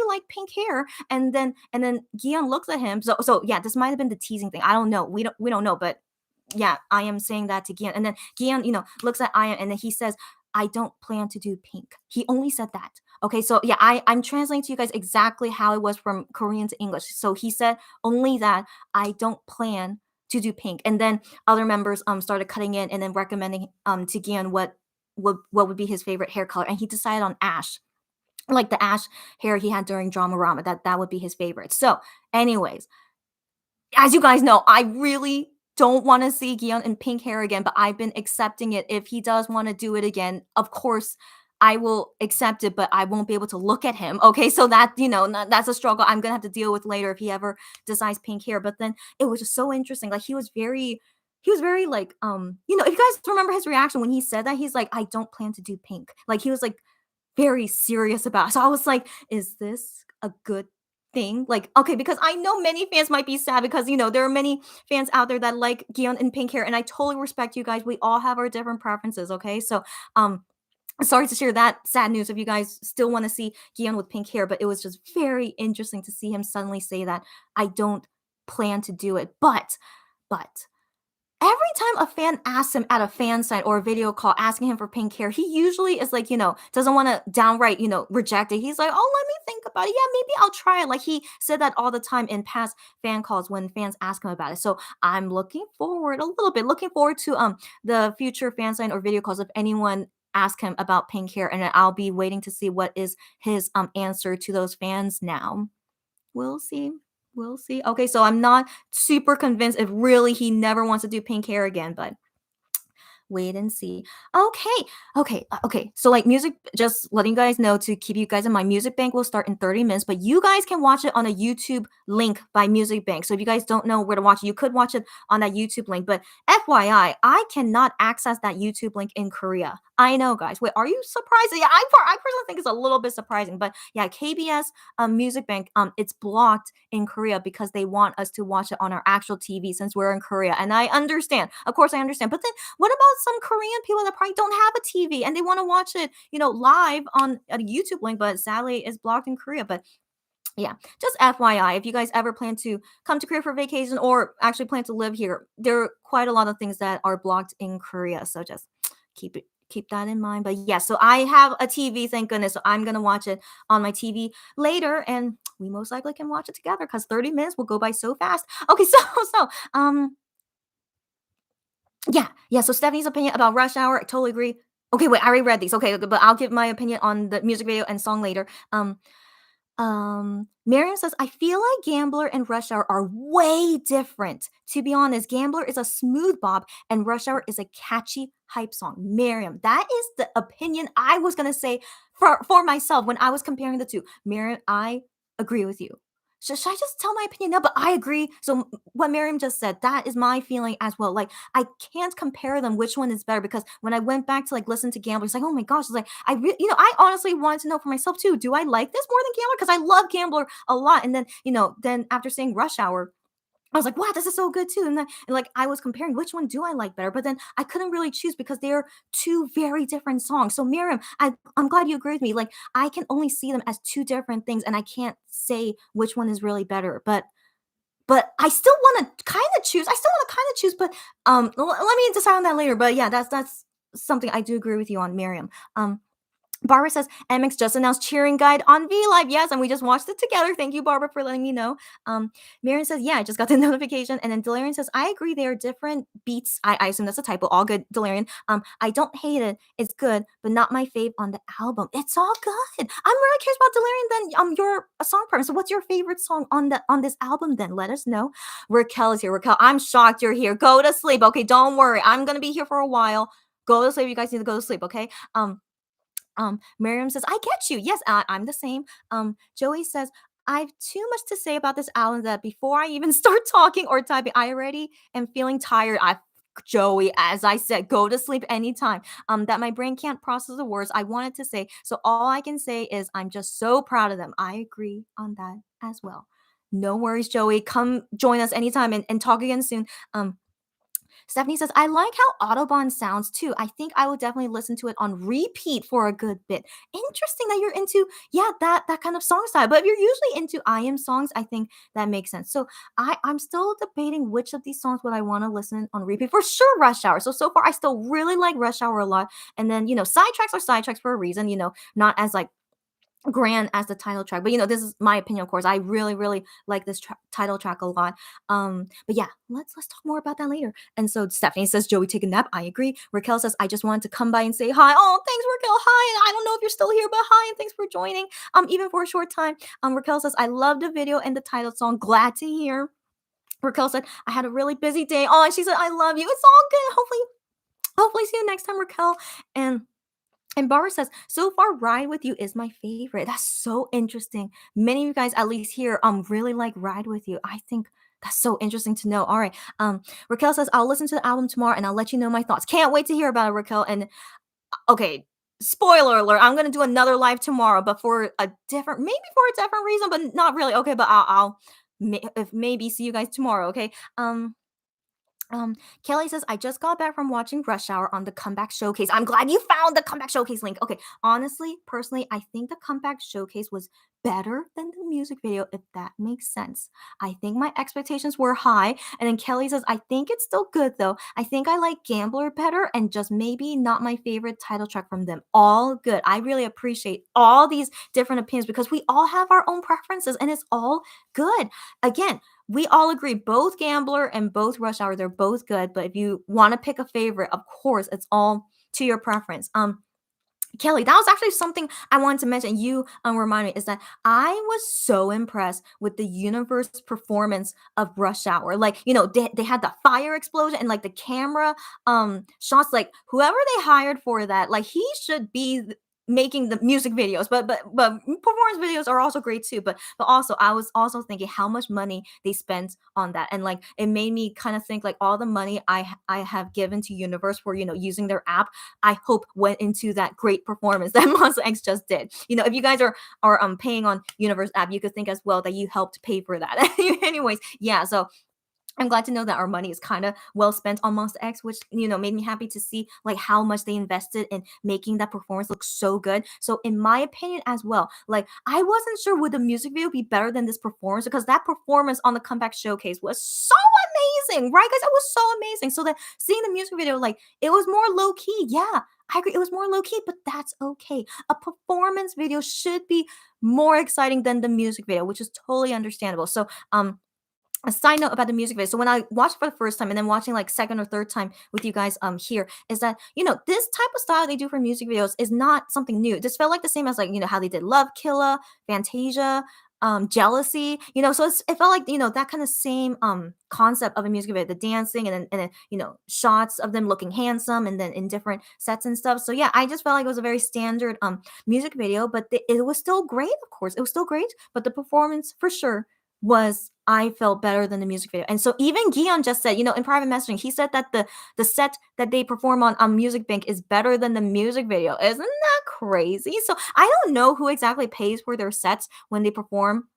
like pink hair, and then Gion looks at him. So yeah, this might have been the teasing thing. I don't know. We don't know, but yeah, I am saying that to Gian. And then Gian, looks at I am, and then he says, I don't plan to do pink. He only said that. Okay, so yeah, I'm translating to you guys exactly how it was from Korean to English. So he said only that I don't plan to do pink. And then other members started cutting in and then recommending to Gian what would be his favorite hair color. And he decided on ash. Like the ash hair he had during Drama Rama. That would be his favorite. So, anyways, as you guys know, I really don't want to see Gion in pink hair again, but I've been accepting it. If he does want to do it again, of course, I will accept it, but I won't be able to look at him. Okay, so that's a struggle I'm gonna have to deal with later if he ever decides pink hair. But then it was just so interesting. Like he was very like if you guys remember his reaction when he said that, he's like, I don't plan to do pink. Like he was like very serious about it. So I was like, is this a good thing? Like, okay, because I know many fans might be sad because there are many fans out there that like Gion in pink hair, and I totally respect you guys. We all have our different preferences, okay? So sorry to share that sad news if you guys still want to see Gion with pink hair, but it was just very interesting to see him suddenly say that I don't plan to do it. But every time a fan asks him at a fan sign or a video call asking him for pink hair, he usually is like, doesn't want to downright, reject it. He's like, oh, let me think about it. Yeah, maybe I'll try it. Like he said that all the time in past fan calls when fans ask him about it. So I'm looking forward to the future fan sign or video calls if anyone ask him about pink hair, and then I'll be waiting to see what is his answer to those fans now. We'll see. We'll see. Okay, so I'm not super convinced if really he never wants to do pink hair again, but wait and see. Okay. So like music, just letting you guys know to keep you guys in mind, Music Bank will start in 30 minutes, but you guys can watch it on a YouTube link by Music Bank. So if you guys don't know where to watch it, you could watch it on that YouTube link. But FYI, I cannot access that YouTube link in Korea. I know, guys. Wait, are you surprised? Yeah, I personally think it's a little bit surprising, but yeah, KBS Music Bank, it's blocked in Korea because they want us to watch it on our actual TV since we're in Korea, and I understand. Of course, I understand. But then, what about some Korean people that probably don't have a TV and they want to watch it, live on a YouTube link, but sadly, it's blocked in Korea. But yeah, just FYI, if you guys ever plan to come to Korea for vacation or actually plan to live here, there are quite a lot of things that are blocked in Korea. So just keep that in mind. But yeah, so I have a TV, thank goodness. So I'm gonna watch it on my TV later, and we most likely can watch it together because 30 minutes will go by so fast. Okay, so yeah. So Stephanie's opinion about Rush Hour, I totally agree. Okay, wait, I already read these. Okay, but I'll give my opinion on the music video and song later. Miriam says, I feel like Gambler and Rush Hour are way different. To be honest, Gambler is a smooth bop and Rush Hour is a catchy hype song. Miriam, that is the opinion I was gonna say for myself when I was comparing the two. Miriam, I agree with you. Should I just tell my opinion now? But I agree. So what Miriam just said, that is my feeling as well. Like I can't compare them which one is better because when I went back to like listen to Gambler, it's like, oh my gosh, it's like I honestly wanted to know for myself too. Do I like this more than Gambler? Because I love Gambler a lot. And then after saying Rush Hour, I was like, wow, this is so good too. And like I was comparing which one do I like better, but then I couldn't really choose because they're two very different songs. So Miriam, I'm glad you agree with me. Like I can only see them as two different things, and I can't say which one is really better. But I still want to kind of choose. I still want to kind of choose, but let me decide on that later. But yeah, that's something I do agree with you on, Miriam. Barbara says MX just announced cheering guide on V Live. Yes, and we just watched it together. Thank you, Barbara, for letting me know. Marion says, yeah, I just got the notification. And then Delarian says, I agree, they are different beats. I assume that's a typo. All good, Delarian. I don't hate it. It's good, but not my fave on the album. It's all good. I'm really curious about Delarian. Then your song preference. So what's your favorite song on this album? Then let us know. Raquel is here. Raquel, I'm shocked you're here. Go to sleep. Okay, don't worry. I'm gonna be here for a while. Go to sleep. You guys need to go to sleep. Okay. Miriam says, I get you. Yes, I'm the same. Joey says, I've too much to say about this album that before I even start talking or typing, I already am feeling tired. Joey, as I said, go to sleep anytime. That my brain can't process the words I wanted to say. So all I can say is I'm just so proud of them. I agree on that as well. No worries, Joey. Come join us anytime and talk again soon. Stephanie says, I like how Autobahn sounds too. I think I will definitely listen to it on repeat for a good bit. Interesting that you're into, yeah, that kind of song style. But if you're usually into IM songs, I think that makes sense. So I'm still debating which of these songs would I want to listen on repeat. For sure, Rush Hour. So far, I still really like Rush Hour a lot. And then, sidetracks are sidetracks for a reason, not as like grand as the title track, but this is my opinion, of course. I really really like this title track a lot. But yeah, let's talk more about that later. And so Stephanie says, Joey, take a nap. I agree. Raquel says, I just wanted to come by and say hi. Oh, thanks, Raquel. Hi. And I don't know if you're still here, but hi, and thanks for joining, even for a short time. Raquel says, I love the video and the title song. Glad to hear. Raquel said, I had a really busy day. Oh, and she said, I love you. It's all good. Hopefully see you next time, Raquel. And Barbara says, so far, Ride With You is my favorite. That's so interesting. Many of you guys, at least here, really like Ride With You. I think that's so interesting to know. All right. Raquel says, I'll listen to the album tomorrow and I'll let you know my thoughts. Can't wait to hear about it, Raquel. And okay, spoiler alert, I'm gonna do another live tomorrow, but for a different, maybe for a different reason, but not really. Okay, but if maybe see you guys tomorrow. Okay. Kelly says, I just got back from watching Rush Hour on the Comeback Showcase. I'm glad you found the Comeback Showcase link. Okay, honestly, personally, I think the Comeback Showcase was better than the music video, if that makes sense. I think my expectations were high. And then Kelly says, I think it's still good though. I think I like Gambler better and just maybe not my favorite title track from them. All good. I really appreciate all these different opinions because we all have our own preferences and it's all good. Again, we all agree both Gambler and both Rush Hour, they're both good. But if you want to pick a favorite, of course, it's all to your preference. Kelly, that was actually something I wanted to mention. You remind me is that I was so impressed with the universe performance of Rush Hour. Like, they had the fire explosion and like the camera shots. Like whoever they hired for that, like he should be making the music videos, but performance videos are also great too. But also I was also thinking how much money they spent on that, and like it made me kind of think like all the money I have given to Universe for using their app, I hope went into that great performance that Monsta X just did. If you guys are paying on Universe app, you could think as well that you helped pay for that. Anyways, yeah, so I'm glad to know that our money is kind of well spent on Monsta X, which made me happy to see like how much they invested in making that performance look so good. So in my opinion as well, like I wasn't sure would the music video be better than this performance because that performance on the Comeback Showcase was so amazing, right guys? It was so amazing. So that seeing the music video, like it was more low key. Yeah, I agree. It was more low key, but that's okay. A performance video should be more exciting than the music video, which is totally understandable. So a side note about the music video. So when I watched for the first time and then watching like second or third time with you guys here is that this type of style they do for music videos is not something new. This felt like the same as like how they did Love Killa, Fantasia, Jealousy. So it felt like that kind of same concept of a music video, the dancing and then shots of them looking handsome and then in different sets and stuff. So yeah, I just felt like it was a very standard music video, but it was still great. Of course, it was still great, but the performance for sure was I felt better than the music video. And so even Gion just said, in private messaging, he said that the set that they perform on Music Bank is better than the music video. Isn't that crazy? So I don't know who exactly pays for their sets when they perform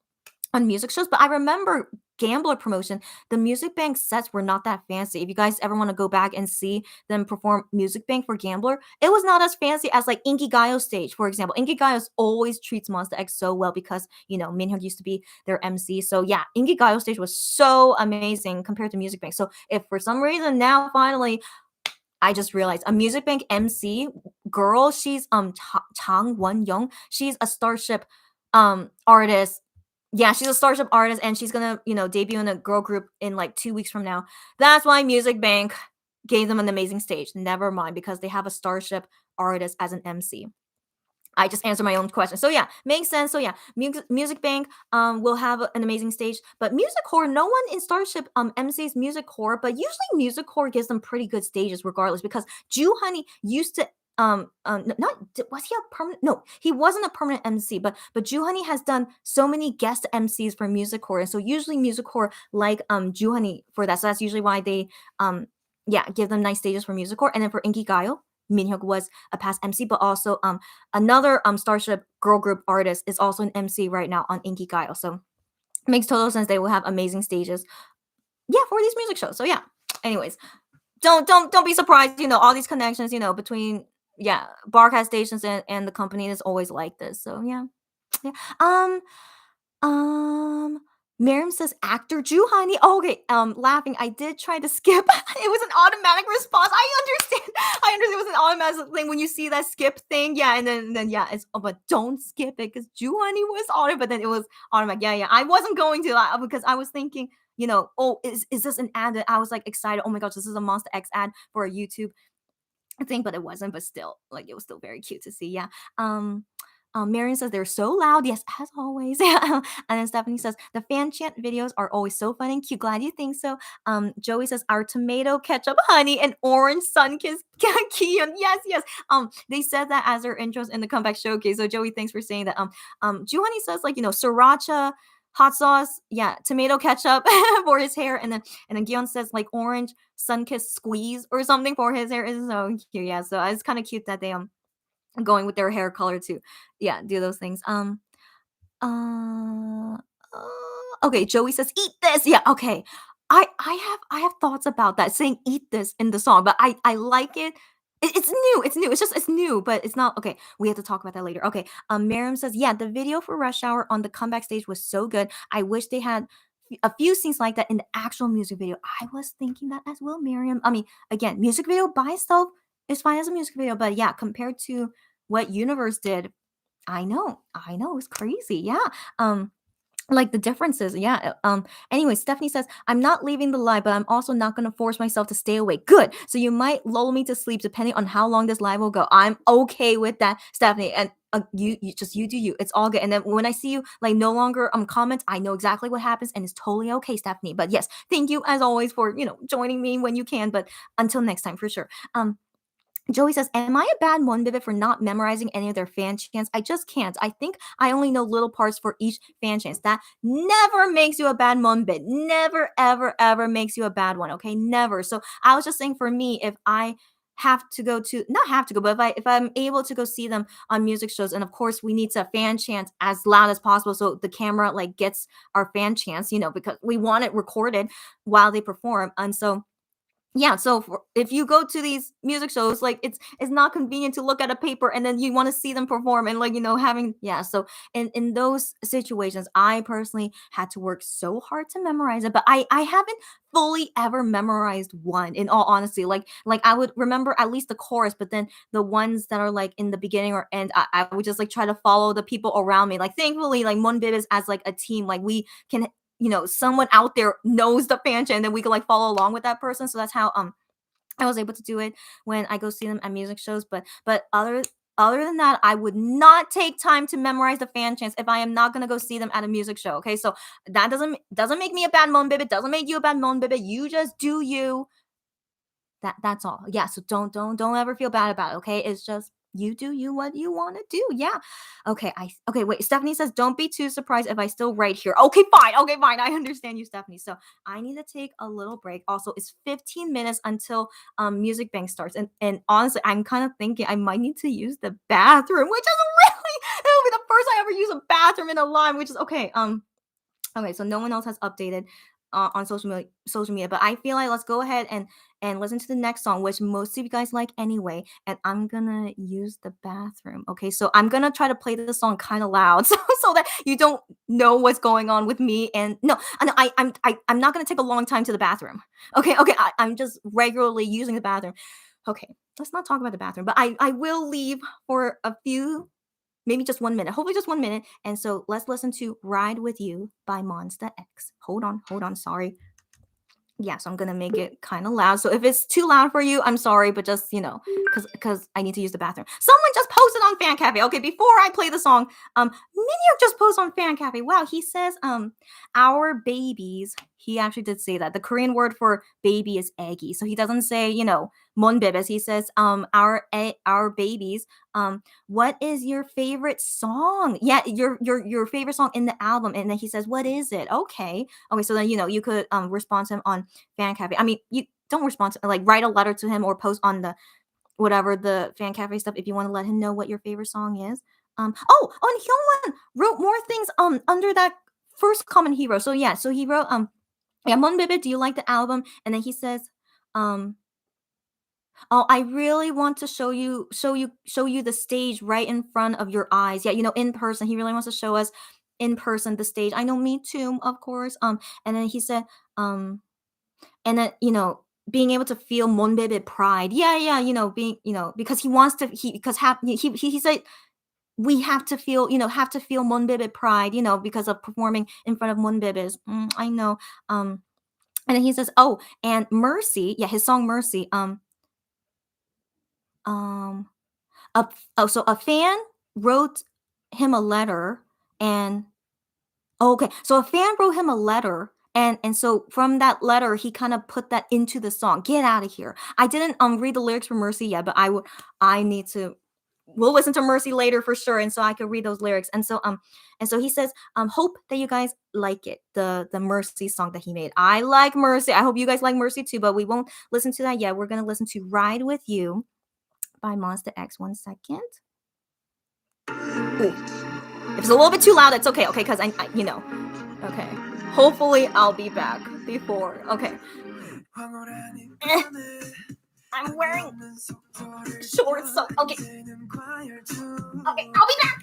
on music shows, but I remember Gambler promotion, the Music Bank sets were not that fancy. If you guys ever want to go back and see them perform Music Bank for Gambler, it was not as fancy as like Inkigayo stage, for example. Inkigayo always treats Monsta X so well because Minhyuk used to be their MC. So yeah, Inkigayo stage was so amazing compared to Music Bank. So if for some reason now finally I just realized a Music Bank MC girl, she's Chang Won Young. She's a Starship artist. Yeah, she's a Starship artist and she's gonna, debut in a girl group in like 2 weeks from now. That's why Music Bank gave them an amazing stage. Never mind, because they have a Starship artist as an MC. I just answered my own question. So yeah, makes sense. So yeah, Music Bank will have an amazing stage, but Music Core, no one in Starship MCs Music Core, but usually Music Core gives them pretty good stages regardless because Ju Honey used to not was he a permanent, no, he wasn't a permanent MC, but Ju Honey has done so many guest MCs for Music Core, and so usually Music Core like Ju Honey for that. So that's usually why they give them nice stages for Music Core. And then for Inkigayo, Minhyuk was a past MC, but also another Starship girl group artist is also an MC right now on Inkigayo. So it makes total sense they will have amazing stages. Yeah, for these music shows. So yeah. Anyways, don't be surprised, all these connections, between broadcast stations and the company is always like this. So yeah. Yeah. Miriam says actor Juhani. Oh, okay. Laughing. I did try to skip. It was an automatic response. I understand. I understand. It was an automatic thing when you see that skip thing. Yeah, and then yeah, it's but don't skip it because Juhani was on it, but then it was automatic. Yeah. I wasn't going to because I was thinking, oh, is this an ad? I was like excited. Oh my gosh, this is a Monsta X ad for a YouTube thing, but it wasn't. But still, like it was still very cute to see. Yeah. Marion says they're so loud. Yes, as always. And then Stephanie says the fan chant videos are always so fun and cute. Glad you think so. Joey says our tomato ketchup honey and orange sun kiss Kion. Yes. They said that as their intros in the comeback showcase. So Joey, thanks for saying that. Juhani says like sriracha, hot sauce, tomato ketchup for his hair, and then Gion says like orange sun kiss squeeze or something for his hair. Is so cute. Yeah, so it's kind of cute that they going with their hair color to do those things. Okay, Joey says eat this. Yeah, okay. I have thoughts about that saying eat this in the song, but I like it. It's new. It's new. It's new, but it's not okay. We have to talk about that later. Okay. Miriam says, yeah, the video for Rush Hour on the comeback stage was so good. I wish they had a few scenes like that in the actual music video. I was thinking that as well, Miriam. I mean, again, music video by itself is fine as a music video, but yeah, compared to what Universe did, I know, it's crazy. Yeah. Like the differences. Yeah. Anyway, Stephanie says, I'm not leaving the live, but I'm also not going to force myself to stay awake. Good. So you might lull me to sleep depending on how long this live will go. I'm okay with that, Stephanie. And you do you. It's all good. And then when I see you like no longer comment, I know exactly what happens and it's totally okay, Stephanie. But yes, thank you as always for, joining me when you can. But until next time, for sure. Joey says, am I a bad Monbibit for not memorizing any of their fan chants? I just can't. I think I only know little parts for each fan chants. That never makes you a bad Monbit. Never, ever, ever makes you a bad one, okay? Never. So I was just saying for me, if I have to go to, not have to go, but if I'm able to go see them on music shows, and of course we need to fan chant as loud as possible so the camera like gets our fan chants, because we want it recorded while they perform. And so yeah, so if you go to these music shows, like it's not convenient to look at a paper and then you want to see them perform and like having so in those situations I personally had to work so hard to memorize it, but I haven't fully ever memorized one, in all honesty. Like I would remember at least the chorus, but then the ones that are like in the beginning or end, I would just like try to follow the people around me. Like thankfully like Monbib is as like a team, like we can someone out there knows the fan chant, and then we can like follow along with that person. So that's how I was able to do it when I go see them at music shows. But other than that, I would not take time to memorize the fan chants if I am not gonna go see them at a music show. Okay, so that doesn't make me a bad MoWonBaby. Doesn't make you a bad MoWonBaby. You just do you. That's all. Yeah. So don't ever feel bad about it. Okay, it's just you do you what you want to do. Yeah. Okay. Wait. Stephanie says, don't be too surprised if I still write here. Okay, fine. I understand you, Stephanie. So I need to take a little break. Also, it's 15 minutes until Music Bank starts. And honestly, I'm kind of thinking I might need to use the bathroom, which is really, it'll be the first time I ever use a bathroom in a live, which is okay. Okay, so no one else has updated on social media, but I feel like let's go ahead and listen to the next song, which most of you guys like anyway. And I'm gonna use the bathroom. Okay, so I'm gonna try to play this song kind of loud, so that you don't know what's going on with me. And no, I'm not gonna take a long time to the bathroom. Okay, I'm just regularly using the bathroom. Okay, let's not talk about the bathroom, but I will leave for a few. Maybe just 1 minute, hopefully just 1 minute. And so let's listen to Ride With You by Monsta X. Hold on, sorry. Yeah, so I'm gonna make it kind of loud. So if it's too loud for you, I'm sorry, but just, because I need to use the bathroom. Someone just posted on Fan Cafe. Okay, before I play the song, Minhyuk just posted on Fan Cafe. Wow, he says, our babies. He actually did say that. The Korean word for baby is eggy. So he doesn't say, MoWonBaby. He says, our babies. What is your favorite song? Yeah, your favorite song in the album. And then he says, what is it? Okay, so then you could respond to him on Fan Cafe. I mean, you don't respond to, like, write a letter to him or post on the whatever the Fan Cafe stuff if you want to let him know what your favorite song is. And Hyungwon wrote more things under that first comment he wrote. So yeah, so he wrote MoWonBaby, do you like the album? And then he says, oh, I really want to show you the stage right in front of your eyes. Yeah, in person. He really wants to show us in person the stage. I know, me too, of course. And then he said, and then being able to feel MoWonBaby pride. Yeah, being, because he wants to, he said we have to feel MoWonBaby pride, because of performing in front of MoWonBabies. I know. And then he says, oh, and Mercy, yeah, his song Mercy. So a fan wrote him a letter, and so a fan wrote him a letter, and so from that letter he kind of put that into the song. Get out of here. I didn't read the lyrics for Mercy yet, but I need to. We'll listen to Mercy later for sure, and so I could read those lyrics. And so he says, hope that you guys like it, the Mercy song that he made. I like Mercy. I hope you guys like Mercy too, but we won't listen to that yet. We're gonna listen to Ride With You by Monsta X. 1 second. Ooh. If it's a little bit too loud, it's okay, because I okay. Hopefully I'll be back before. Okay. I'm wearing shorts, so okay, I'll be back.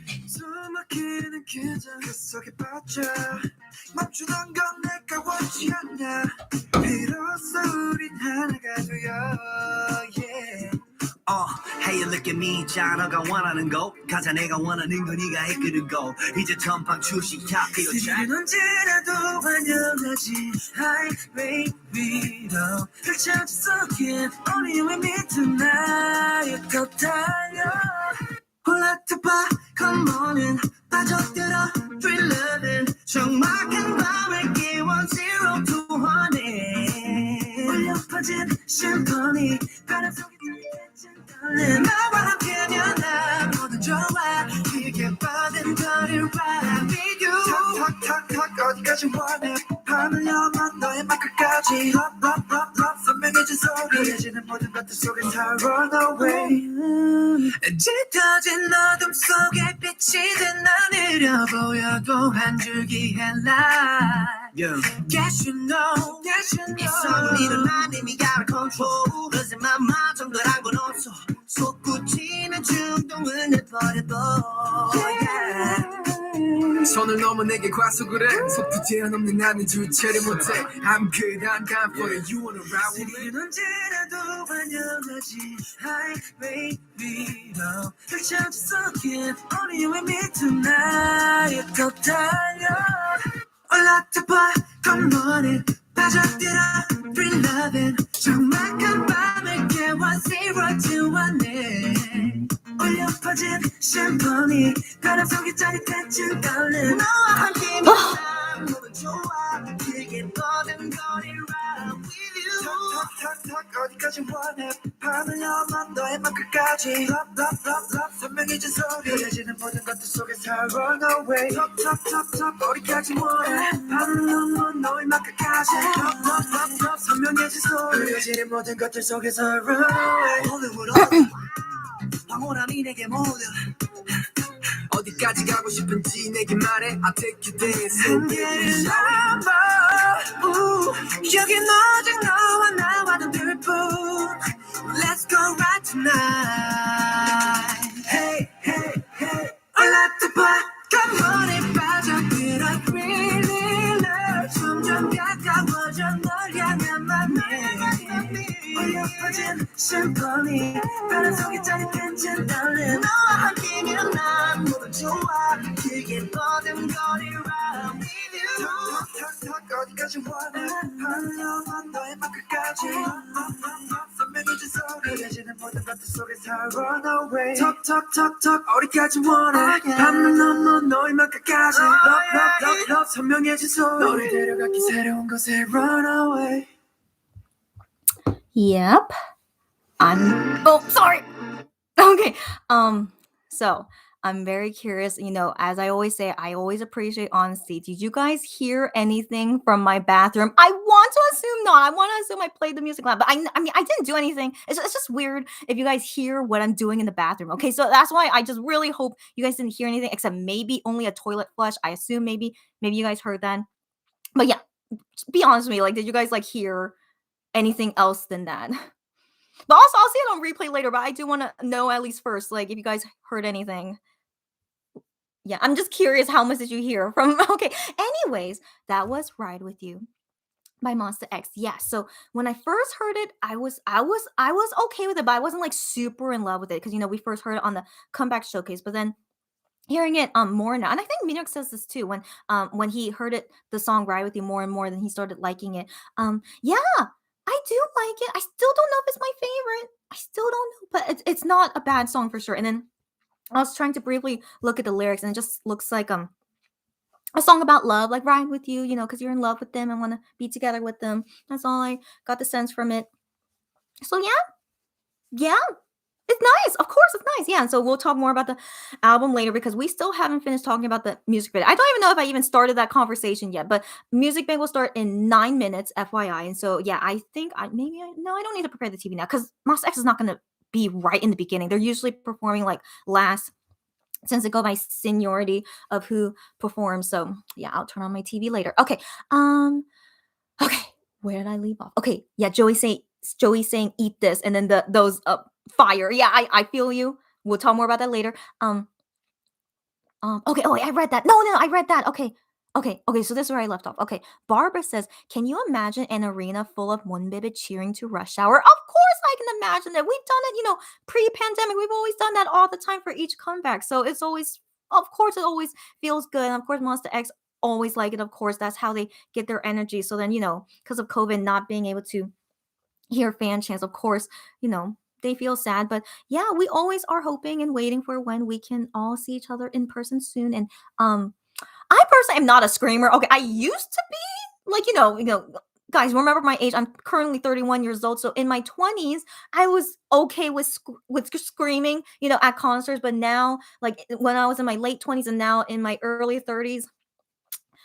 Hey, you look at me, 너가 원하는 거 가자 내가 원하는 거 네가 이끌고 이제 전방 출시야 그 여자 언제라도 환영하지 하이웨이 위로 펼쳐졌어 yeah only you and me tonight 더 달려 올라타봐 come on in 빠져들어 thriller는 적막한 밤을 깨워 0 to 1에 울려 퍼진 심포니 바람 속에 나와 함께면 나 모두 좋아 길게 뻗은 거리를 ride with you 탁탁탁 어디까지 원해 하늘 여만 너의 말끝까지 럽 선명해진 소리 이어지는 모든 것들 속에 다 run away 짙어진 어둠 속에 빛이 든 나느려 보여도 한 줄기 headlight Yes you know 이 소리는 난 이미 out of control Losing my mind 정도란 건 없어 솟구치는 충동을 내버려둬 손을 넘어 내게 과속을 해 속도 제한 없는 나는 주체를 못해 I'm good I'm down for it You wanna ride with me 언제라도 환영하지 highway 위로 펼쳐졌어 yeah Only you and me tonight 더 달려 올라타봐 Come on in 빠져들어 free loving 적막한 밤을 깨워 zero to one 울려 퍼진 심포니 바람 속에 짜릿해진 떨림 너와 함께면 난 모두 좋아 길게 뻗은거리라 with you 턱턱턱 어디까지 원해 밤을 넘어 너의 맘 끝까지 Love love love love 선명해진 소리 흐려지는 모든 것들 속에서 run away 턱턱턱턱 어디까지 원해 밤을 넘어 너의 맘 끝까지 Love love love love 선명해진 소리 흐려지는 모든 것들 속에서 run away Hollywood 황홀함이 내게 모두 어디까지 가고 싶은지 내게 말해 I'll take you dancing Getting love 여기 오직 너와 나와는 둘뿐 Let's go right tonight Hey hey hey 올라타봐 Come on and 빠져들어 Really love 점점 가까워져 널 향한 맘이 울려 퍼진 심포니 바람 속에 짜릿해진 떨림 너와 함께면 난 모두 좋아 길게 뻗은거리라 with you 턱턱턱 어디까지 원해 밤을 넘어 너의 맘 끝까지 선명해진 소리 흐려지는 모든 것들 속에서 run away 턱턱턱턱 어디까지 원해 밤을 넘어 너의 맘 끝까지 Love love love love 선명해진 소리 너를 데려가기 새로운 곳에 run away Yep. Oh, sorry. Okay. So I'm very curious, as I always say, I always appreciate honesty. Did you guys hear anything from my bathroom? I want to assume not. I want to assume I played the music loud, but I mean, I didn't do anything. It's just weird if you guys hear what I'm doing in the bathroom. Okay, so that's why I just really hope you guys didn't hear anything except maybe only a toilet flush. I assume maybe you guys heard that. But yeah, be honest with me. Like, did you guys hear anything else than that? But also, I'll see it on replay later, but I do want to know at least first, if you guys heard anything. Yeah, I'm just curious, how much did you hear from? Okay, anyways, that was Ride With You by Monsta X. Yeah, so when I first heard it, I was okay with it, but I wasn't super in love with it because we first heard it on the comeback showcase, but then hearing it more now, and I think Minhyuk says this too, when he heard the song Ride With You more and more, then he started liking it. Yeah, I do like it. I still don't know if it's my favorite. I still don't know, but it's not a bad song for sure. And then I was trying to briefly look at the lyrics, and it just looks like a song about love, like Ride With You, because you're in love with them and want to be together with them. That's all I got the sense from it. So yeah, it's nice. Of course, it's nice. Yeah, and so we'll talk more about the album later because we still haven't finished talking about the music video. I don't even know if I even started that conversation yet, but music video will start in 9 minutes, FYI. And so yeah, I think I don't need to prepare the TV now because Monsta X is not going to be right in the beginning. They're usually performing last, since they go by seniority of who performs. So yeah, I'll turn on my TV later. Okay. Okay. Where did I leave off? Okay. Yeah. Joey saying eat this, and then those fire. Yeah, I feel you. We'll talk more about that later. Okay. Oh, I read that. No, I read that. Okay. So this is where I left off. Okay. Barbara says, can you imagine an arena full of Monbebe cheering to Rush Hour? Of course I can imagine that. We've done it, pre-pandemic. We've always done that all the time for each comeback. So it's always, of course, it always feels good. And of course, Monsta X always like it. Of course, that's how they get their energy. So then, because of COVID not being able to hear fan chants, of course, they feel sad. But yeah, we always are hoping and waiting for when we can all see each other in person soon. And I personally am not a screamer. Okay, I used to be guys, remember my age. I'm currently 31 years old. So in my 20s, I was okay with screaming, at concerts. But now, when I was in my late 20s and now in my early 30s,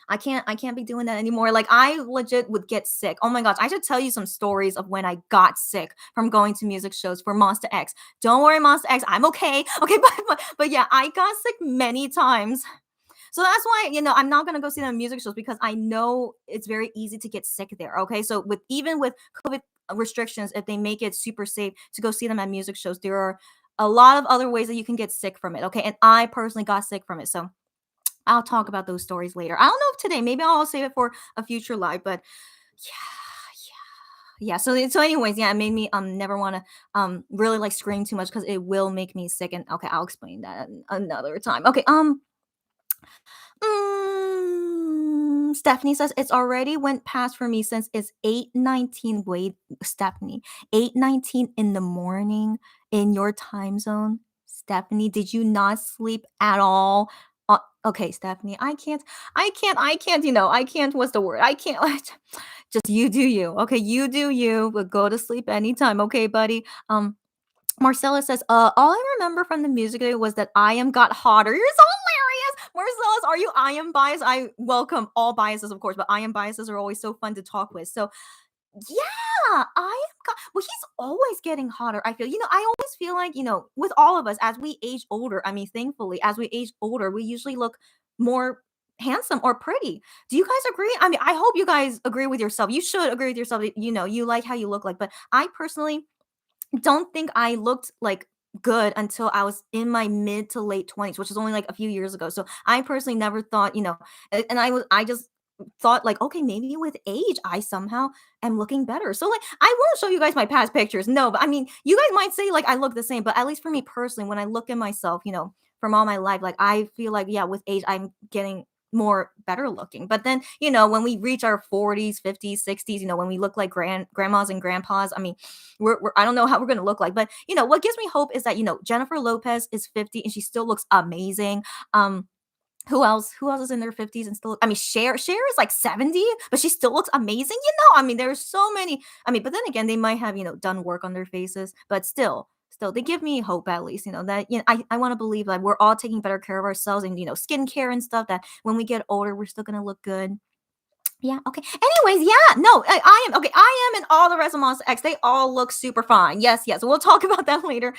I can't be doing that anymore. I legit would get sick. Oh my gosh, I should tell you some stories of when I got sick from going to music shows for Monsta X. Don't worry, Monsta X, I'm okay. Okay, but yeah, I got sick many times. So that's why, I'm not going to go see them in music shows because I know it's very easy to get sick there. Okay. So even with COVID restrictions, if they make it super safe to go see them at music shows, there are a lot of other ways that you can get sick from it. Okay. And I personally got sick from it. So I'll talk about those stories later. I don't know if today, maybe I'll save it for a future live, but yeah. So anyways, yeah, it made me never want to really scream too much because it will make me sick. And okay, I'll explain that another time. Okay, Stephanie says it's already went past for me since it's 8:19. Wait, Stephanie, 8:19 in the morning in your time zone. Stephanie, did you not sleep at all? Okay, Stephanie, I can't. I can't. What's the word? I can't. Just you do you. Okay, you do you. But go to sleep anytime. Okay, buddy. Marcella says, all I remember from the music video was that I am got hotter. You're so hilarious. Marcellus, are you I am biased? I welcome all biases, of course, but I am biases are always so fun to talk with. So yeah, I am got well, he's always getting hotter. I feel, I always feel like, with all of us as we age older, I mean, thankfully, as we age older, we usually look more handsome or pretty. Do you guys agree? I mean, I hope you guys agree with yourself. You should agree with yourself. That, you like how you look like, but I personally don't think I looked like good until I was in my mid to late 20s, which is only like a few years ago. So I personally never thought, and I just thought like, okay, maybe with age I somehow am looking better. So like I won't show you guys my past pictures. No, but I mean, you guys might say like I look the same, but at least for me personally, when I look at myself, from all my life, like I feel like yeah, with age I'm getting more better looking. But then, when we reach our 40s, 50s, 60s, when we look like grandmas and grandpas, I mean, we're I don't know how we're gonna look like, but what gives me hope is that Jennifer Lopez is 50 and she still looks amazing. Who else? Who else is in their 50s and still? I mean, Cher is like 70, but she still looks amazing. I mean, there's so many. I mean, but then again, they might have done work on their faces, but still, they give me hope at least. That I want to believe that we're all taking better care of ourselves and skincare and stuff. That when we get older, we're still gonna look good. Yeah. Okay. Anyways, yeah. No, I am okay. I am, and all the rest of Monsta X. They all look super fine. Yes. Yes. We'll talk about that later.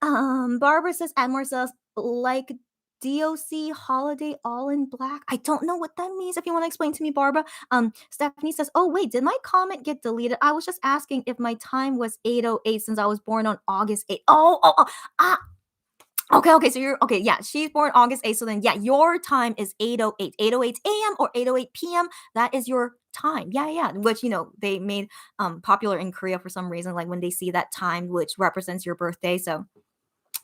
Barbara says Admore says like DOC holiday all in black. I don't know what that means. If you want to explain to me, Barbara. Stephanie says, oh wait, did my comment get deleted? I was just asking if my time was 8:08 since I was born on August 8th. Ah. Okay, so you're okay. Yeah, she's born August 8th. So then, yeah, your time is 8:08, 8:08 a.m. or 8:08 p.m. That is your time. Yeah. Which they made popular in Korea for some reason, like when they see that time, which represents your birthday. So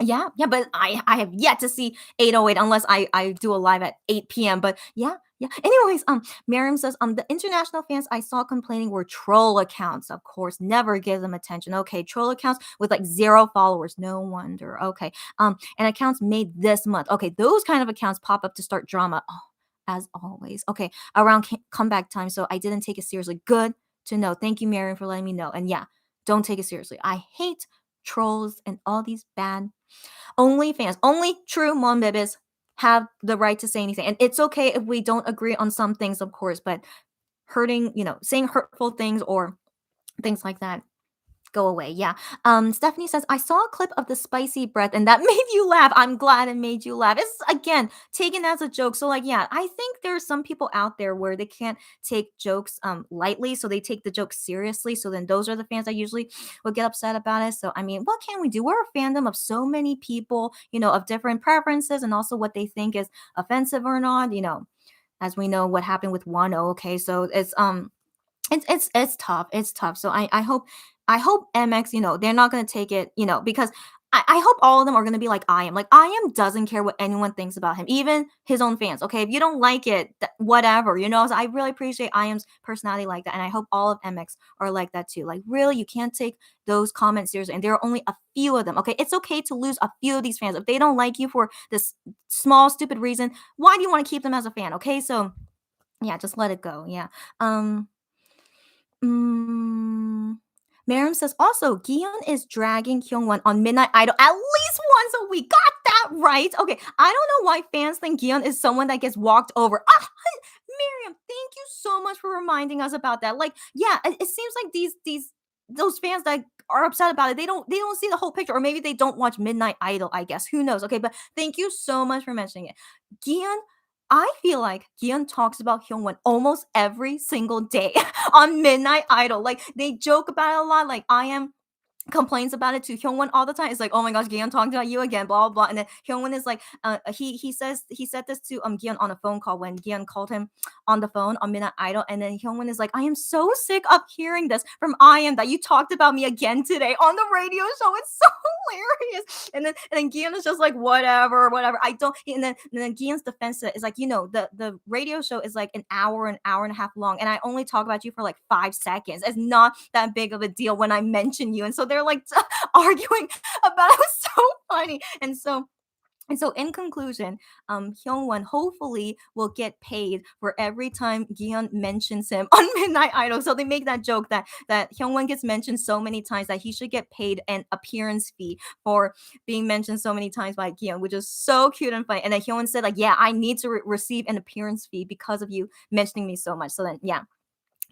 yeah, but I have yet to see 8:08 unless I do a live at 8 p.m. But yeah. Anyways, Miriam says the international fans I saw complaining were troll accounts. Of course, never give them attention. Okay, troll accounts with like 0 followers. No wonder. Okay. And accounts made this month. Okay, those kind of accounts pop up to start drama. Oh, as always. Okay, around comeback time. So I didn't take it seriously. Good to know. Thank you, Miriam, for letting me know. And yeah, don't take it seriously. I hate trolls and all these bad only fans, only true mom babies have the right to say anything. And it's okay if we don't agree on some things, of course, but hurting, saying hurtful things or things like that, go away. Yeah. Stephanie says, I saw a clip of the spicy breath and that made you laugh. I'm glad it made you laugh. It's again taken as a joke. So like, yeah, I think there's some people out there where they can't take jokes lightly. So they take the joke seriously. So then those are the fans that usually will get upset about it. So I mean, what can we do? We're a fandom of so many people, of different preferences and also what they think is offensive or not, as we know what happened with 1-0. Okay. So it's tough. It's tough. So I hope MX, they're not gonna take it, because I hope all of them are gonna be like I am. Like I am doesn't care what anyone thinks about him, even his own fans. Okay, if you don't like it, whatever, So I really appreciate I am's personality like that, and I hope all of MX are like that too. Like really, you can't take those comments seriously, and there are only a few of them. Okay, it's okay to lose a few of these fans if they don't like you for this small stupid reason. Why do you want to keep them as a fan? Okay, so yeah, just let it go. Yeah. Mm, Miriam says also Gion is dragging Hyungwon on Midnight Idol at least once a week. Got that right. Okay, I don't know why fans think Gion is someone that gets walked over. Miriam, thank you so much for reminding us about that. Like, yeah, it seems like those fans that are upset about it, they don't see the whole picture, or maybe they don't watch Midnight Idol. I guess who knows. Okay, but thank you so much for mentioning it, Gion. I feel like Gion talks about Hyungwon almost every single day on Midnight Idol. Like they joke about it a lot. Like I am complains about it to Hyungwon all the time. It's like, oh my gosh, Gion talking about you again, blah blah. And then Hyungwon is like, he said this to Gion on a phone call when Gion called him on the phone on Midnight Idol, and then Hyungwon is like, I am so sick of hearing this from I am that you talked about me again today on the radio show. It's so hilarious. And then Gian is just like, whatever. I don't. And then Gian's defense is like, the radio show is like an hour and a half long, and I only talk about you for like 5 seconds. It's not that big of a deal when I mention you. And so they're like arguing about it. It was so funny. And so in conclusion, Hyungwon hopefully will get paid for every time Gion mentions him on Midnight Idol. So they make that joke that Hyungwon gets mentioned so many times that he should get paid an appearance fee for being mentioned so many times by Gion, which is so cute and funny. And then Hyungwon said like, yeah, I need to receive an appearance fee because of you mentioning me so much. So then, yeah.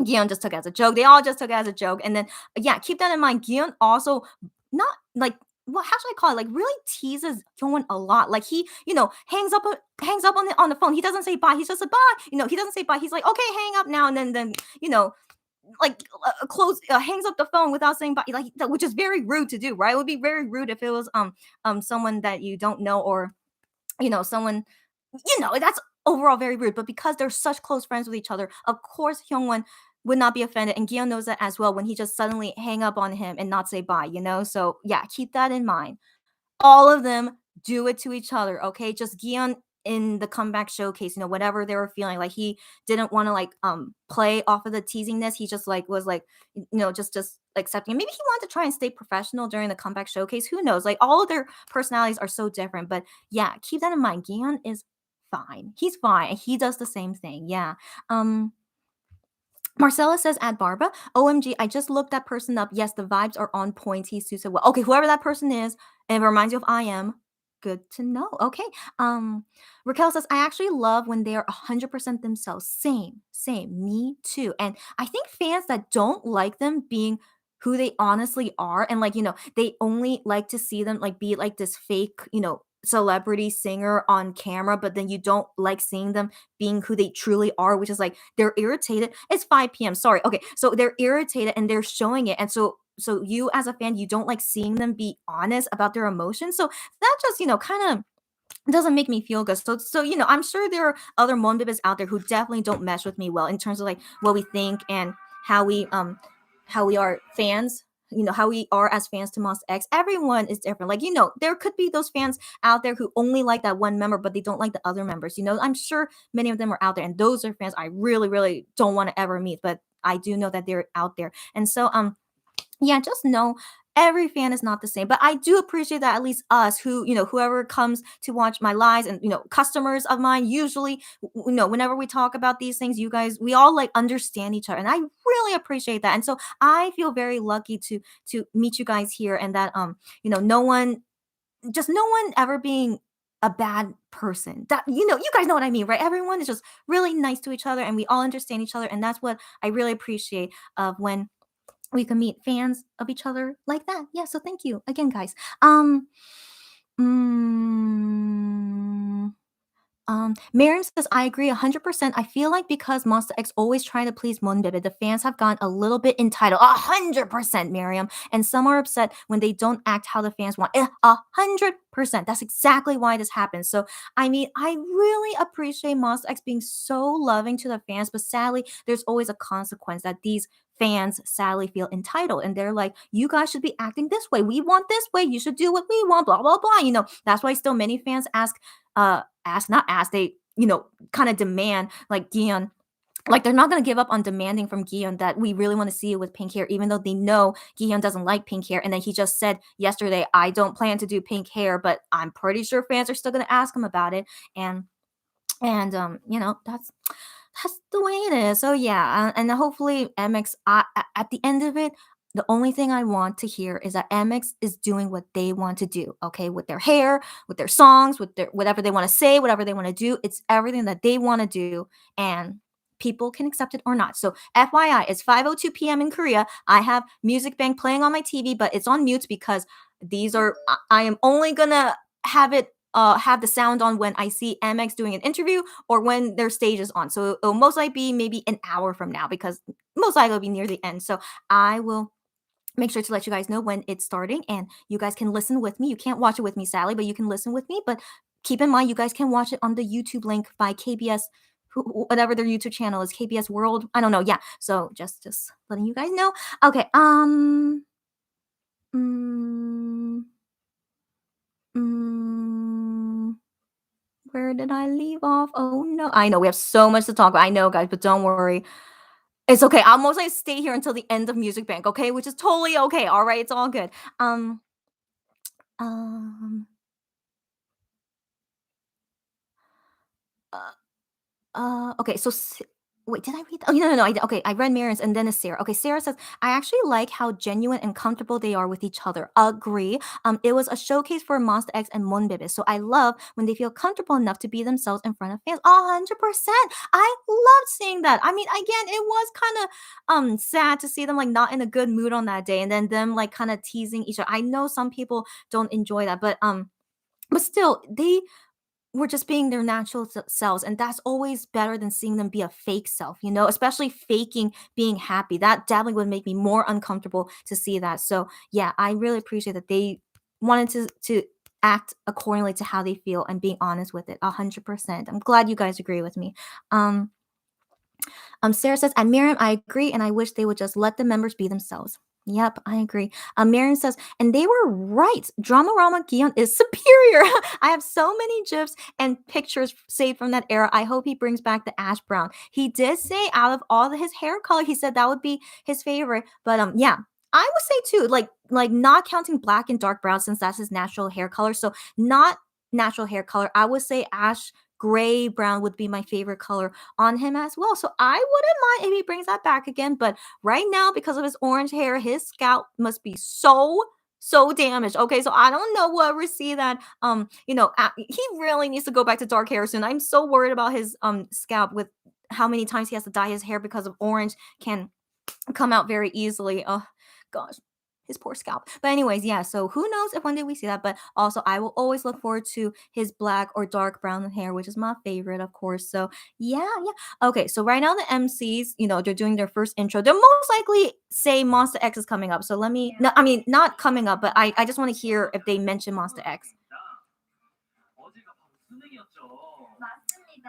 Gion just took it as a joke. They all just took it as a joke. And then, yeah, keep that in mind. Gion also not like, what, how should I call it? Like really teases Kyungwon a lot. Like he, hangs up on the phone. He doesn't say bye. He's just a bye. He doesn't say bye. He's like, okay, hang up now. And then like hangs up the phone without saying bye. Like which is very rude to do, right? It would be very rude if it was someone that you don't know, or someone, that's overall very rude. But because they're such close friends with each other, of course Hyungwon would not be offended, and Gion knows that as well when he just suddenly hang up on him and not say bye. So yeah, keep that in mind. All of them do it to each other, okay? Just Gion in the comeback showcase, whatever they were feeling, like he didn't want to like play off of the teasingness. He just like was like, just accepting. Maybe he wanted to try and stay professional during the comeback showcase. Who knows? Like all of their personalities are so different. But yeah, keep that in mind. Gion is fine. He's fine. And he does the same thing. Yeah. Marcella says, add Barba. OMG, I just looked that person up. Yes, the vibes are on point. He suits it well. Okay, whoever that person is, and it reminds you of I Am. Good to know. Okay. Raquel says, I actually love when they are 100% themselves. Same. Me too. And I think fans that don't like them being who they honestly are, and like, they only like to see them like be like this fake, celebrity singer on camera, but then you don't like seeing them being who they truly are, which is like they're irritated. It's 5 p.m. Sorry. Okay. So they're irritated and they're showing it. And so you as a fan, you don't like seeing them be honest about their emotions. So that just, kind of doesn't make me feel good. So I'm sure there are other Monbibs out there who definitely don't mesh with me well in terms of like what we think and how we are fans, how we are as fans to Monsta X. Everyone is different. Like, there could be those fans out there who only like that one member, but they don't like the other members. I'm sure many of them are out there, and those are fans I really, really don't want to ever meet, but I do know that they're out there. And so, yeah, just know every fan is not the same. But I do appreciate that at least us who, whoever comes to watch my lives and, customers of mine, usually, whenever we talk about these things, you guys, we all like understand each other. And I really appreciate that. And so I feel very lucky to meet you guys here, and that, no one ever being a bad person. That, you guys know what I mean, right? Everyone is just really nice to each other, and we all understand each other. And that's what I really appreciate of when we can meet fans of each other like that. Yeah, so thank you again, guys. Miriam says, I agree 100%. I feel like because Monsta X always trying to please Monbebe, the fans have gotten a little bit entitled. 100%, Miriam. And some are upset when they don't act how the fans want. 100%. That's exactly why this happens. So, I mean, I really appreciate Monsta X being so loving to the fans, but sadly, there's always a consequence that these fans sadly feel entitled, and they're like, you guys should be acting this way. We want this way. You should do what we want, blah, blah, blah. That's why still many fans they, kind of demand like Gion. Like they're not going to give up on demanding from Gion that we really want to see it with pink hair, even though they know Gion doesn't like pink hair. And then he just said yesterday, I don't plan to do pink hair, but I'm pretty sure fans are still going to ask him about it. And that's the way it is. So yeah, and hopefully MX, at the end of it, the only thing I want to hear is that MX is doing what they want to do, okay? With their hair, with their songs, with their whatever they want to say, whatever they want to do. It's everything that they want to do, and people can accept it or not. So FYI, it's 5:02 p.m. in Korea. I have Music Bank playing on my TV, but it's on mute because I am only gonna have the sound on when I see MX doing an interview or when their stage is on. So it'll most likely be maybe an hour from now, because most likely it'll be near the end. So I will make sure to let you guys know when it's starting, and you guys can listen with me. You can't watch it with me, Sally, but you can listen with me. But keep in mind, you guys can watch it on the YouTube link by KBS, whatever their YouTube channel is, KBS World. I don't know. Yeah. So just letting you guys know. Okay. Where did I leave off? Oh no. I know we have so much to talk about. I know, guys, but don't worry. It's okay. I'll mostly stay here until the end of Music Bank, okay? Which is totally okay. All right, it's all good. Um uh, okay, so wait, did I read that? Oh, no. Okay, I read Marin's and then it's Sarah. Okay, Sarah says, I actually like how genuine and comfortable they are with each other. Agree. It was a showcase for Monsta X and MoWonHae, so I love when they feel comfortable enough to be themselves in front of fans. 100%. I loved seeing that. I mean, again, it was kind of sad to see them like not in a good mood on that day, and then them like kind of teasing each other. I know some people don't enjoy that, but still, they were just being their natural selves, and that's always better than seeing them be a fake self, especially faking being happy. That definitely would make me more uncomfortable to see that. So yeah, I really appreciate that they wanted to act accordingly to how they feel and being honest with it. 100%. I'm glad you guys agree with me. um Sarah says, and Miriam, I agree, and I wish they would just let the members be themselves. Yep, I agree. Miriam says, and they were right. Dramarama Gion is superior. I have so many gifs and pictures saved from that era. I hope he brings back the ash brown. He did say out of all his hair color, he said that would be his favorite. But yeah, I would say too, like not counting black and dark brown since that's his natural hair color. So not natural hair color. I would say ash gray brown would be my favorite color on him as well. So I wouldn't mind if he brings that back again. But right now, because of his orange hair, his scalp must be so damaged. Okay, so I don't know what we see that he really needs to go back to dark hair soon. I'm so worried about his scalp with how many times he has to dye his hair because of orange can come out very easily. Oh gosh, his poor scalp. But anyways, yeah, so who knows if one day we see that. But also I will always look forward to his black or dark brown hair, which is my favorite, of course. So yeah. Okay, so right now the MCs, they're doing their first intro. They'll most likely say Monsta X is coming up. So let me no, I mean not coming up, but I just want to hear if they mention Monsta X.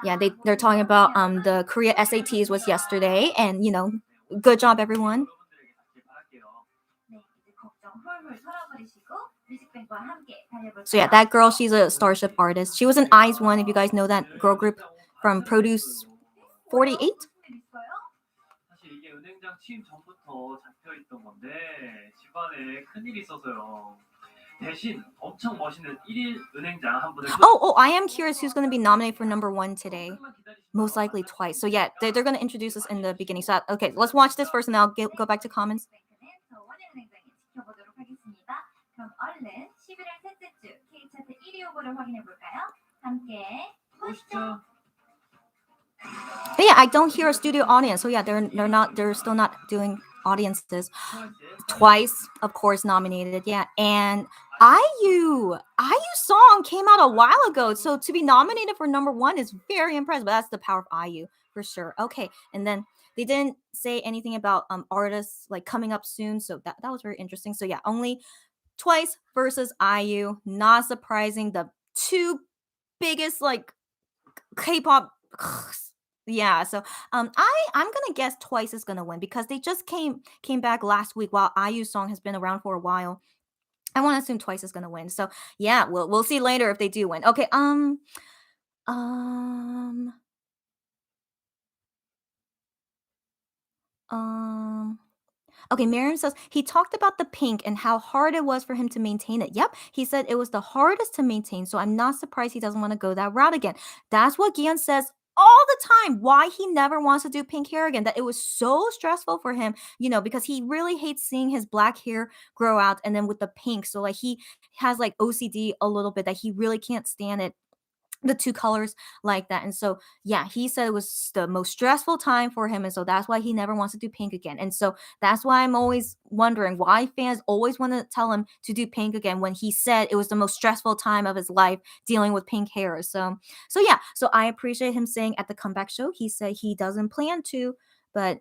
Yeah, they're talking about the Korea SATs was yesterday, and good job everyone. So yeah, that girl, she's a Starship artist. She was in Eyes One, if you guys know that girl group from Produce 48. 사실 이게 은행장 취임 전부터 잡혀 있던 건데 집안에 큰일이 있어서요. 대신 엄청 멋있는 1일 은행장 한 분을 Oh, I am curious who's going to be nominated for number 1 today. Most likely twice. So yeah, they're going to introduce us in the beginning. So okay, let's watch this first and I'll go back to comments. 그럼 얼른 11월 셋째 주 K차트 1위 후보를 확인해 볼까요? 함께 보시죠. But yeah, I don't hear a studio audience. So yeah, they're still not doing audiences. Twice, of course, nominated. Yeah, and IU song came out a while ago, so to be nominated for number 1 is very impressive. But that's the power of IU for sure. Okay, and then they didn't say anything about artists like coming up soon, so that was very interesting. So yeah, only Twice versus IU. Not surprising. The two biggest like K-pop. Yeah, so I'm gonna guess Twice is gonna win because they just came back last week while IU's song has been around for a while. I want to assume Twice is gonna win. So yeah, we'll see later if they do win. Okay, Okay, Miriam says he talked about the pink and how hard it was for him to maintain it. Yep, he said it was the hardest to maintain, so I'm not surprised he doesn't want to go that route again. That's what Gian says all the time, why he never wants to do pink hair again, that it was so stressful for him, because he really hates seeing his black hair grow out and then with the pink. So like he has like OCD a little bit that he really can't stand it, the two colors like that. And so yeah, he said it was the most stressful time for him, and so that's why he never wants to do pink again. And so that's why I'm always wondering why fans always want to tell him to do pink again when he said it was the most stressful time of his life dealing with pink hair. So yeah, so I appreciate him saying at the comeback show he said he doesn't plan to, but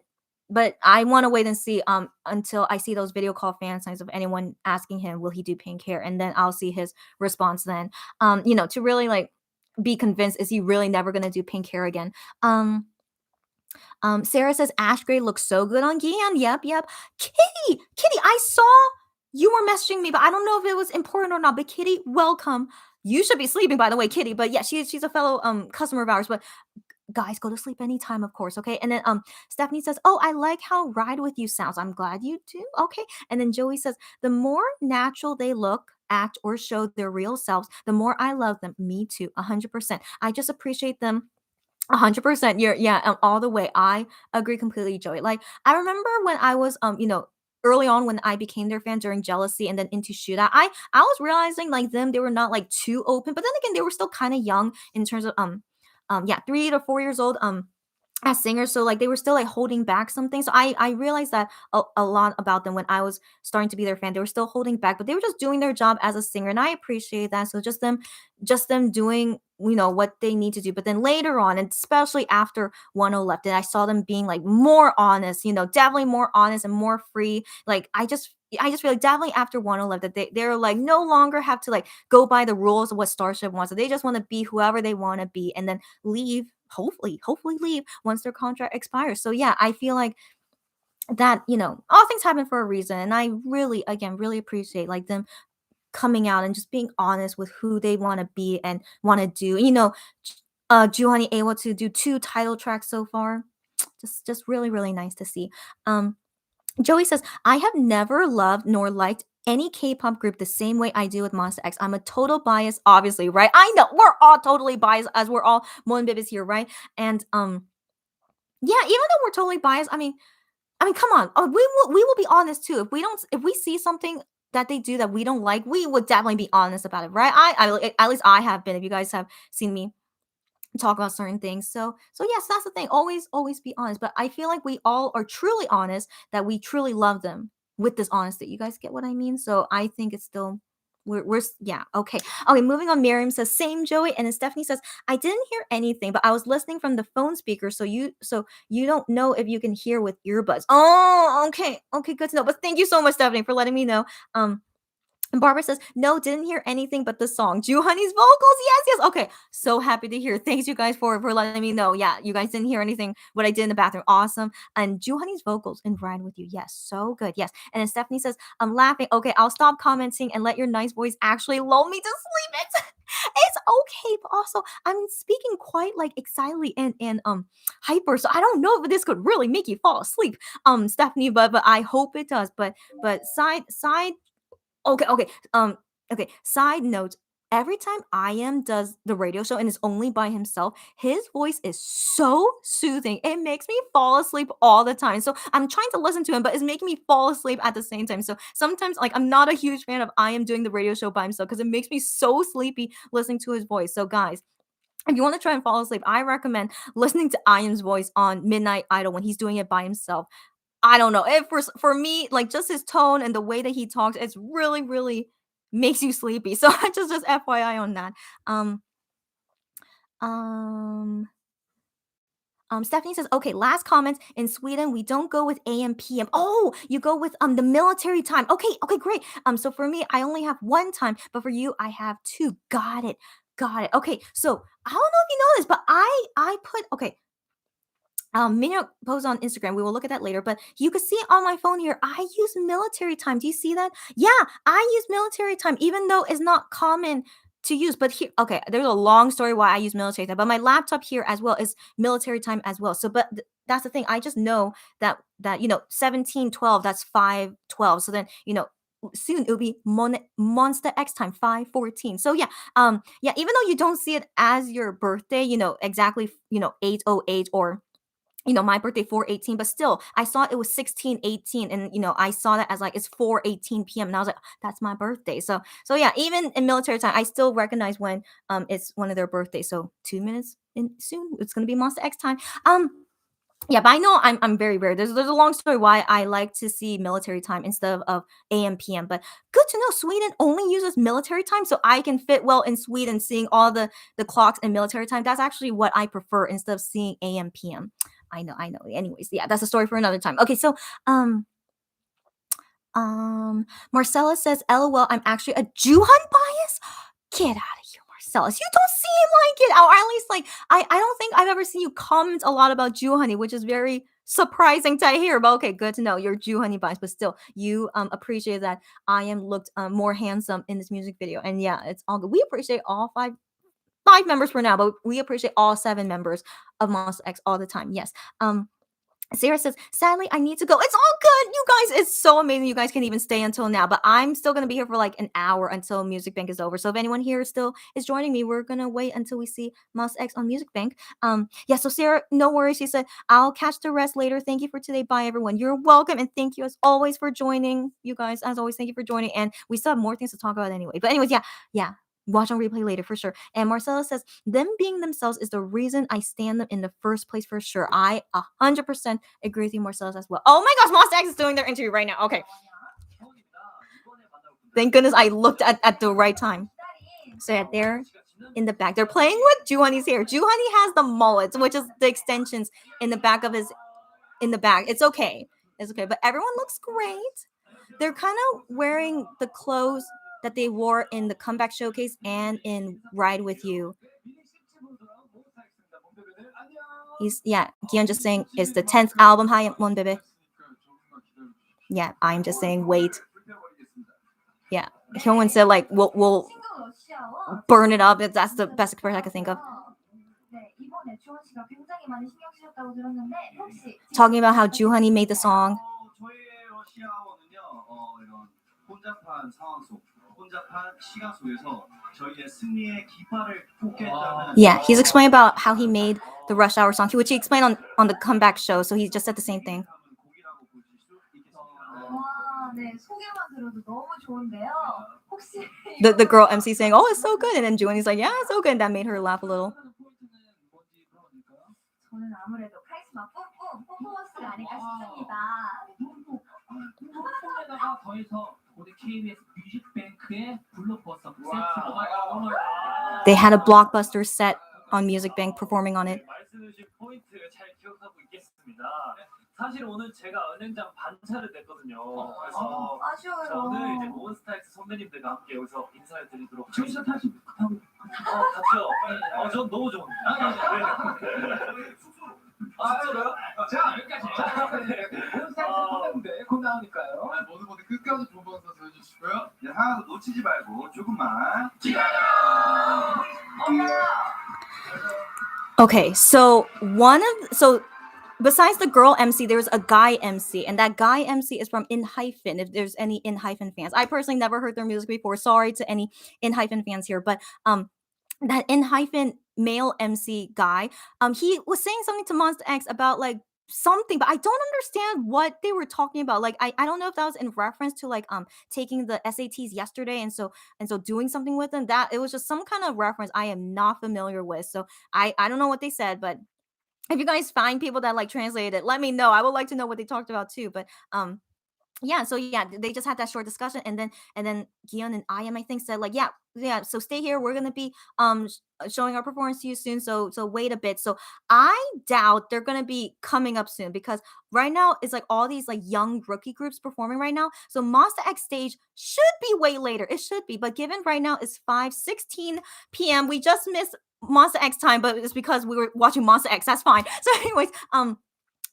I want to wait and see until I see those video call fan signs of anyone asking him will he do pink hair, and then I'll see his response then, to really like be convinced, is he really never going to do pink hair again? Sarah says ash gray looks so good on Gian. Yep. Kitty, I saw you were messaging me, but I don't know if it was important or not. But Kitty, welcome. you should be sleeping, by the way, Kitty. But yeah, she's a fellow customer of ours. But guys, go to sleep anytime, of course. Okay. And then Stephanie says, "Oh, I like how Ride With You sounds. I'm glad you do." Okay. And then Joey says, "The more natural they look, act, or show their real selves, the more I love them." Me too, 100%. I just appreciate them 100%. You're yeah, all the way. I agree completely, Joey. Like I remember when I was early on when I became their fan during Jealousy and then into Shootout, I was realizing like them they were not like too open, but then again they were still kind of young in terms of yeah, 3 to 4 years old as singers, so like they were still like holding back something. So I realized that a lot about them when I was starting to be their fan. They were still holding back, but they were just doing their job as a singer, and I appreciate that. So just them doing what they need to do. But then later on, and especially after 10 left, and I saw them being like more honest, definitely more honest and more free. Like I just feel like definitely after 10 left that they're like no longer have to like go by the rules of what Starship wants. So they just want to be whoever they want to be and then leave, hopefully leave once their contract expires. So yeah, I feel like that, all things happen for a reason. And I really, again, really appreciate like them coming out and just being honest with who they want to be and want to do. Juhani able to do 2 title tracks so far. Just really, really nice to see. Joey says, "I have never loved nor liked any K-pop group the same way I do with Monsta X. I'm a total bias, obviously, right? I know we're all totally biased as we're all MoWonBibis here, right? And yeah, even though we're totally biased, I mean, come on. We will be honest too. If we see something that they do that we don't like, we would definitely be honest about it, right? At least I have been. If you guys have seen me talk about certain things. So yes, that's the thing. Always be honest. But I feel like we all are truly honest that we truly love them with this honesty. You guys get what I mean? So I think it's still yeah, okay. Okay, moving on. Miriam says, "Same, Joey." And then Stephanie says, "I didn't hear anything, but I was listening from the phone speaker, so you don't know if you can hear with earbuds." Oh, okay. Okay, good to know. But thank you so much, Stephanie, for letting me know. And Barbara says, "No, didn't hear anything but the song. Honey's vocals." Yes. Okay. So happy to hear. Thanks you guys for letting me know. Yeah, you guys didn't hear anything what I did in the bathroom. Awesome. And Honey's vocals in Ride With You. Yes, so good. Yes. And then Stephanie says, "I'm laughing. Okay, I'll stop commenting and let your nice voice actually lull me to sleep." It's okay, but also I'm speaking quite like excitedly and hyper. So I don't know if this could really make you fall asleep, Stephanie, but I hope it does. But side okay. Okay. Side note, every time IM does the radio show and is only by himself, his voice is so soothing. It makes me fall asleep all the time. So I'm trying to listen to him, but it's making me fall asleep at the same time. So sometimes, like, I'm not a huge fan of IM doing the radio show by himself because it makes me so sleepy listening to his voice. So, guys, if you want to try and fall asleep, I recommend listening to IM's voice on Midnight Idol when he's doing it by himself. I don't know. If for me, like just his tone and the way that he talks, it's really, really makes you sleepy. So just FYI on that. Um, Stephanie says, "Okay, last comments. In Sweden, we don't go with AM PM. Oh, you go with the military time. Okay, great. So for me, I only have 1 time, but for you, I have 2. Got it. Okay, so I don't know if you know this, but I put okay. Minute post on Instagram. We will look at that later, but you can see on my phone here. I use military time. Do you see that? Yeah, I use military time, even though it's not common to use. But here, okay, there's a long story why I use military time. But my laptop here as well is military time as well. So, but that's the thing. I just know that 17:12. That's 5:12. So then soon it'll be Monsta X time 5:14. So yeah, even though you don't see it as your birthday, exactly 8:08 or my birthday 4:18, but still I saw it was 16:18, and I saw that as like it's 4:18 p.m. and I was like, that's my birthday. So yeah, even in military time, I still recognize when it's one of their birthdays. So 2 minutes in soon it's gonna be Monster X time. Yeah, but I know I'm very rare. There's a long story why I like to see military time instead of AM PM. But good to know Sweden only uses military time, so I can fit well in Sweden seeing all the clocks in military time. That's actually what I prefer instead of seeing AM PM. I know. Anyways, yeah, that's a story for another time. Okay, so Marcella says, "LOL, I'm actually a Juhan bias." Get out of here, Marcellus. You don't seem like it. Or at least like I don't think I've ever seen you comment a lot about Juhani, which is very surprising to hear, but okay, good to know. You're Honey vibes, but still, you appreciate that I am looked more handsome in this music video, and yeah, it's all good. We appreciate all five members for now, but we appreciate all 7 members of Monsta X all the time. Yes. Sarah says, sadly, I need to go. It's all good, you guys. It's so amazing. You guys can even stay until now, but I'm still going to be here for like an hour until Music Bank is over. So if anyone here still is joining me, we're going to wait until we see Monsta X on Music Bank. Yeah, so Sarah, no worries. She said, I'll catch the rest later. Thank you for today. Bye, everyone. You're welcome. And thank you as always for joining. You guys, as always, thank you for joining. And we still have more things to talk about anyway. But anyways, yeah. Watch on replay later for sure. And Marcella says, them being themselves is the reason I stand them in the first place for sure. I 100% agree with you, Marcella, as well. Oh my gosh, Monsta X is doing their interview right now. Okay. Thank goodness I looked at the right time. So yeah, they're in the back. They're playing with Juhani's hair. Juhani has the mullets, which is the extensions in the back of his, in the back. It's okay. It's okay. But everyone looks great. They're kind of wearing the clothes that they wore in the comeback showcase and in Ride With You. Gion just saying it's the 10th album. Hi, MoWonHae. Yeah, I'm just saying wait. Yeah, Hyungwon said like we'll burn it up. That's the best expression I could think of. Talking about how Juhani made the song. Yeah, he's explaining about how he made the Rush Hour song, which he explained on the comeback show. So he just said the same thing. The girl MC saying, "Oh, it's so good," and then Juhani's like, "Yeah, it's so good," and that made her laugh a little. They had a blockbuster set on Music Bank performing on it. 사실 오늘 제가 은행장 반차를 냈거든요. 그래서 저는 이제 몬스타엑스 선배님들과 함께 여기서 인사를 드리도록 하겠습니다. 같이 같이요. 전 너무 좋은데. 숙소로요? 자 여기까지. 몬스타엑스 선배님들 곧 나오니까요. 모두 끝까지 두 번 더 해주시고요. 하나도 놓치지 말고 조금만. Okay, so besides the girl MC, there's a guy MC, and that guy MC is from ENHYPEN. If there's any ENHYPEN fans, I personally never heard their music before. Sorry to any ENHYPEN fans here, but that ENHYPEN male MC guy, he was saying something to Monsta X about like something, but I don't understand what they were talking about. Like I don't know if that was in reference to like taking the SATs yesterday and so doing something with them. That it was just some kind of reference I am not familiar with. So I don't know what they said, but if you guys find people that like translated it, let me know. I would like to know what they talked about too. But yeah, so yeah, they just had that short discussion, and then Gion and I think said like yeah, so stay here. We're gonna be showing our performance to you soon. So wait a bit. So I doubt they're gonna be coming up soon because right now it's like all these like young rookie groups performing right now. So Monsta X stage should be way later. It should be, but given right now it's 5:16 p.m. We just missed Monsta X time, but it's because we were watching Monsta X. That's fine. So anyways,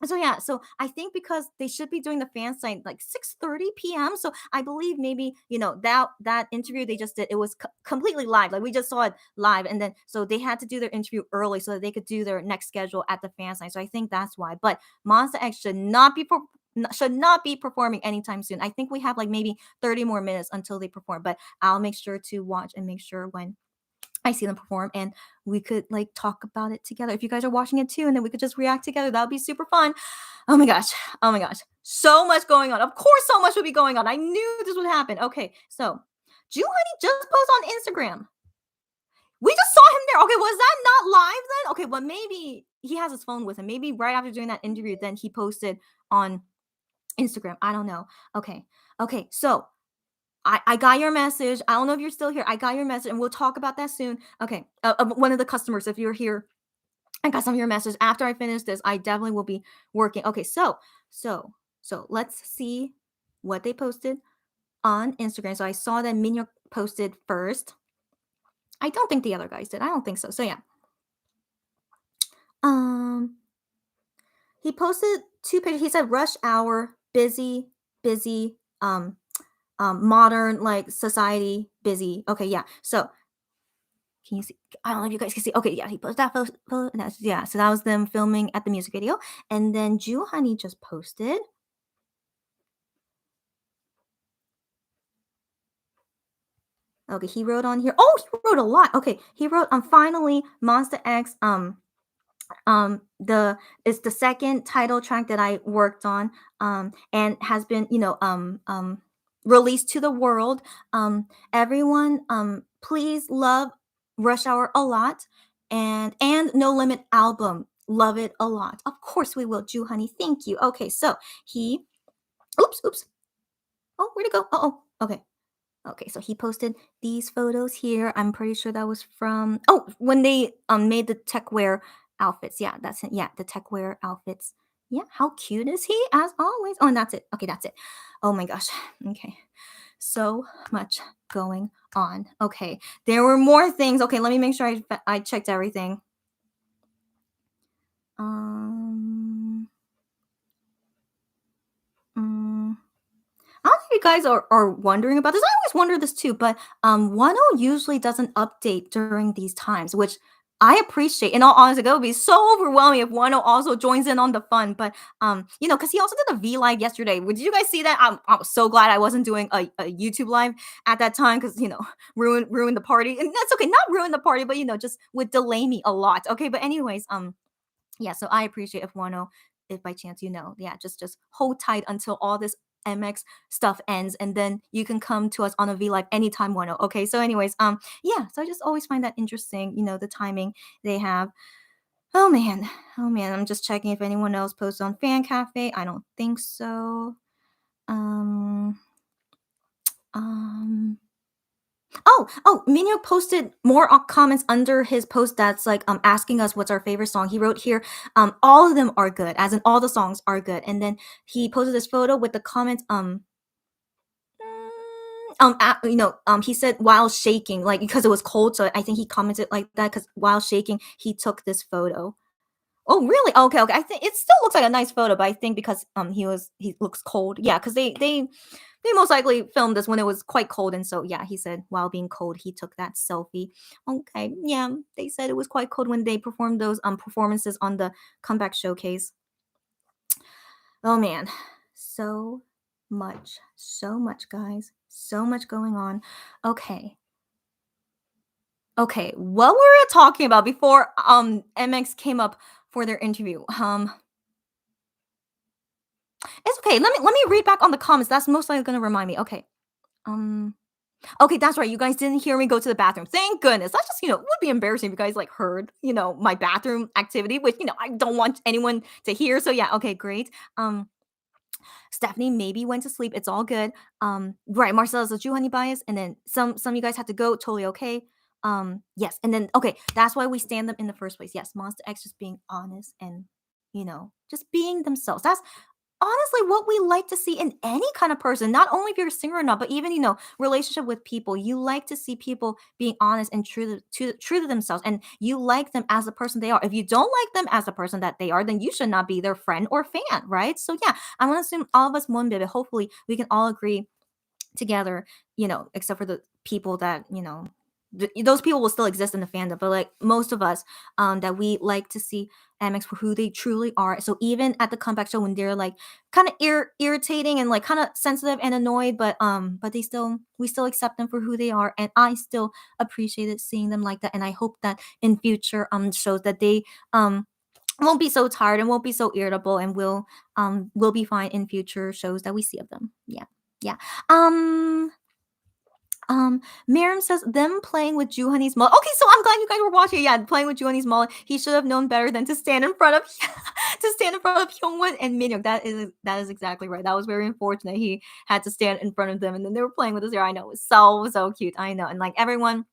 so yeah, so I think because they should be doing the fan sign like 6:30 p.m. So I believe maybe that interview they just did, it was completely live. Like we just saw it live, and then so they had to do their interview early so that they could do their next schedule at the fan sign. So I think that's why. But Monsta X should not be performing anytime soon. I think we have like maybe 30 more minutes until they perform. But I'll make sure to watch and make sure when I see them perform and we could like talk about it together. If you guys are watching it too, and then we could just react together, that would be super fun. Oh my gosh. So much going on. Of course, so much would be going on. I knew this would happen. Okay, so Juhani just posted on Instagram. We just saw him there. Okay, was that not live then? Okay, well maybe he has his phone with him. Maybe right after doing that interview, then he posted on Instagram. I don't know. Okay, so I got your message. I don't know if you're still here. I got your message, and we'll talk about that soon. Okay, one of the customers, if you're here, I got some of your message. After I finish this, I definitely will be working. Okay, so let's see what they posted on Instagram. So I saw that Minhyuk posted first. I don't think the other guys did. I don't think so. So yeah. He posted two pictures. He said rush hour, busy, busy, modern like society, busy. Okay, yeah. So can you see? I don't know if you guys can see. Okay, yeah, he posted that photo. Yeah, so that was them filming at the music video. And then Honey just posted. Okay, he wrote on here. Oh, he wrote a lot. Okay, he wrote finally Monsta X the it's the second title track that I worked on and has been released to the world. Everyone please love Rush Hour a lot and No Limit album, love it a lot. Of course we will. Honey, thank you. Okay, so he oops. Oh, where'd it go? Okay. Okay, so he posted these photos here. I'm pretty sure that was from when they made the tech wear outfits. Yeah, that's it. Yeah, the tech wear outfits. Yeah, how cute is he as always? Oh, and that's it. Okay, that's it. Oh my gosh. Okay. So much going on. Okay. There were more things. Okay, let me make sure I checked everything. I don't know if you guys are wondering about this. I always wonder this too, but 10 usually doesn't update during these times, which I appreciate. In all honesty, it would be so overwhelming if 10 also joins in on the fun. But because he also did a V live yesterday. Did you guys see that? I was so glad I wasn't doing a YouTube live at that time because ruin the party. And that's okay, not ruin the party, but just would delay me a lot. Okay, but anyways, yeah, so I appreciate if 10, if by chance yeah, just hold tight until all this MX stuff ends, and then you can come to us on a V live anytime 10. Okay, so anyways, yeah, so I just always find that interesting, the timing they have. Oh man, I'm just checking if anyone else posts on Fan Cafe. I don't think so. Minyo posted more comments under his post that's like asking us what's our favorite song. He wrote here, all of them are good, as in all the songs are good. And then he posted this photo with the comments, he said while shaking, like because it was cold. So I think he commented like that because while shaking, he took this photo. Oh, really? Okay. I think it still looks like a nice photo, but I think because he looks cold. Yeah, because they most likely filmed this when it was quite cold, and so yeah, he said while being cold, he took that selfie. Okay, yeah, they said it was quite cold when they performed those performances on the comeback showcase. Oh man, so much, guys, so much going on. Okay, what were we talking about before MX came up for their interview? It's okay. Let me read back on the comments. That's most likely gonna remind me. Okay. Okay, that's right. You guys didn't hear me go to the bathroom. Thank goodness. That's just, would be embarrassing if you guys like heard, my bathroom activity, which, I don't want anyone to hear. So yeah, okay, great. Stephanie maybe went to sleep. It's all good. Right, Marcella's a Juhani bias, and then some of you guys had to go. Totally okay. Yes, and then okay, that's why we stand them in the first place. Yes, Monsta X just being honest and just being themselves. That's honestly what we like to see in any kind of person, not only if you're a singer or not, but even relationship with people. You like to see people being honest and true to themselves, and you like them as the person they are. If you don't like them as the person that they are, then you should not be their friend or fan, right? So yeah, I want to assume all of us one bit, hopefully we can all agree together, except for the people that those people will still exist in the fandom, but like most of us that we like to see MX for who they truly are. So even at the comeback show when they're like kind of irritating and like kind of sensitive and annoyed, but we still accept them for who they are, and I still appreciated seeing them like that. And I hope that in future shows that they won't be so tired and won't be so irritable, and will be fine in future shows that we see of them. Yeah. Miriam says them playing with Juhani's mullet. Okay, so I'm glad you guys were watching. Yeah, playing with Juhani's mullet. He should have known better than to stand in front of Hyungwon and Minhyuk. That is exactly right. That was very unfortunate. He had to stand in front of them, and then they were playing with his hair. I know, it was so cute. I know, and like everyone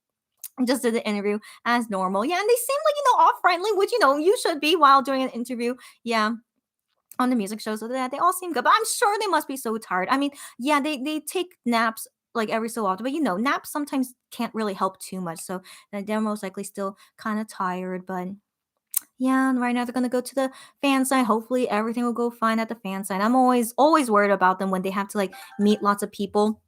just did the interview as normal. Yeah, and they seem like all friendly, which you should be while doing an interview. Yeah. On the music shows, so that they all seem good, but I'm sure they must be so tired. I mean, yeah, they take naps like every so often, but naps sometimes can't really help too much, so they're most likely still kind of tired. But Yeah, and right now they're gonna go to the fan sign. Hopefully everything will go fine at the fan sign. I'm always worried about them when they have to like meet lots of people,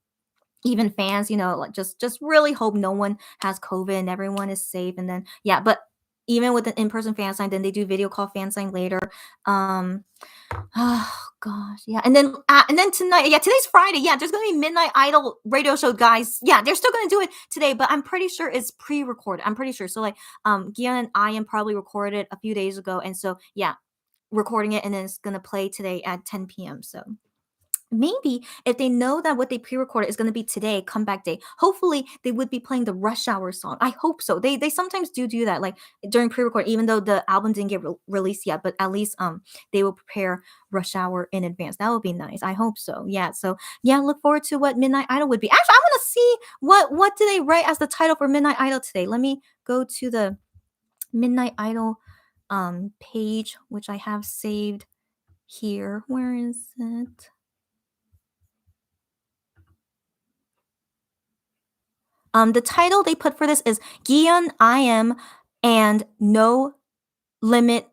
even fans, like just really hope no one has COVID and everyone is safe. And then yeah, but even with an in-person fan sign, then they do video call fan sign later. Um Oh gosh, yeah, and then tonight, yeah, today's Friday. Yeah, there's gonna be Midnight Idol radio show, guys. Yeah, they're still gonna do it today, but I'm pretty sure it's pre-recorded. I'm pretty sure. So like, Gian and I am probably recorded a few days ago, and so yeah, recording it, and then it's gonna play today at 10 p.m. So maybe if they know that what they pre-recorded is going to be today, comeback day, hopefully they would be playing the Rush Hour song. I hope so. They sometimes do that, like during pre-record, even though the album didn't get released yet. But at least they will prepare Rush Hour in advance. That would be nice. I hope so. Yeah. So yeah, look forward to what Midnight Idol would be. Actually, I want to see what do they write as the title for Midnight Idol today. Let me go to the Midnight Idol page, which I have saved here. Where is it? The title they put for this is Gion I Am and No Limit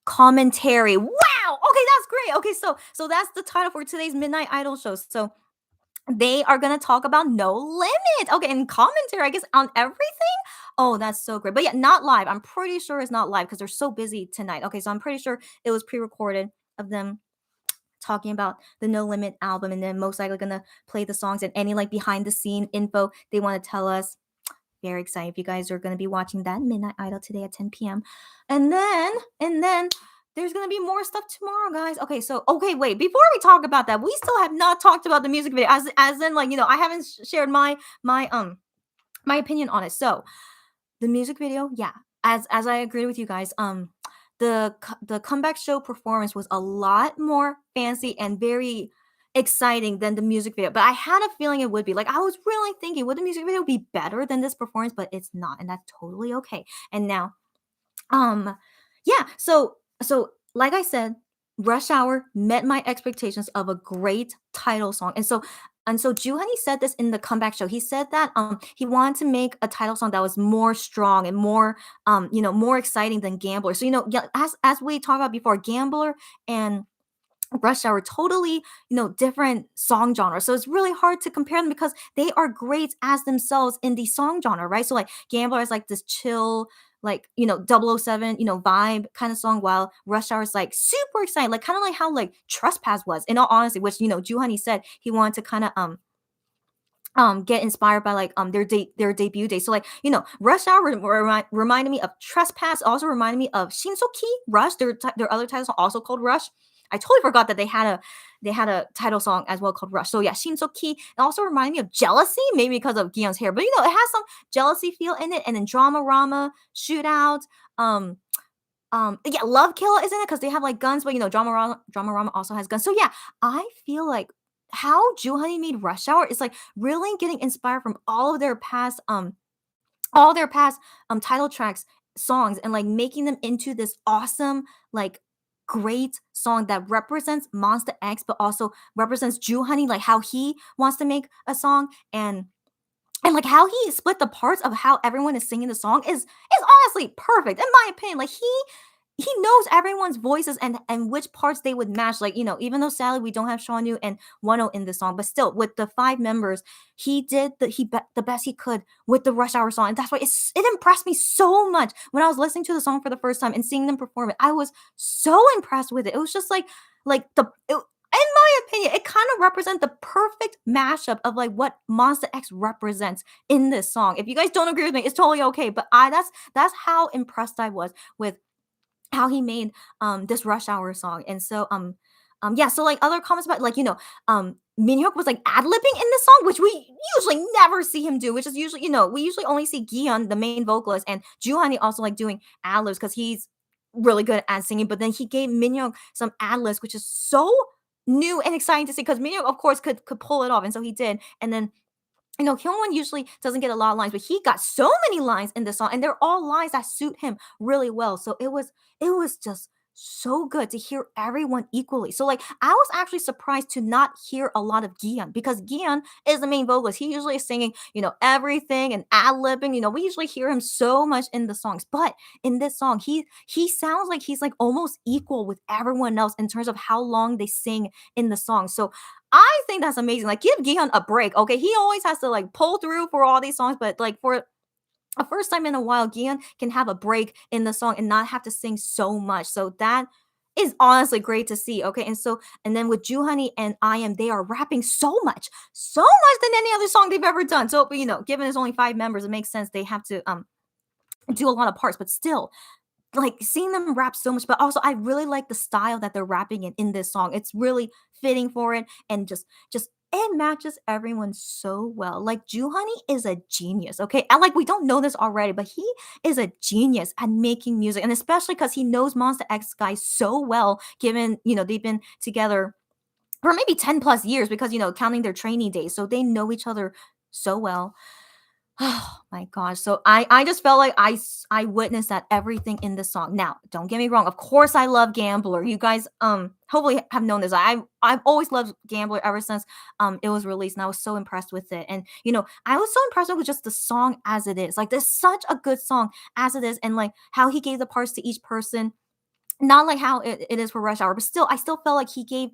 Commentary. Wow! Okay, that's great. Okay, so that's the title for today's Midnight Idol show. So they are gonna talk about No Limit. Okay, and commentary, I guess, on everything. Oh, that's so great. But yeah, not live. I'm pretty sure it's not live because they're so busy tonight. Okay, so I'm pretty sure it was pre-recorded of them talking about the No Limit album, and then most likely gonna play the songs and any like behind the scene info they want to tell us. Very excited if you guys are gonna be watching that Midnight Idol today at 10 p.m. And then there's gonna be more stuff tomorrow, guys. Okay, so wait, before we talk about that, we still have not talked about the music video, as in like I haven't shared my opinion on it. So the music video, yeah, as I agreed with you guys, the comeback show performance was a lot more fancy and very exciting than the music video. But I had a feeling it would be. Like I was really thinking, would the music video be better than this performance? But it's not, and that's totally okay. And now, yeah, so like I said, Rush Hour met my expectations of a great title song. And so Juhani said this in the comeback show. He said that he wanted to make a title song that was more strong and more more exciting than Gambler. So yeah, as we talked about before, Gambler and Rush Hour totally, different song genre. So it's really hard to compare them because they are great as themselves in the song genre, right? So like Gambler is like this chill, like, 007, vibe kind of song, while Rush Hour is like super exciting, like kind of like how like Trespass was, in all honesty, which, Juhani said he wanted to kind of get inspired by like their debut day. So like Rush Hour reminded me of Trespass, also reminded me of Shinsoki Rush, their other title song also called Rush. I totally forgot that they had a title song as well called Rush. So yeah, Shinsoki. It also reminded me of Jealousy, maybe because of Gion's hair, but it has some jealousy feel in it. And then Drama Rama, Shootout, yeah, Love Kill is in it because they have like guns, but Drama Rama also has guns. So yeah, I feel like how Juhani made Rush Hour is like really getting inspired from all their past title tracks songs, and like making them into this awesome, like great song that represents Monsta X but also represents Juhani, like how he wants to make a song, and like how he split the parts of how everyone is singing the song is honestly perfect in my opinion. Like he knows everyone's voices and which parts they would match. Like, even though sadly we don't have Shawnyu and Wano in the song, but still with the 5 members, he did the best he could with the Rush Hour song. And that's why it impressed me so much when I was listening to the song for the first time and seeing them perform it. I was so impressed with it. It was just in my opinion, it kind of represents the perfect mashup of like what Monsta X represents in this song. If you guys don't agree with me, it's totally okay. But that's how impressed I was with how he made this Rush Hour song. And so yeah, so like other comments about like Minhyuk was like ad-libbing in this song, which we usually never see him do, which is usually we usually only see Gion, the main vocalist, and Juhani also like doing ad-libs because he's really good at singing. But then he gave Minhyuk some ad-libs, which is so new and exciting to see because Minhyuk of course could pull it off, and so he did. And then Hyungwon usually doesn't get a lot of lines, but he got so many lines in this song, and they're all lines that suit him really well. So it was just so good to hear everyone equally. So like I was actually surprised to not hear a lot of Gian because Gian is the main vocalist. He usually is singing, everything and ad-libbing. We usually hear him so much in the songs. But in this song, he sounds like he's like almost equal with everyone else in terms of how long they sing in the song. So I think that's amazing. Like give Gian a break. Okay. He always has to like pull through for all these songs, but like for a first time in a while, Gian can have a break in the song and not have to sing so much. So that is honestly great to see. Okay. And then with Juhani and I Am, they are rapping so much than any other song they've ever done. So, but given there's only 5 members, it makes sense they have to do a lot of parts, but still like seeing them rap so much, but also I really like the style that they're rapping in this song. It's really fitting for it and just it matches everyone so well. Like Juhani is a genius, okay? And like we don't know this already, but he is a genius at making music, and especially because he knows Monsta X guys so well, given they've been together for maybe 10 plus years because counting their training days. So they know each other so well. Oh my gosh. So I just felt like I witnessed that everything in this song. Now, don't get me wrong. Of course I love Gambler. You guys hopefully have known this. I've always loved Gambler ever since it was released, and I was so impressed with it. And I was so impressed with just the song as it is. Like there's such a good song as it is, and like how he gave the parts to each person. Not like how it is for Rush Hour, but still I still felt like he gave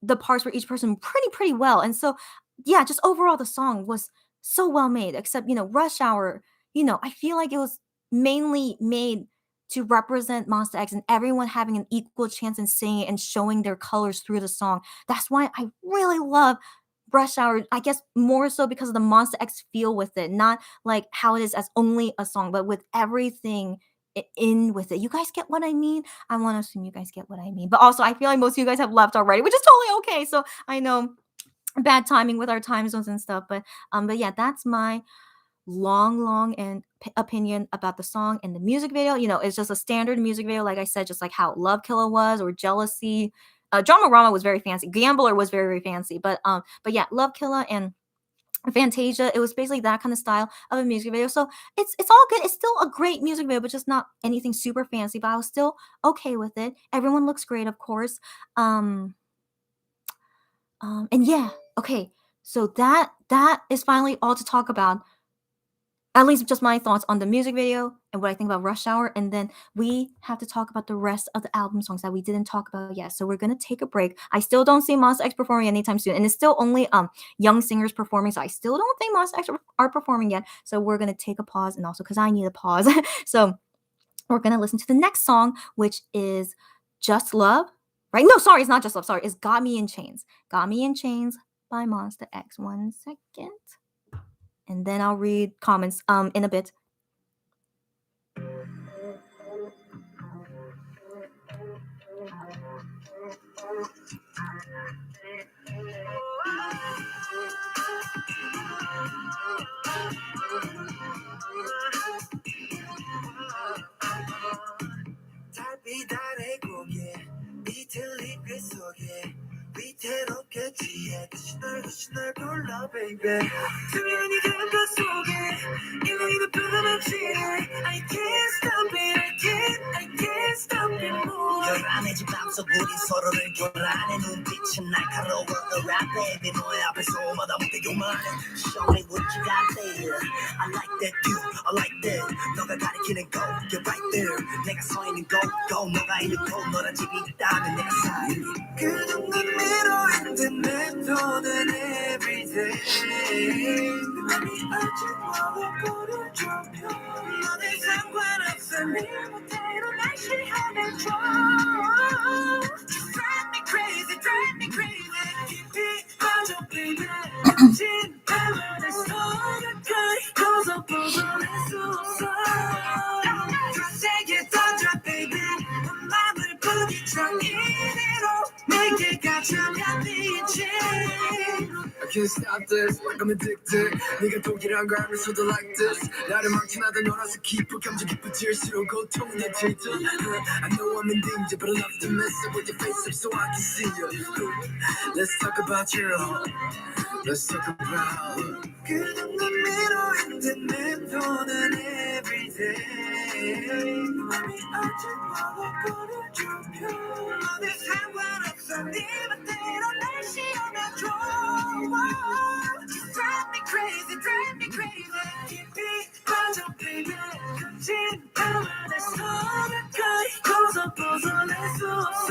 the parts for each person pretty well. And so yeah, just overall the song was so well made, except Rush Hour, I feel like it was mainly made to represent Monsta X and everyone having an equal chance in singing and showing their colors through the song. That's why I really love Rush Hour, I guess more so because of the Monsta X feel with it, not like how it is as only a song, but with everything in with it. You guys get what I mean? I want to assume you guys get what I mean. But also, I feel like most of you guys have left already, which is totally okay. So I know bad timing with our time zones and stuff, but yeah, that's my long and opinion about the song and the music video. It's just a standard music video, like I said, just like how Love Killa was or Jealousy. Drama Rama was very fancy. Gambler was very fancy, but yeah, Love Killa and Fantasia, it was basically that kind of style of a music video. So it's all good. It's still a great music video, but just not anything super fancy. But I was still okay with it. Everyone looks great, of course. And yeah, okay. So that is finally all to talk about. At least just my thoughts on the music video and what I think about Rush Hour. And then we have to talk about the rest of the album songs that we didn't talk about yet. So we're gonna take a break. I still don't see Monsta X performing anytime soon, and it's still only young singers performing. So I still don't think Monsta X are performing yet. So we're gonna take a pause, and also because I need a pause. So we're gonna listen to the next song, which is Just Love. Right? No, sorry, it's not Just Love. Sorry, it's Got Me in Chains. Got Me in Chains by Monsta X. 1 second. And then I'll read comments in a bit. 위태롭게 취해 다시 널 불러 baby 수면이 감각 속에 일렁이는 변함없이 I can't stop it I can't stop it more 요란해진 밤속 우리 서로를 교란해 눈빛은 날카로워 alright baby 너의 앞에서 마다 못해 요만해 Show me what you got there I like that you I like that 너가 가리키는 go you're right there 내가 서 있는 go 너가 있는 go 너란 집이 있다면 내가 사이 그 정도는 힘든 내 돈은 everyday 맘이 아직 먹을 좁혀 너네 상관없어 내 멋대로 날 시험해줘 drive me crazy 깊이 빠져 baby 진 밤을 가까이 벗어날 수 없어 세게 던져 baby 맘을 부딪혀 이대로 내게 가져가 미치 I can't stop this, like I'm addicted 네가 독이란 걸 알면서도 like this 나를 망치나도 너라서 깊어 감정 깊어질수록 고통이 더 질투 I know I'm in danger but I love to mess up with your face up so I can see you Let's talk about you Let's talk about 그 정도로 힘든 내 돈은 everyday 맘이 아직 멀어버릴 줄표 어디 상관없어 네 맘대로 날 시험해 줘 Drive me crazy 깊이 빠져 baby 진땀을 서로까지 벗어날 수 없어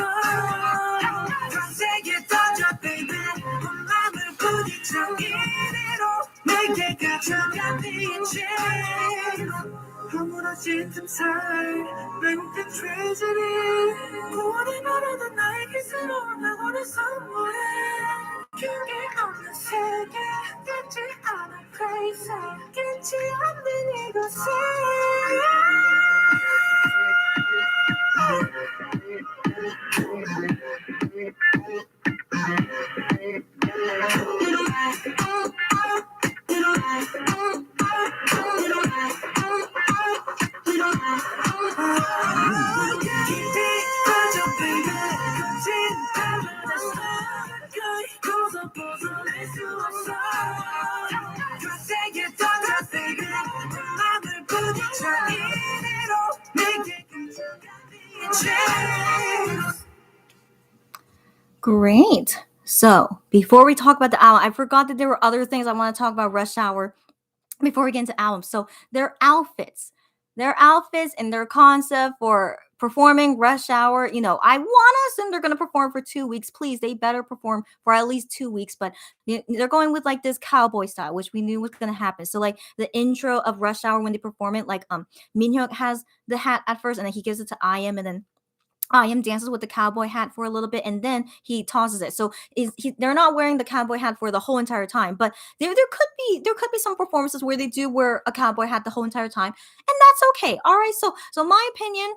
더 세게 던져 baby 온 맘을 부딪혀 이리로 내게 가져가 빛이 아무렇지 틈 사이 맹든 tragedy 무언이 말하던 나의 기스로 나고는 somewhere 그게 없는 세계 닿지 않아 crazy 끝이 없는 이곳에 Great. So before we talk about the album, I forgot that there were other things I want to talk about Rush Hour before we get into albums. So their outfits and their concept for performing Rush Hour, I want to assume they're going to perform for 2 weeks. Please, they better perform for at least 2 weeks, but they're going with like this cowboy style, which we knew was going to happen. So like the intro of Rush Hour when they perform it, like Minhyuk has the hat at first and then he gives it to IM and then IM dances with the cowboy hat for a little bit and then he tosses it. So they're not wearing the cowboy hat for the whole entire time, but there could be some performances where they do wear a cowboy hat the whole entire time, and that's okay. All right, so my opinion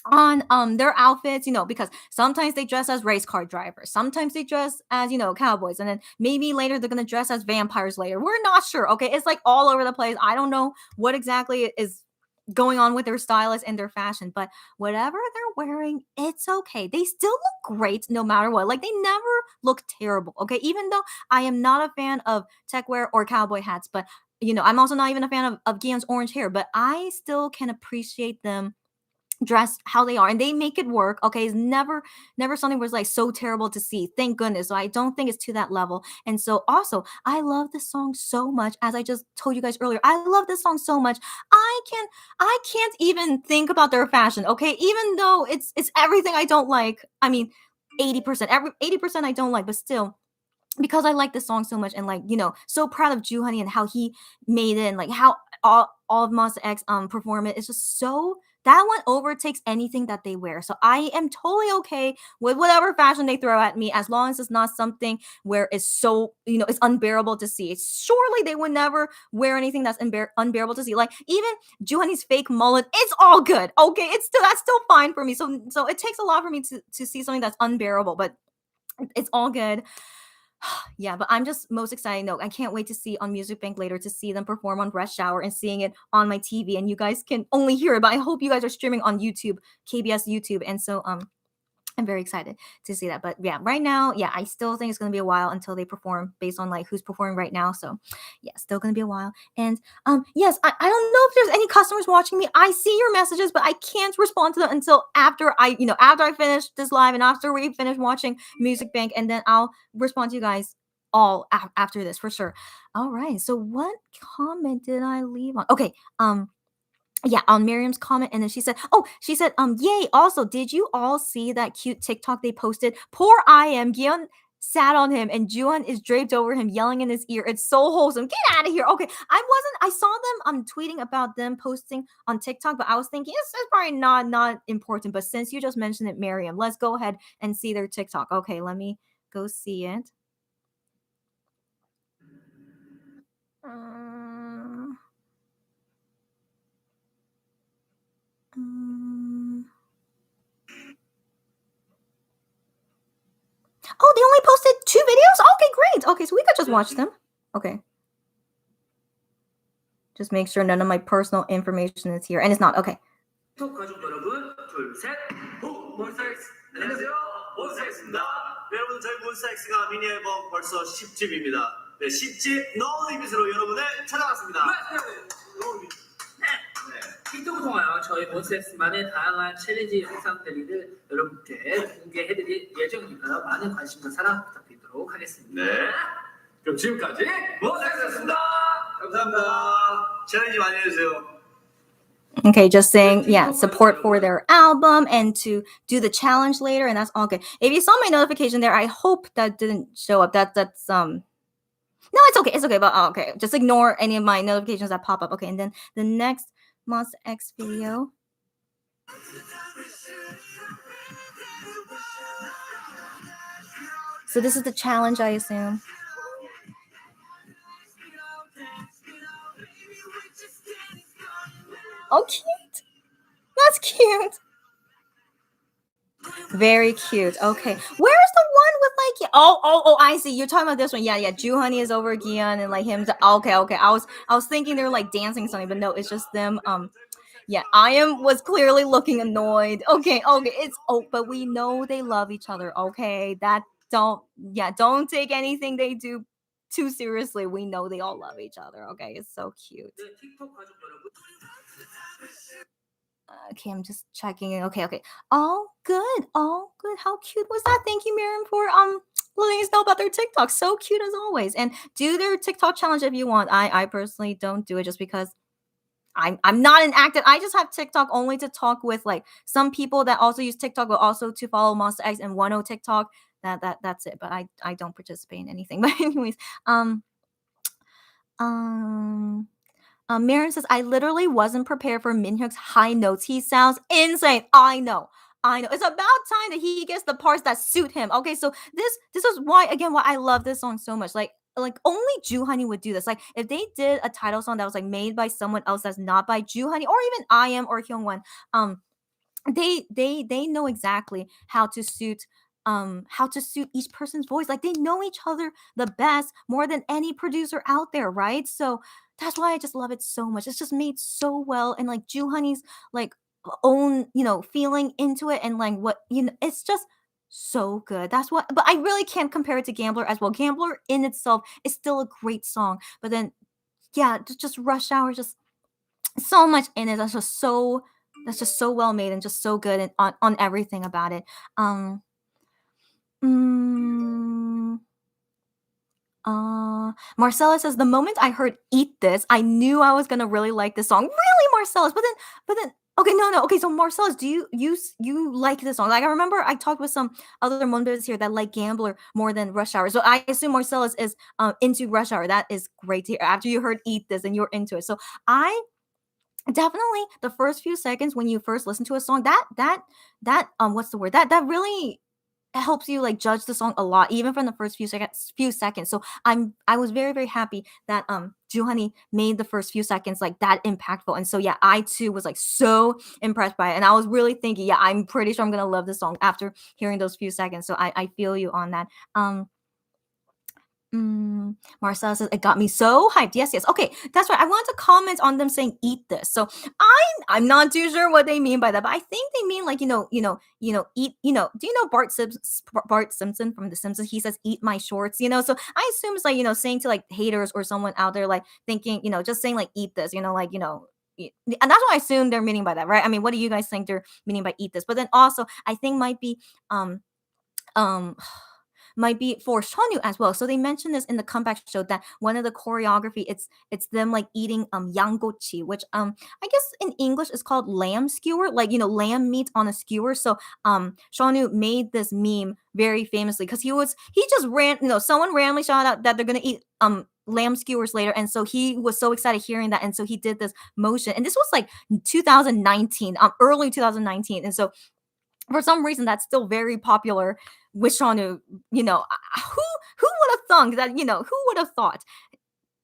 on their outfits, because sometimes they dress as race car drivers, sometimes they dress as cowboys, and then maybe later they're gonna dress as vampires later. We're not sure. Okay, it's like all over the place. I don't know what exactly is going on with their stylist and their fashion, but whatever they're wearing, it's okay. They still look great no matter what. Like they never look terrible. Okay, even though I am not a fan of tech wear or cowboy hats, but I'm also not even a fan of Gion's orange hair, but I still can appreciate them dressed how they are and they make it work. Okay, it's never something was like so terrible to see, thank goodness. So I don't think it's to that level. And so also I love this song so much, as I just told you guys earlier. I love this song so much. I can't even think about their fashion. Okay, even though it's everything I don't like. I mean 80% I don't like, but still, because I like this song so much and like so proud of Juhani and how he made it and like how all of Monsta X perform it. It's just so that one overtakes anything that they wear. So I am totally okay with whatever fashion they throw at me, as long as it's not something where it's so it's unbearable to see. Surely they would never wear anything that's unbearable to see. Like even Juhani's fake mullet, it's all good. Okay, that's still fine for me. So it takes a lot for me to see something that's unbearable, but it's all good. Yeah, but I'm just most excited. No, I can't wait to see on Music Bank later, to see them perform on Rush Hour and seeing it on my TV. And you guys can only hear it, but I hope you guys are streaming on YouTube, KBS YouTube. And so I'm very excited to see that. But yeah, right now, yeah, I still think it's going to be a while until they perform, based on like who's performing right now. So yeah, still going to be a while. And yes, I don't know if there's any customers watching me. I see your messages, but I can't respond to them until after I finish this live and after we finish watching Music Bank, and then I'll respond to you guys all after this for sure. All right. So what comment did I leave on? Okay. Yeah, on Miriam's comment, and then she said, yay. Also, did you all see that cute TikTok they posted? Poor IM, Gion sat on him and Juan is draped over him, yelling in his ear. It's so wholesome. Get out of here. Okay, I saw them tweeting about them posting on TikTok, but I was thinking it's probably not important. But since you just mentioned it, Miriam, let's go ahead and see their TikTok. Okay, let me go see it. Oh, they only posted 2 videos? Okay, great. Okay, so we could just watch them. Okay. Just make sure none of my personal information is here. And it's not. Okay. 가족 여러분, 둘, 셋, 호! 몬스타엑스! 안녕하세요, 몬스타엑스입니다. 여러분, 저희 몬스타엑스가 미니 앨범 벌써 10집입니다. 네, 10집 No Limit으로 여러분을 찾아왔습니다. 네. 틱톡을 통하여 저희 몬스타엑스만의 다양한 챌린지 영상들을 여러분께 공개해드릴 예정이니까요. 많은 관심과 사랑 부탁드리도록 하겠습니다. 네. 그럼 지금까지 몬스타엑스였습니다. 감사합니다. 챌린지 많이 해주세요. Okay, just saying, yeah, support for their album and to do the challenge later, and that's all good. If you saw my notification there, I hope that didn't show up. That's no, it's okay, but okay, just ignore any of my notifications that pop up. Okay, and then the next Monsta X video. So this is the challenge, I assume. Oh, cute. That's cute. Very cute. Okay. Where's the one with like oh, I see. You're talking about this one. Yeah. Honey is over Gian and like him. Okay. I was thinking they were like dancing something, but no, it's just them. Yeah, was clearly looking annoyed. Okay. It's but we know they love each other. Okay. Don't take anything they do too seriously. We know they all love each other. Okay. It's so cute. Okay, I'm just checking it. Okay. All good. How cute was that? Thank you, Miriam, for letting us know about their TikTok. So cute as always. And do their TikTok challenge if you want. I personally don't do it just because I'm not an active. I just have TikTok only to talk with like some people that also use TikTok, but also to follow Monsta X and MoWonHae TikTok. That's it. But I don't participate in anything. But anyways, Maren says, I literally wasn't prepared for Minhyuk's high notes. He sounds insane. I know. It's about time that he gets the parts that suit him. Okay, so this is why I love this song so much. Like only Joohoney would do this. Like if they did a title song that was like made by someone else that's not by Joohoney or even I.M or Hyungwon, they know exactly how to suit each person's voice. Like they know each other the best more than any producer out there, right? So that's why I just love it so much. It's just made so well, and like Joohoney's like own feeling into it, and like what it's just so good. That's what. But I really can't compare it to Gambler as well. Gambler in itself is still a great song, but then yeah, just Rush Hour, just so much in it. That's just so well made and just so good and on everything about it. Marcella says, the moment I heard Eat This, I knew I was gonna really like this song. Really, Marcellus? But then okay, no. Okay, so Marcellus, do you like this song? Like I remember I talked with some other members here that like Gambler more than Rush Hour. So I assume Marcellus is into Rush Hour. That is great to hear. After you heard Eat This and you're into it. So I definitely the first few seconds when you first listen to a song, that what's the word? That really helps you like judge the song a lot, even from the first few seconds. So I was very, very happy that Joohoney made the first few seconds like that impactful. And so yeah, I too was like so impressed by it. And I was really thinking, yeah, I'm pretty sure I'm gonna love this song after hearing those few seconds. So I feel you on that. Marcella says it got me so hyped. Yes. Okay, that's right. I want to comment on them saying "eat this." So I'm not too sure what they mean by that, but I think they mean like eat. Do you know Bart Simpson from The Simpsons? He says "eat my shorts." So I assume it's like saying to like haters or someone out there like thinking just saying like "eat this." And that's what I assume they're meaning by that, right? I mean, what do you guys think they're meaning by "eat this"? But then also I think might be for Shonu as well. So they mentioned this in the comeback show that one of the choreography it's them like eating 양꼬치, which I guess in English is called lamb skewer, like lamb meat on a skewer. So Shonu made this meme very famously because he just ran someone randomly shouted out that they're gonna eat lamb skewers later, and so he was so excited hearing that, and so he did this motion, and this was like 2019, early 2019, and so for some reason that's still very popular with Shonu. Who would have thunk that who would have thought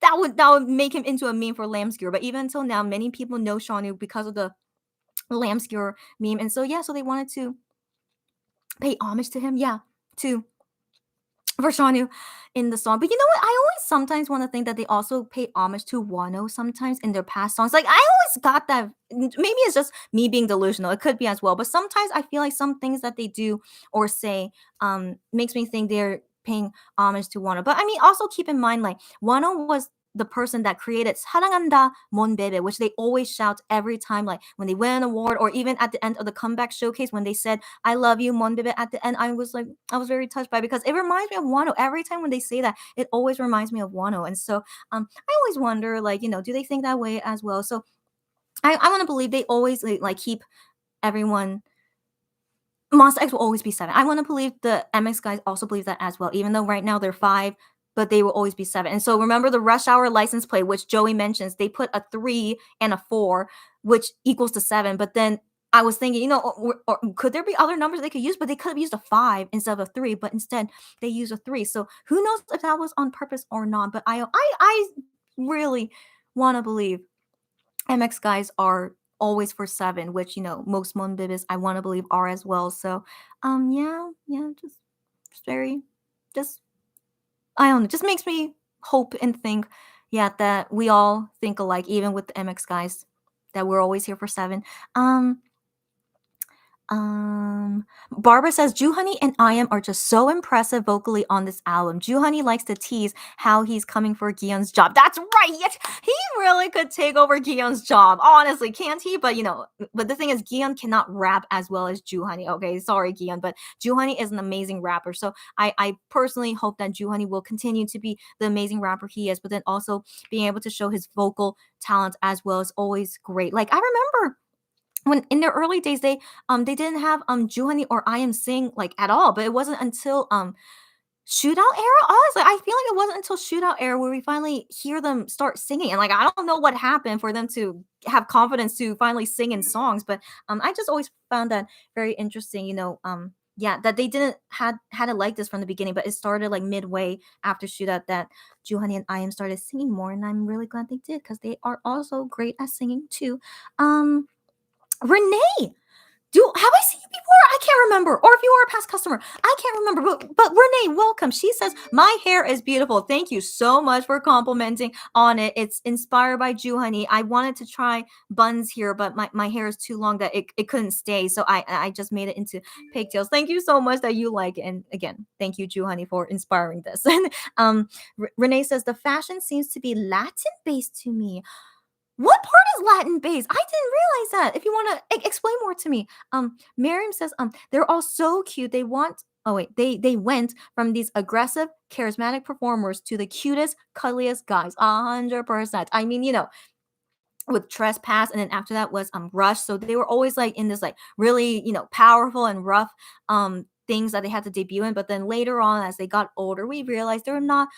that would make him into a meme for lamb skewer? But even until now, many people know Shonu because of the lamb skewer meme, and so yeah, so they wanted to pay homage to him, for Shonu in the song. But you know what? I always sometimes want to think that they also pay homage to Wano sometimes in their past songs. Like I always got that. Maybe it's just me being delusional. It could be as well. But sometimes I feel like some things that they do or say makes me think they're paying homage to Wano. But I mean, also keep in mind like Wano was the person that created 사랑한다 mon bebe, which they always shout every time, like when they win an award or even at the end of the comeback showcase when they said I love you mon bebe at the end. I was very touched by it because it reminds me of Wano. Every time when they say that, it always reminds me of Wano. And so I always wonder, like, do they think that way as well? So I want to believe they always like keep everyone. Monsta X will always be 7. I want to believe the MX guys also believe that as well, even though right now they're 5, but they will always be 7. And so remember the Rush Hour license plate, which Joey mentions, they put a 3 and a 4, which equals to 7. But then I was thinking, or could there be other numbers they could use? But they could have used a 5 instead of a 3, but instead they used a 3. So who knows if that was on purpose or not? But I really want to believe MX guys are always for 7, which most Monbibis I want to believe are as well. So yeah, just very, just I don't know, just makes me hope and think, yeah, that we all think alike, even with the MX guys, that we're always here for 7. Barbara says Juhani and I.M are just so impressive vocally on this album. Juhani likes to tease how he's coming for Gion's job. That's right. Yes, he really could take over Gion's job. Honestly, can't he? But but the thing is, Gion cannot rap as well as Juhani. Okay, sorry, Gion, but Juhani is an amazing rapper. So I personally hope that Juhani will continue to be the amazing rapper he is, but then also being able to show his vocal talent as well is always great. Like I remember when in their early days they didn't have Juhani or I.M sing like at all, but it wasn't until Shootout era. Honestly, I feel like it wasn't until Shootout era where we finally hear them start singing, and like I don't know what happened for them to have confidence to finally sing in songs, but I just always found that very interesting. Yeah, that they didn't had it like this from the beginning, but it started like midway after Shootout that Juhani and I.M started singing more, and I'm really glad they did because they are also great at singing too. Renee, have I seen you before? I can't remember. Or if you are a past customer, I can't remember. But Renee, welcome. She says my hair is beautiful. Thank you so much for complimenting on it. It's inspired by Juhani. I wanted to try buns here, but my hair is too long that it couldn't stay. So I just made it into pigtails. Thank you so much that you like it. And again, thank you, Juhani, for inspiring this. And Renee says the fashion seems to be Latin based to me. What part is Latin based? I didn't realize that. If you want to explain more to me. Miriam says, they're all so cute. They went from these aggressive, charismatic performers to the cutest, cuddliest guys. 100%. I mean, with Trespass, and then after that was Rush. So they were always like in this like really, powerful and rough things that they had to debut in. But then later on, as they got older, we realized they're not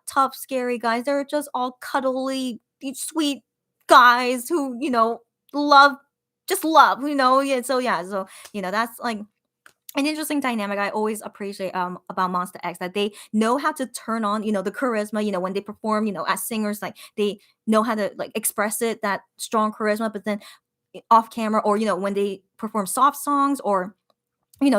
tough, scary guys. They're just all cuddly, sweet guys who love yeah. So that's like an interesting dynamic I always appreciate about Monsta X, that they know how to turn on the charisma when they perform as singers, like they know how to like express it, that strong charisma, but then off camera or when they perform soft songs or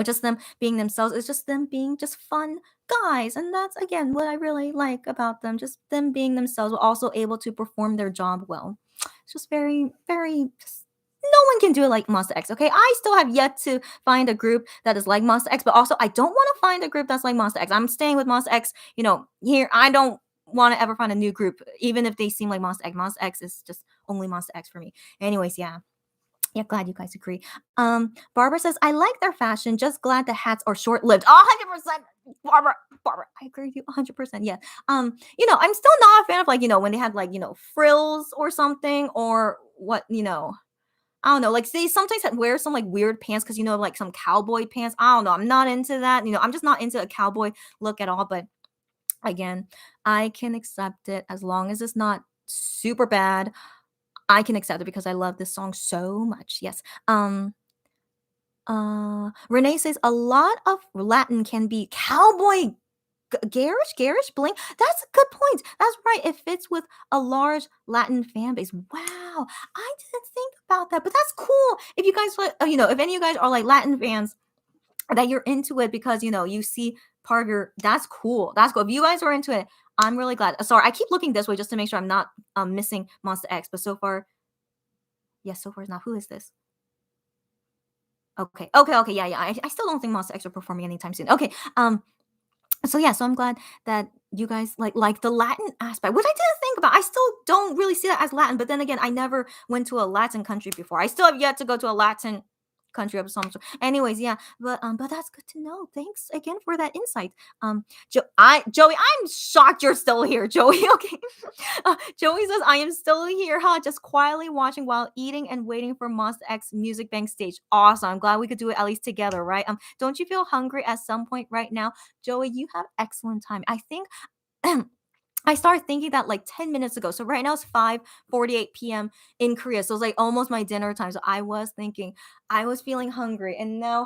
just them being themselves, it's just them being just fun guys. And that's again what I really like about them, just them being themselves, but also able to perform their job well. It's just very, very just, no one can do it like Monsta X. Okay, I still have yet to find a group that is like Monsta X, but also I don't want to find a group that's like Monsta X. I'm staying with Monsta X. Here I don't want to ever find a new group, even if they seem like Monsta X. Monsta X is just only Monsta X for me. Anyways, yeah. Yeah, glad you guys agree. Barbara says, I like their fashion, just glad the hats are short-lived. 100%, Barbara, I agree with you 100%. Yeah. I'm still not a fan of like, when they had like, frills or something, or what, I don't know, like they sometimes wear some like weird pants because like some cowboy pants. I don't know. I'm not into that. I'm just not into a cowboy look at all. But again, I can accept it as long as it's not super bad. I can accept it because I love this song so much. Yes. Renee says a lot of Latin can be cowboy garish bling. That's a good point. That's right. It fits with a large Latin fan base. Wow, I didn't think about that, but that's cool. If you guys, if any of you guys are like Latin fans, that you're into it because you see part of your. That's cool. That's cool. If you guys are into it, I'm really glad. Sorry, I keep looking this way just to make sure I'm not missing Monsta X. But so far, yes, so far it's not. Who is this? Okay, yeah. I still don't think Monsta X are performing anytime soon. Okay, So yeah, so I'm glad that you guys like the Latin aspect, which I didn't think about. I still don't really see that as Latin, but then again, I never went to a Latin country before. I still have yet to go to a Latin country of some sort. Anyways, yeah, but that's good to know. Thanks again for that insight. Joey, I'm shocked you're still here, Joey. Okay. Joey says, I am still here, huh? Just quietly watching while eating and waiting for Monsta X Music Bank stage. Awesome. I'm glad we could do it at least together, right? Don't you feel hungry at some point right now? Joey, you have excellent time. I think I started thinking that like 10 minutes ago. So right now it's 5:48 p.m. in Korea. So it's like almost my dinner time. So I was thinking I was feeling hungry and now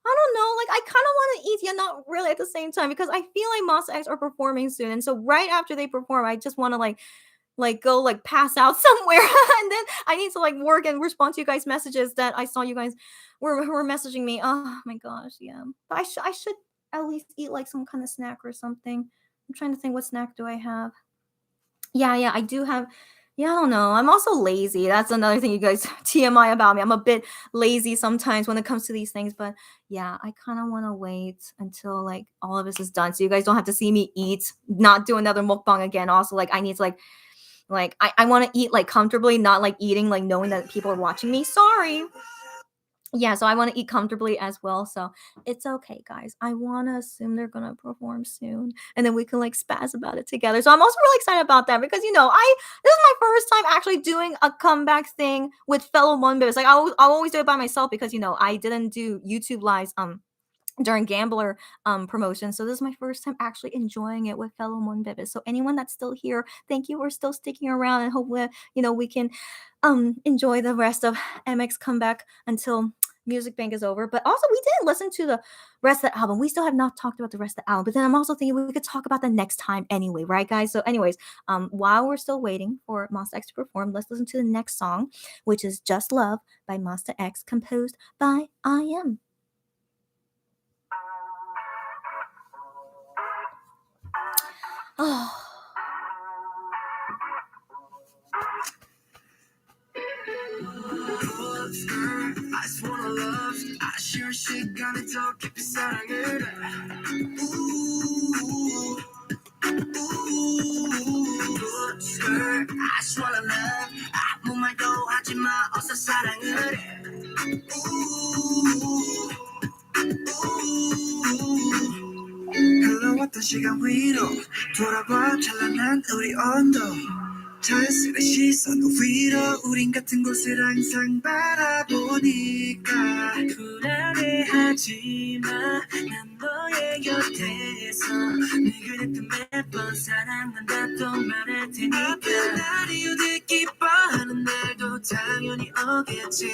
I don't know, like I kind of want to eat, yet not really at the same time because I feel like Monsta X are performing soon. And so right after they perform, I just want to go like pass out somewhere and then I need to like work and respond to you guys messages that I saw you guys were messaging me. Oh my gosh, yeah. But I should at least eat like some kind of snack or something. I'm trying to think what snack do I have. Yeah, I do have. Yeah, I don't know. I'm also lazy. That's another thing you guys TMI about me. I'm a bit lazy sometimes when it comes to these things, but yeah, I kind of want to wait until like all of this is done so you guys don't have to see me eat, not do another mukbang again. Also, like I need to I want to eat like comfortably, not like eating like knowing that people are watching me. Sorry. Yeah, so I want to eat comfortably as well. So it's okay, guys. I want to assume they're gonna perform soon, and then we can like spaz about it together. So I'm also really excited about that because I this is my first time actually doing a comeback thing with fellow Monbibs. Like I'll always do it by myself because I didn't do YouTube lives during Gambler promotion. So this is my first time actually enjoying it with fellow Monbibis. So anyone that's still here, thank you for still sticking around and hopefully we can enjoy the rest of MX comeback until Music Bank is over. But also we didn't listen to the rest of the album. We still have not talked about the rest of the album. But then I'm also thinking we could talk about the next time anyway, right guys? So anyways, while we're still waiting for Monsta X to perform, let's listen to the next song, which is Just Love by Monsta X, composed by I.M. Oh. I just wanna love 아쉬운 시간에 더 깊이 사랑을 해 Girl, I just wanna love 아무 말도 하지 마 어서 사랑을 해 흘러왔던 시간 위로 돌아봐 찬란한 우리 온도 자연스레 시선 위로 우린 같은 곳을 항상 바라보니까 불안해하지마 난 너의 곁에서 네 그랬던 매번 사랑한다고 말할 테니까 아픈 날이 어디 기뻐하는 날도 당연히 오겠지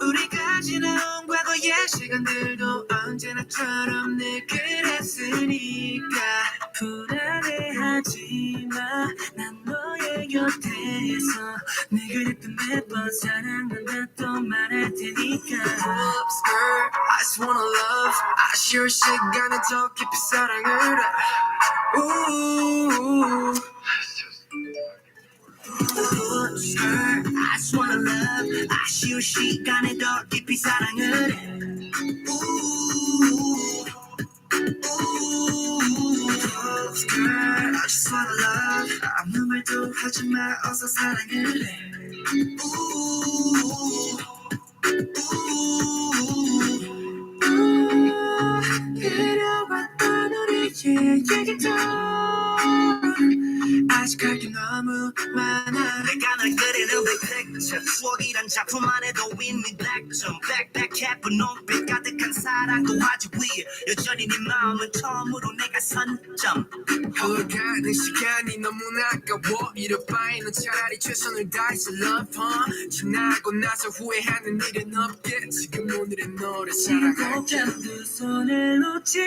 우리가 지나온 과거의 시간들도 언제나처럼 늘 그랬으니까 불안해하지마 난 너의 곁에서 네 그랬던 매번 사랑한다고 말할 테니까 Skirt, I just wanna love 아쉬운 시간에 더 깊이 사랑을 해 Ooh. Skirt, I just wanna love 아쉬운 시간에 더 깊이 사랑을 해 Ooh. Girl, I just wanna love 아무 말도 하지 마 어서 사랑을 해 그려봤던 우리의 얘기도 아직 할 게 너무 많아 내가 널 그리는 big picture 추억이란 작품 안에도 이미 black점 backpack cap 눈빛 가득한 사랑도 화제 위에 여전히 네 마음은 처음으로 내가 선점 흘러가는 시간이 너무나 아까워 이럴 바에는 차라리 최선을 다해서 love 지나고 나서 후회하는 일은 없게 지금 오늘의 너를 사랑할게 두 손을 놓지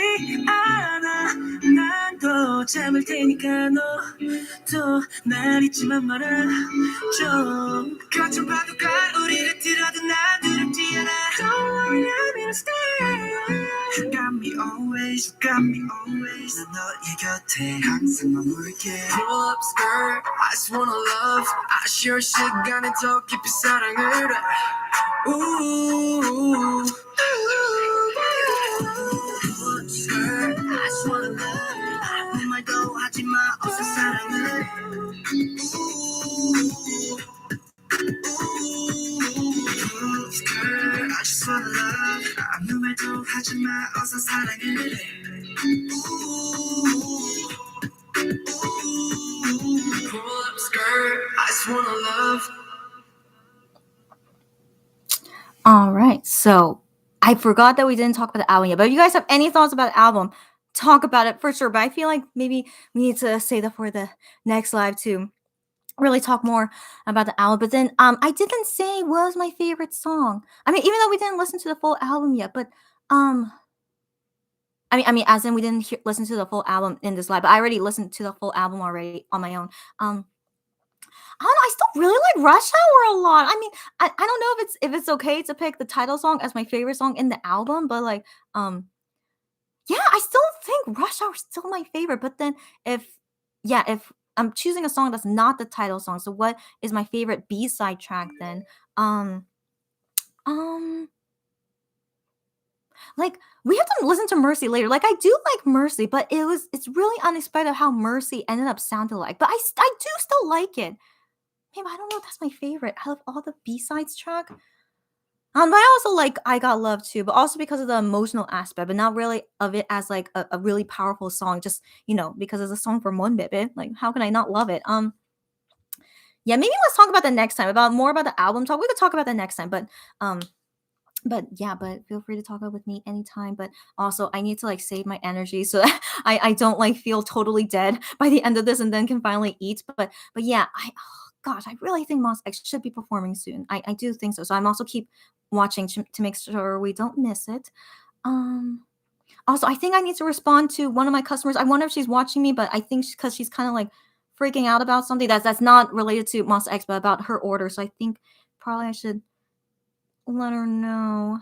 않아 난 더 참을 테니까 너도 날 잊지만 말아줘 거친 파도가 우리를 들어도 난 두렵지 않아 Don't worry I'm gonna stay You got me always You got me always 난 너의 곁에 항상 머물게 Pull up skirt I just wanna love 아쉬운 시간에 더 깊이 사랑을 해 Ooh. Skirt I just wanna 말도 하지마 어서 사랑을 해 Pull up skirt, I just wanna love. All right, so I forgot that we didn't talk about the album yet, but if you guys have any thoughts about the album, talk about it for sure. But I feel like maybe we need to save that for the next live to really talk more about the album. But then I didn't say what was my favorite song. I mean, even though we didn't listen to the full album yet, but I mean, as in we didn't listen to the full album in this live, but I already listened to the full album already on my own. I don't know. I still really like Rush Hour a lot. I mean, I don't know if it's okay to pick the title song as my favorite song in the album, but like, yeah, I still think Rush Hour is still my favorite. But then if I'm choosing a song that's not the title song, so what is my favorite B-side track then? Like we have to listen to Mercy later. Like I do like Mercy, but it's really unexpected how Mercy ended up sounding like. But I do still like it. Maybe I don't know if that's my favorite out of all the B-sides track. But I also like I Got Love too, but also because of the emotional aspect, but not really of it as like a really powerful song, just because it's a song for Monbebe. Like how can I not love it? Yeah, maybe let's talk about the next time, about more about the album talk. We could talk about that next time, but yeah, but feel free to talk about with me anytime. But also I need to like save my energy so that I don't like feel totally dead by the end of this and then can finally eat. But yeah, gosh, I really think Monsta X should be performing soon. I do think so. So I'm also keep watching to make sure we don't miss it. Also, I think I need to respond to one of my customers. I wonder if she's watching me, but I think because she's kind of like freaking out about something that's not related to Monsta X, but about her order. So I think probably I should let her know.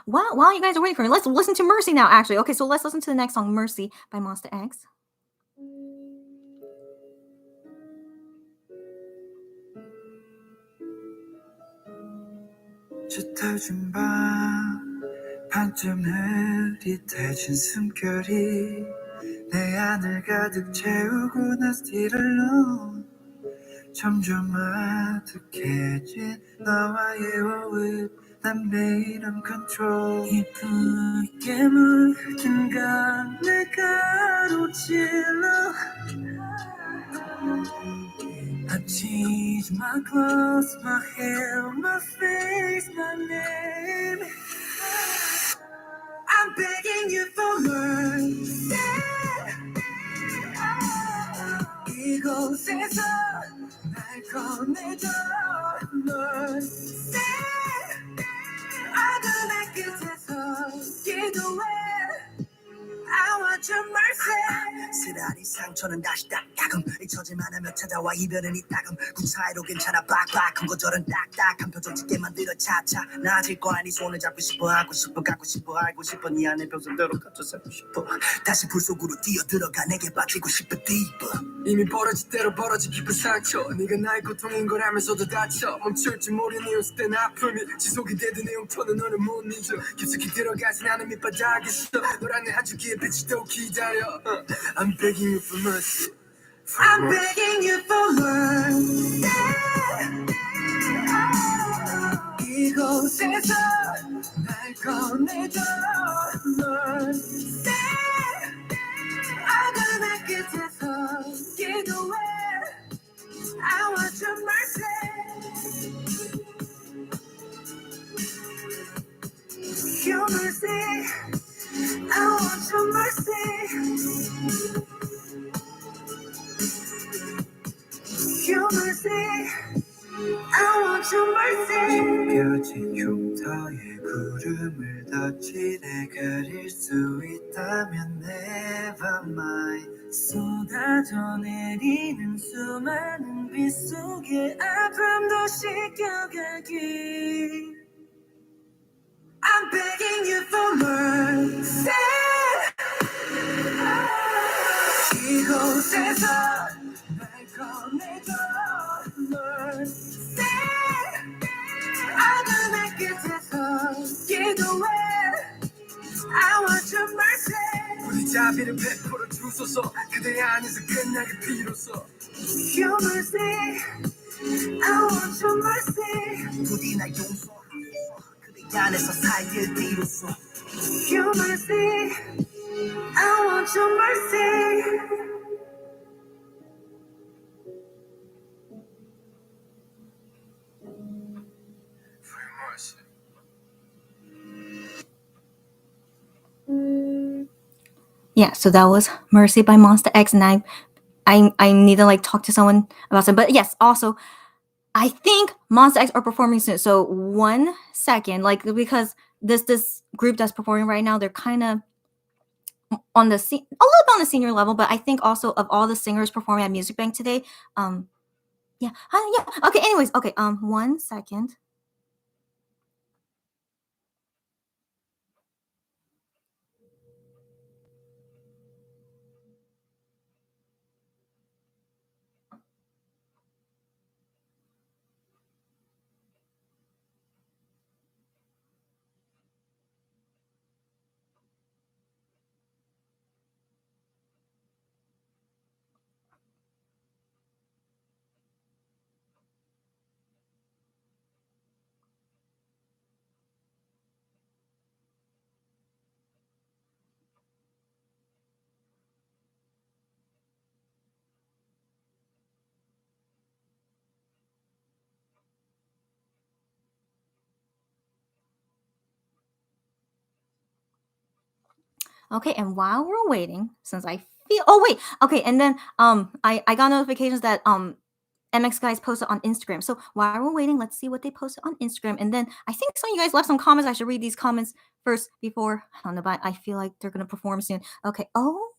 While you guys are waiting for me, let's listen to Mercy now, actually. Okay, so let's listen to the next song, Mercy by Monsta X. 짙어진 밤 반쯤 흐릿해진 숨결이 내 안을 가득 채우고 나 still alone 점점 아득해진 너와의 호흡 난 매일 on control 이쁘게 물든 감을 가로질러 I change my clothes, my hair, my face, my name. I'm begging you for mercy. 이곳에서 날 꺼내줘 mercy. 어둠의 끝에서 기도해. I want your mercy. 쓰라린 상처는 다시 딱딱함 잊혀질만 하며 찾아와 이별은 이따금 구차해도 괜찮아 빡빡한 거절은 딱딱한 표정 짓게 만들어 차차 나아질 거야 네 손을 잡고 싶어 하고 싶어 갖고 싶어 알고 싶어 네 안에 평소대로 갇혀 살고 싶어 다시 불 속으로 뛰어들어가 내게 빠지고 싶어 deeper 이미 벌어질 대로 벌어진 깊은 상처 네가 나의 고통인 걸 알면서도 다쳐 멈출지 모르는 이웃 땐 아픔이 지속이 되던 내 용터는 너를 못 잊어 깊숙이 들어가진 않은 밑바닥에서 너란 내 한 줄기의 빛이 더 기다려 I'm begging you for mercy I'm begging you for mercy 이곳에서 날 꺼내줘 mercy 어둠의 끝에서 기도해 I want your mercy Your mercy I want your mercy Your mercy I want your mercy 숨겨진 흉터에 구름을 덧지 내 가릴 수 있다면 never mind 쏟아져 내리는 수많은 빛 속에 아픔도 씻겨가기 I'm begging you for mercy 이곳에서 날 꺼내줘 mercy 어둠의 끝에서 기도해 I want your mercy 우리 자비를 100% 주소서 그대 안에서 끝나게 비로소 Your mercy I want your mercy 부디 날 용서하소서 그대 안에서 살길 비로소 Your mercy I want your mercy For your mercy Yeah, so that was Mercy by Monsta X, and I need to like talk to someone about it. But yes, also I think Monsta X are performing soon. So 1 second, like because this group that's performing right now, they're kind of on the a little bit on the senior level, but I think also of all the singers performing at Music Bank today, yeah, yeah. Okay, anyways, okay, 1 second. Okay, and while we're waiting, since I feel wait, okay, and then I got notifications that MX guys posted on Instagram. So while we're waiting, let's see what they posted on Instagram. And then I think some of you guys left some comments. I should read these comments first before I don't know, but I feel like they're gonna perform soon. Okay. Oh,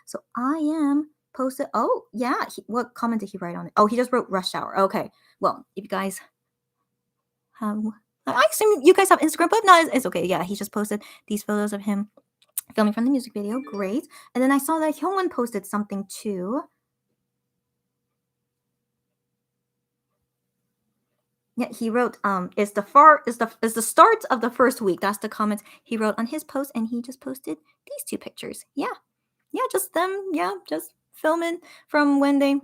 so I am posted. Oh, yeah. What comment did he write on it? Oh, he just wrote rush hour. Okay. Well, if you guys have I assume you guys have Instagram, but if not, it's okay. Yeah, he just posted these photos of him filming from the music video. Great. And then I saw that Hyungwon posted something too. Yeah, he wrote, is the start of the first week. That's the comment he wrote on his post, and he just posted these two pictures. Yeah. Yeah, just them, yeah, just filming from when they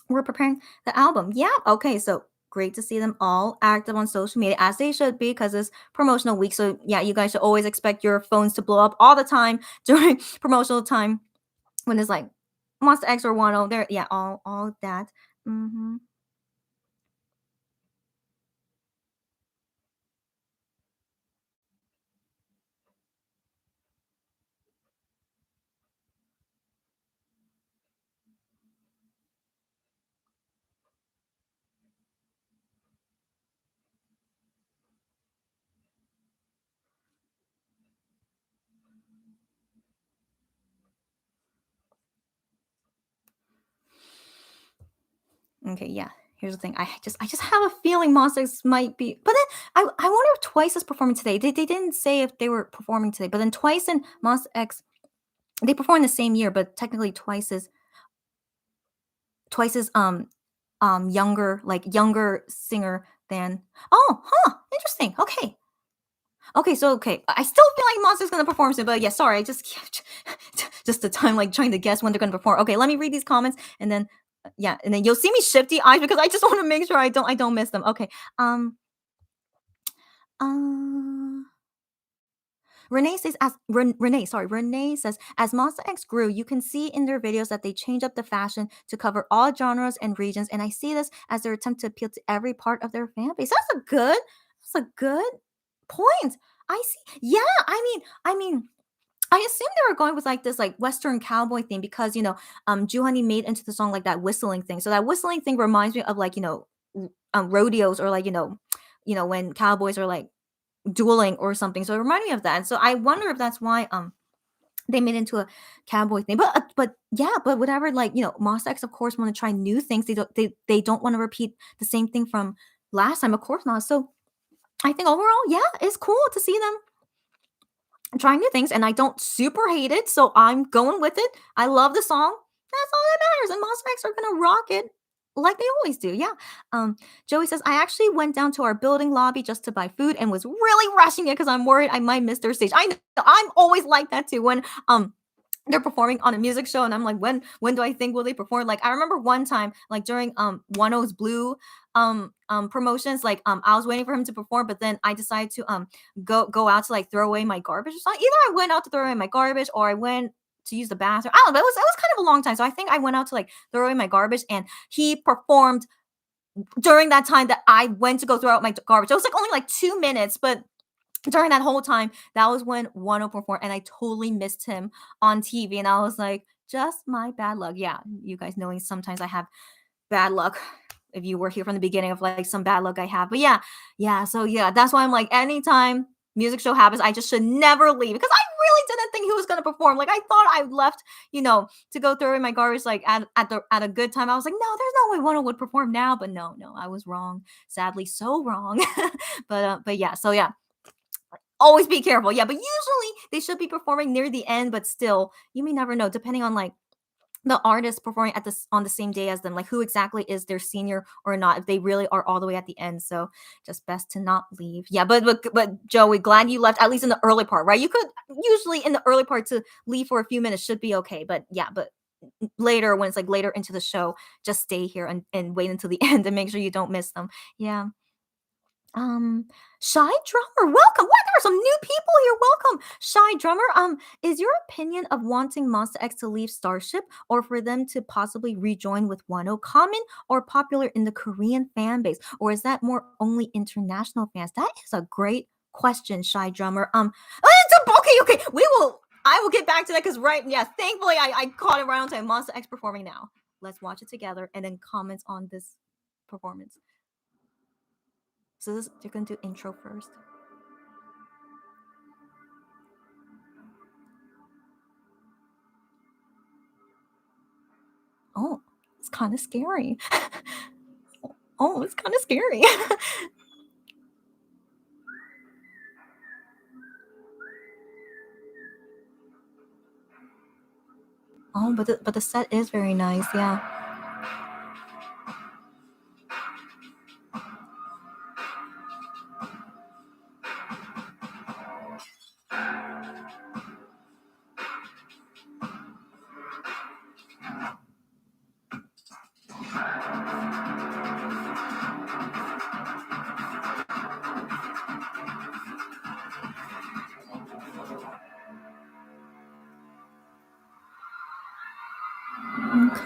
were preparing the album. Yeah, okay, so great to see them all active on social media as they should be because it's promotional week. So yeah, you guys should always expect your phones to blow up all the time during promotional time when it's like Monster X or Wano. There, yeah, all that. Mm-hmm. Okay, yeah. Here's the thing. I just have a feeling Monsters might be, but then I wonder if Twice is performing today. They didn't say if they were performing today, but then Twice and Monster X they perform the same year, but technically Twice is younger singer than oh interesting. Okay. Okay, so okay. I still feel like Monster's gonna perform soon, but yeah, sorry, I just just the time like trying to guess when they're gonna perform. Okay, let me read these comments and then yeah, and then you'll see me shifty eyes because I just want to make sure I don't miss them. Okay. Uh Renee says Renee says as Monster X grew, you can see in their videos that they change up the fashion to cover all genres and regions, and I see this as their attempt to appeal to every part of their fan base. That's a good point. I see. Yeah, I mean, I assume they were going with like this like Western cowboy thing because Juhani made into the song like that whistling thing. So that whistling thing reminds me of like rodeos or like when cowboys are like dueling or something. So it reminded me of that. And so I wonder if that's why they made it into a cowboy thing. But yeah, but whatever, like Monsta X of course want to try new things. They don't want to repeat the same thing from last time, of course not. So I think overall, yeah, it's cool to see them trying new things, and I don't super hate it, so I'm going with it. I love the song. That's all that matters. And Monster X are gonna rock it like they always do. Yeah. Joey says, I actually went down to our building lobby just to buy food and was really rushing it because I'm worried I might miss their stage. I know I'm always like that too. When they're performing on a music show, and I'm like, when do I think will they perform? Like I remember one time, like during OneO's Blue promotions, like I was waiting for him to perform, but then I decided to go out to like throw away my garbage or something. Either I went out to throw away my garbage or I went to use the bathroom. I don't know. It was kind of a long time. So I think I went out to like throw away my garbage, and he performed during that time that I went to go throw out my garbage. It was like only like 2 minutes, but during that whole time, that was when OneO performed, and I totally missed him on TV. And I was like, just my bad luck. Yeah, you guys knowing sometimes I have bad luck. If you were here from the beginning of like some bad luck I have, but yeah. So yeah, that's why I'm like, anytime music show happens, I just should never leave because I really didn't think he was gonna perform. Like I thought I left, to go throw in my garbage like at a good time. I was like, no, there's no way OneO would perform now, but no, I was wrong. Sadly, so wrong. but yeah, so yeah. Always be careful. Yeah, but usually they should be performing near the end, but still, you may never know depending on like the artist performing on the same day as them, like who exactly is their senior or not, if they really are all the way at the end. So just best to not leave. Yeah, but Joey, glad you left at least in the early part, right? You could usually in the early part to leave for a few minutes should be okay, but yeah, but later when it's like later into the show, just stay here and wait until the end and make sure you don't miss them. Yeah. Shy Drummer, welcome. What? There are some new people here. Welcome, Shy Drummer. Is your opinion of wanting Monsta X to leave Starship or for them to possibly rejoin with OneO common or popular in the Korean fan base, or is that more only international fans? That is a great question, Shy Drummer. Okay. I will get back to that because thankfully I caught it right on time. Monsta X performing now. Let's watch it together and then comments on this performance. So you're going to do intro first. Oh, it's kind of scary. Oh, it's kind of scary. Oh, but the set is very nice. Yeah.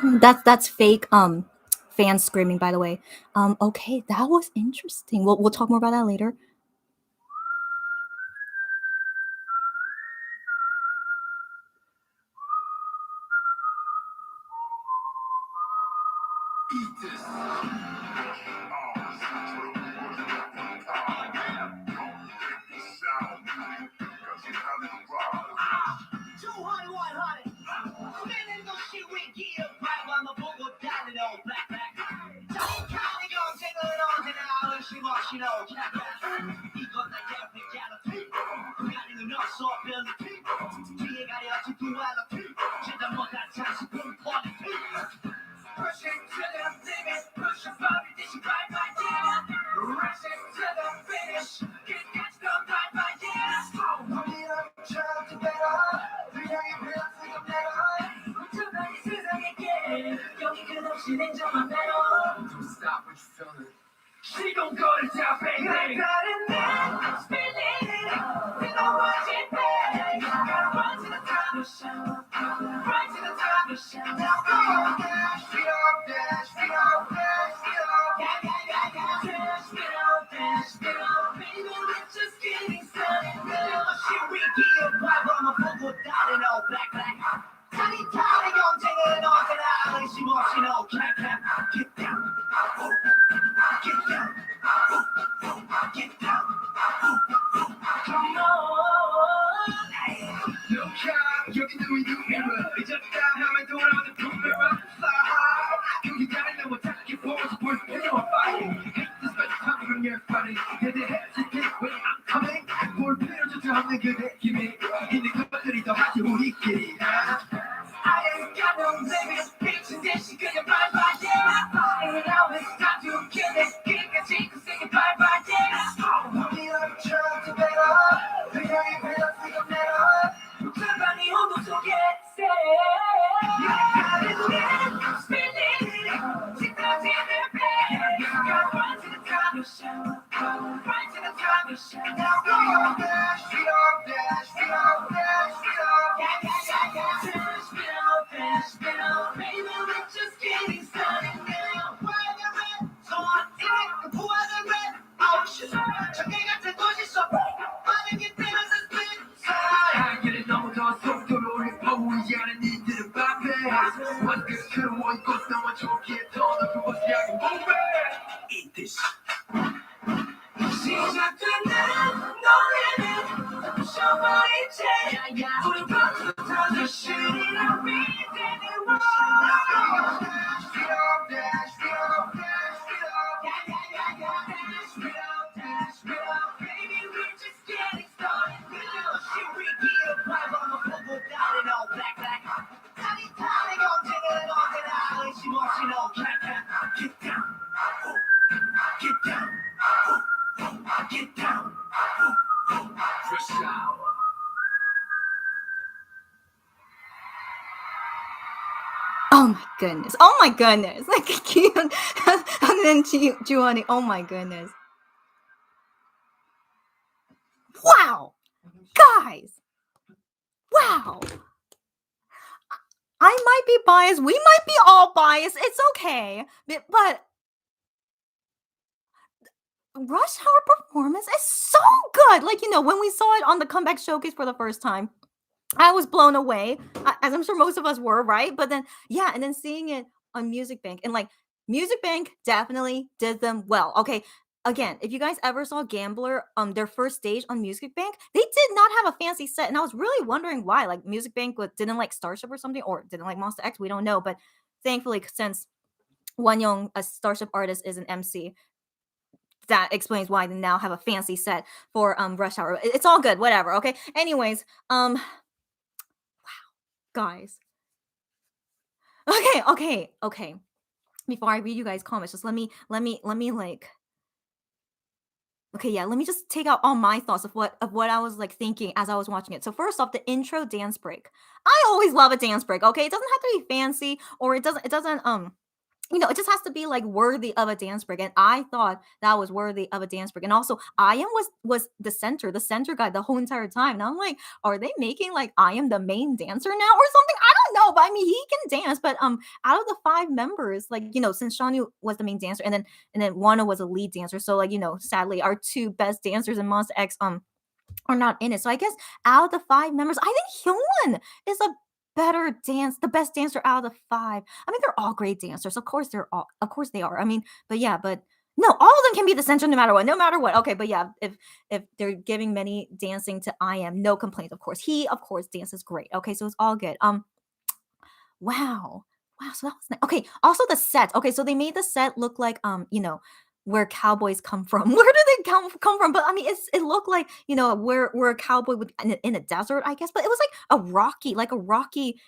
Okay. That's fake fans screaming, by the way. Okay, that was interesting. We'll talk more about that later. Stop what you're feeling. She gon' go to town, baby. Run to the top of show. Run to the top of show. Now go. Dash, get off, dash, get off, dash, get off. Yeah. Dash, get off, dash, get off. Baby, we're just getting started. Shit, we give vibe on the vocal dot and all black. Tiny, 경쟁은 언제나 의심 없이 no cap. Get down. Get down. Get down. Come on. No cap. 여기는 we do mirror. 잊었다 하면 돌아오는 boomerang. Fly high. 여기 가는 너 어떻게 보면서 볼 필요가 fire. Hate this but coming from your body. 그대 hesitate when I'm coming. 볼 필요조차 없는 그대 힘이 있는 것들이 더 하지 우리끼리. I ain't got no limits, bitch, and then she gonna bye, yeah. And now it's time to kill it, getting a say bye, yeah. 우리 엄청 better, 그녀의 배가 지금 내려. 불만이 온도 속에 set 보이지 않는 이들은 방패 완벽한 원꽃 나와 좋기에 더 높은 곳을 향해 move it Eat this. 시작되는 노래는 부셔버리지 우린 벌써부터 the shit in our reading it wrong Speed up, dash, speed up, dash, speed up Dash, speed up, dash, speed up Baby, we're just getting started Real shit, we get a vibe on the football down in all black 타깃타깃 언제나 의심 없이 no cat Get down. Get down. Get down. Rush hour. Oh my goodness. Oh my goodness. Like Kyun and then Juwani. Oh my goodness. Wow. Guys. Wow. I might be biased. We might be all biased. It's okay. But Rush Hour performance is so good. Like, you know, when we saw it on the comeback showcase for the first time, I was blown away, as I'm sure most of us were, right? But then, yeah, and then seeing it on Music Bank, and like Music Bank definitely did them well. Okay, again, if you guys ever saw Gambler, their first stage on Music Bank, they did not have a fancy set, and I was really wondering why. Like Music Bank didn't like Starship or something, or didn't like Monsta X. We don't know, but thankfully, since Wonyoung, a Starship artist, is an MC, that explains why they now have a fancy set for Rush Hour. It's all good, whatever. Okay. Anyways, wow, guys. Okay. Before I read you guys' comments, just let me like. Okay, yeah, let me just take out all my thoughts of what I was like thinking as I was watching it. So first off, the intro dance break. I always love a dance break. Okay, it doesn't have to be fancy, or it doesn't you know, it just has to be like worthy of a dance break, and I thought that was worthy of a dance break. And also, I.M was the center guy the whole entire time. And I'm like, are they making like I.M the main dancer now or something? I don't know, but I mean, he can dance. But out of the 5 members, like, you know, since Shanu was the main dancer, and then Wano was a lead dancer, so like, you know, sadly, our 2 best dancers in Monsta X are not in it. So I guess out of the 5 members, I think Hyungwon is the best dancer out of the 5. I mean, they're all great dancers. Of course they are. I mean, but yeah, but no, all of them can be the center no matter what. Okay, but yeah, if they're giving many dancing to I.M, no complaints, of course. He, of course, dances great. Okay, so it's all good. Wow. So that was nice. Okay, also the set. Okay, so they made the set look like you know, where cowboys come from. Where do they come from? But I mean, it looked like, you know, where a cowboy would in a desert, I guess. But it was like a rocky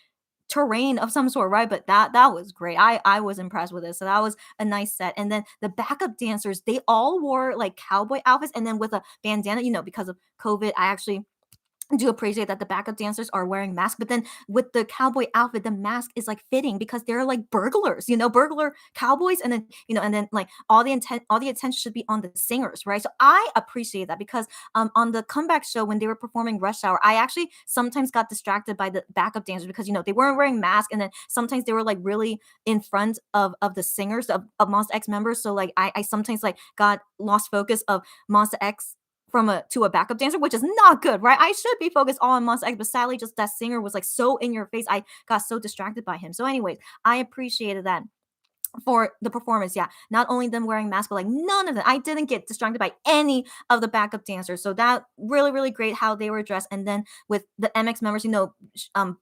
terrain of some sort, right? But that was great. I was impressed with it. So that was a nice set. And then the backup dancers, they all wore like cowboy outfits, and then with a bandana, you know, because of COVID, I actually do appreciate that the backup dancers are wearing masks, but then with the cowboy outfit, the mask is like fitting because they're like burglars, you know, burglar cowboys, and then, you know, and then like all the attention should be on the singers, right? So I appreciate that because on the comeback show when they were performing Rush Hour, I actually sometimes got distracted by the backup dancers because, you know, they weren't wearing masks, and then sometimes they were like really in front of the singers of Monsta X members. So like I sometimes like got lost focus of Monsta X to a backup dancer, which is not good, right? I should be focused all on Monsta X, but sadly, just that singer was like so in your face. I got so distracted by him. So, anyways, I appreciated that for the performance. Yeah, not only them wearing masks, but like none of them. I didn't get distracted by any of the backup dancers. So that really great how they were dressed. And then with the MX members, you know,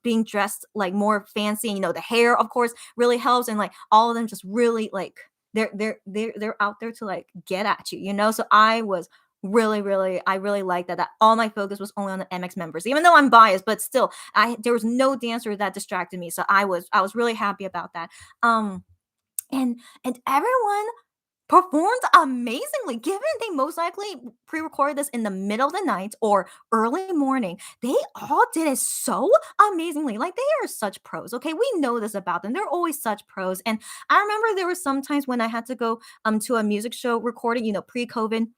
being dressed like more fancy, and, you know, the hair, of course, really helps, and like all of them just really like they're out there to like get at you, you know. So I was I really like that all my focus was only on the MX members, even though I'm biased, but still there was no dancer that distracted me. So I was really happy about that. And everyone performed amazingly, given they most likely pre-recorded this in the middle of the night or early morning. They all did it so amazingly. Like, they are such pros. Okay, we know this about them. They're always such pros. And I remember there were some times when I had to go to a music show recording, you know, pre-COVID.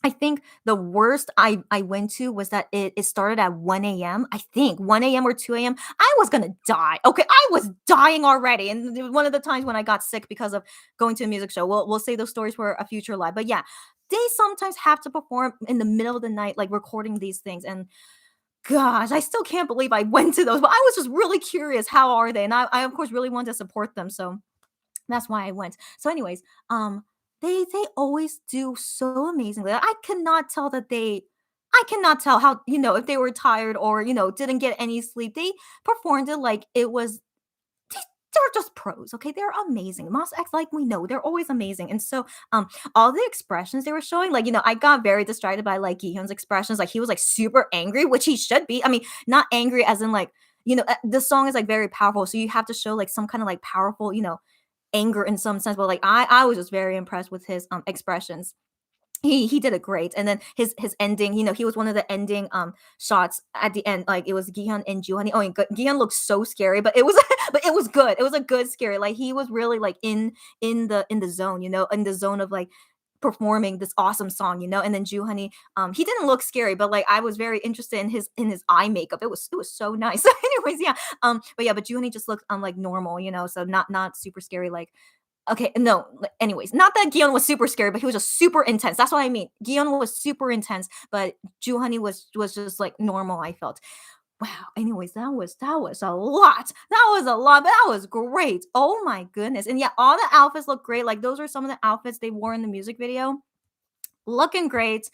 I think the worst I went to was that it started at 1 a.m. I think 1 a.m. or 2 a.m. I was gonna die. Okay, I was dying already. And it was one of the times when I got sick because of going to a music show. We'll say those stories for a future live. But yeah, they sometimes have to perform in the middle of the night, like recording these things. And gosh, I still can't believe I went to those, but I was just really curious, how are they? And I of course really wanted to support them, so that's why I went. So anyways, they always do so amazingly. I cannot tell how, if they were tired or, didn't get any sleep. They performed it like it was they- they're just pros, okay? They're amazing. Monsta X, like we know, they're always amazing. And so, all the expressions they were showing, like, I got very distracted by like Gihyun's expressions. Like he was like super angry, which he should be. I mean, not angry as in like, the song is like very powerful, so you have to show like some kind of like powerful, anger in some sense. But like I was just very impressed with his expressions. He did it great. And then his ending, he was one of the ending shots at the end. Like it was Gihyun and Juhani. Oh, and Gihyun looked so scary, but it was but it was good. It was a good scary. Like he was really like in the zone, in the zone of like performing this awesome song, and then Juhani, he didn't look scary, but like I was very interested in his eye makeup. It was so nice. So anyways, yeah. But Juhani just looked like normal, so not super scary. Like, okay, no, anyways, not that Gion was super scary, but he was just super intense. That's what I mean. Gion was super intense, but Juhani was just like normal, I felt. Wow. Anyways, that was a lot. That was a lot, but that was great. Oh my goodness. And yeah, all the outfits look great. Like those are some of the outfits they wore in the music video. Looking great.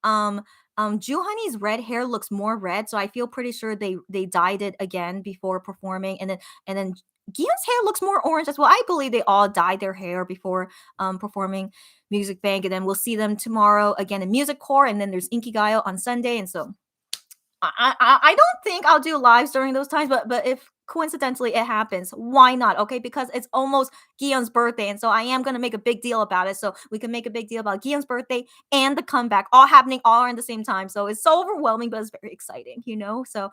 Um Juhani's red hair looks more red, so I feel pretty sure they dyed it again before performing. And then Gian's hair looks more orange as well. I believe they all dyed their hair before performing Music Bank, and then we'll see them tomorrow again in Music Core, and then there's Inkigayo on Sunday. And so I don't think I'll do lives during those times, but if coincidentally it happens, why not? Okay, because it's almost Gion's birthday, and so I am gonna make a big deal about it. So we can make a big deal about Gion's birthday and the comeback all happening all at the same time. So it's so overwhelming, but it's very exciting, So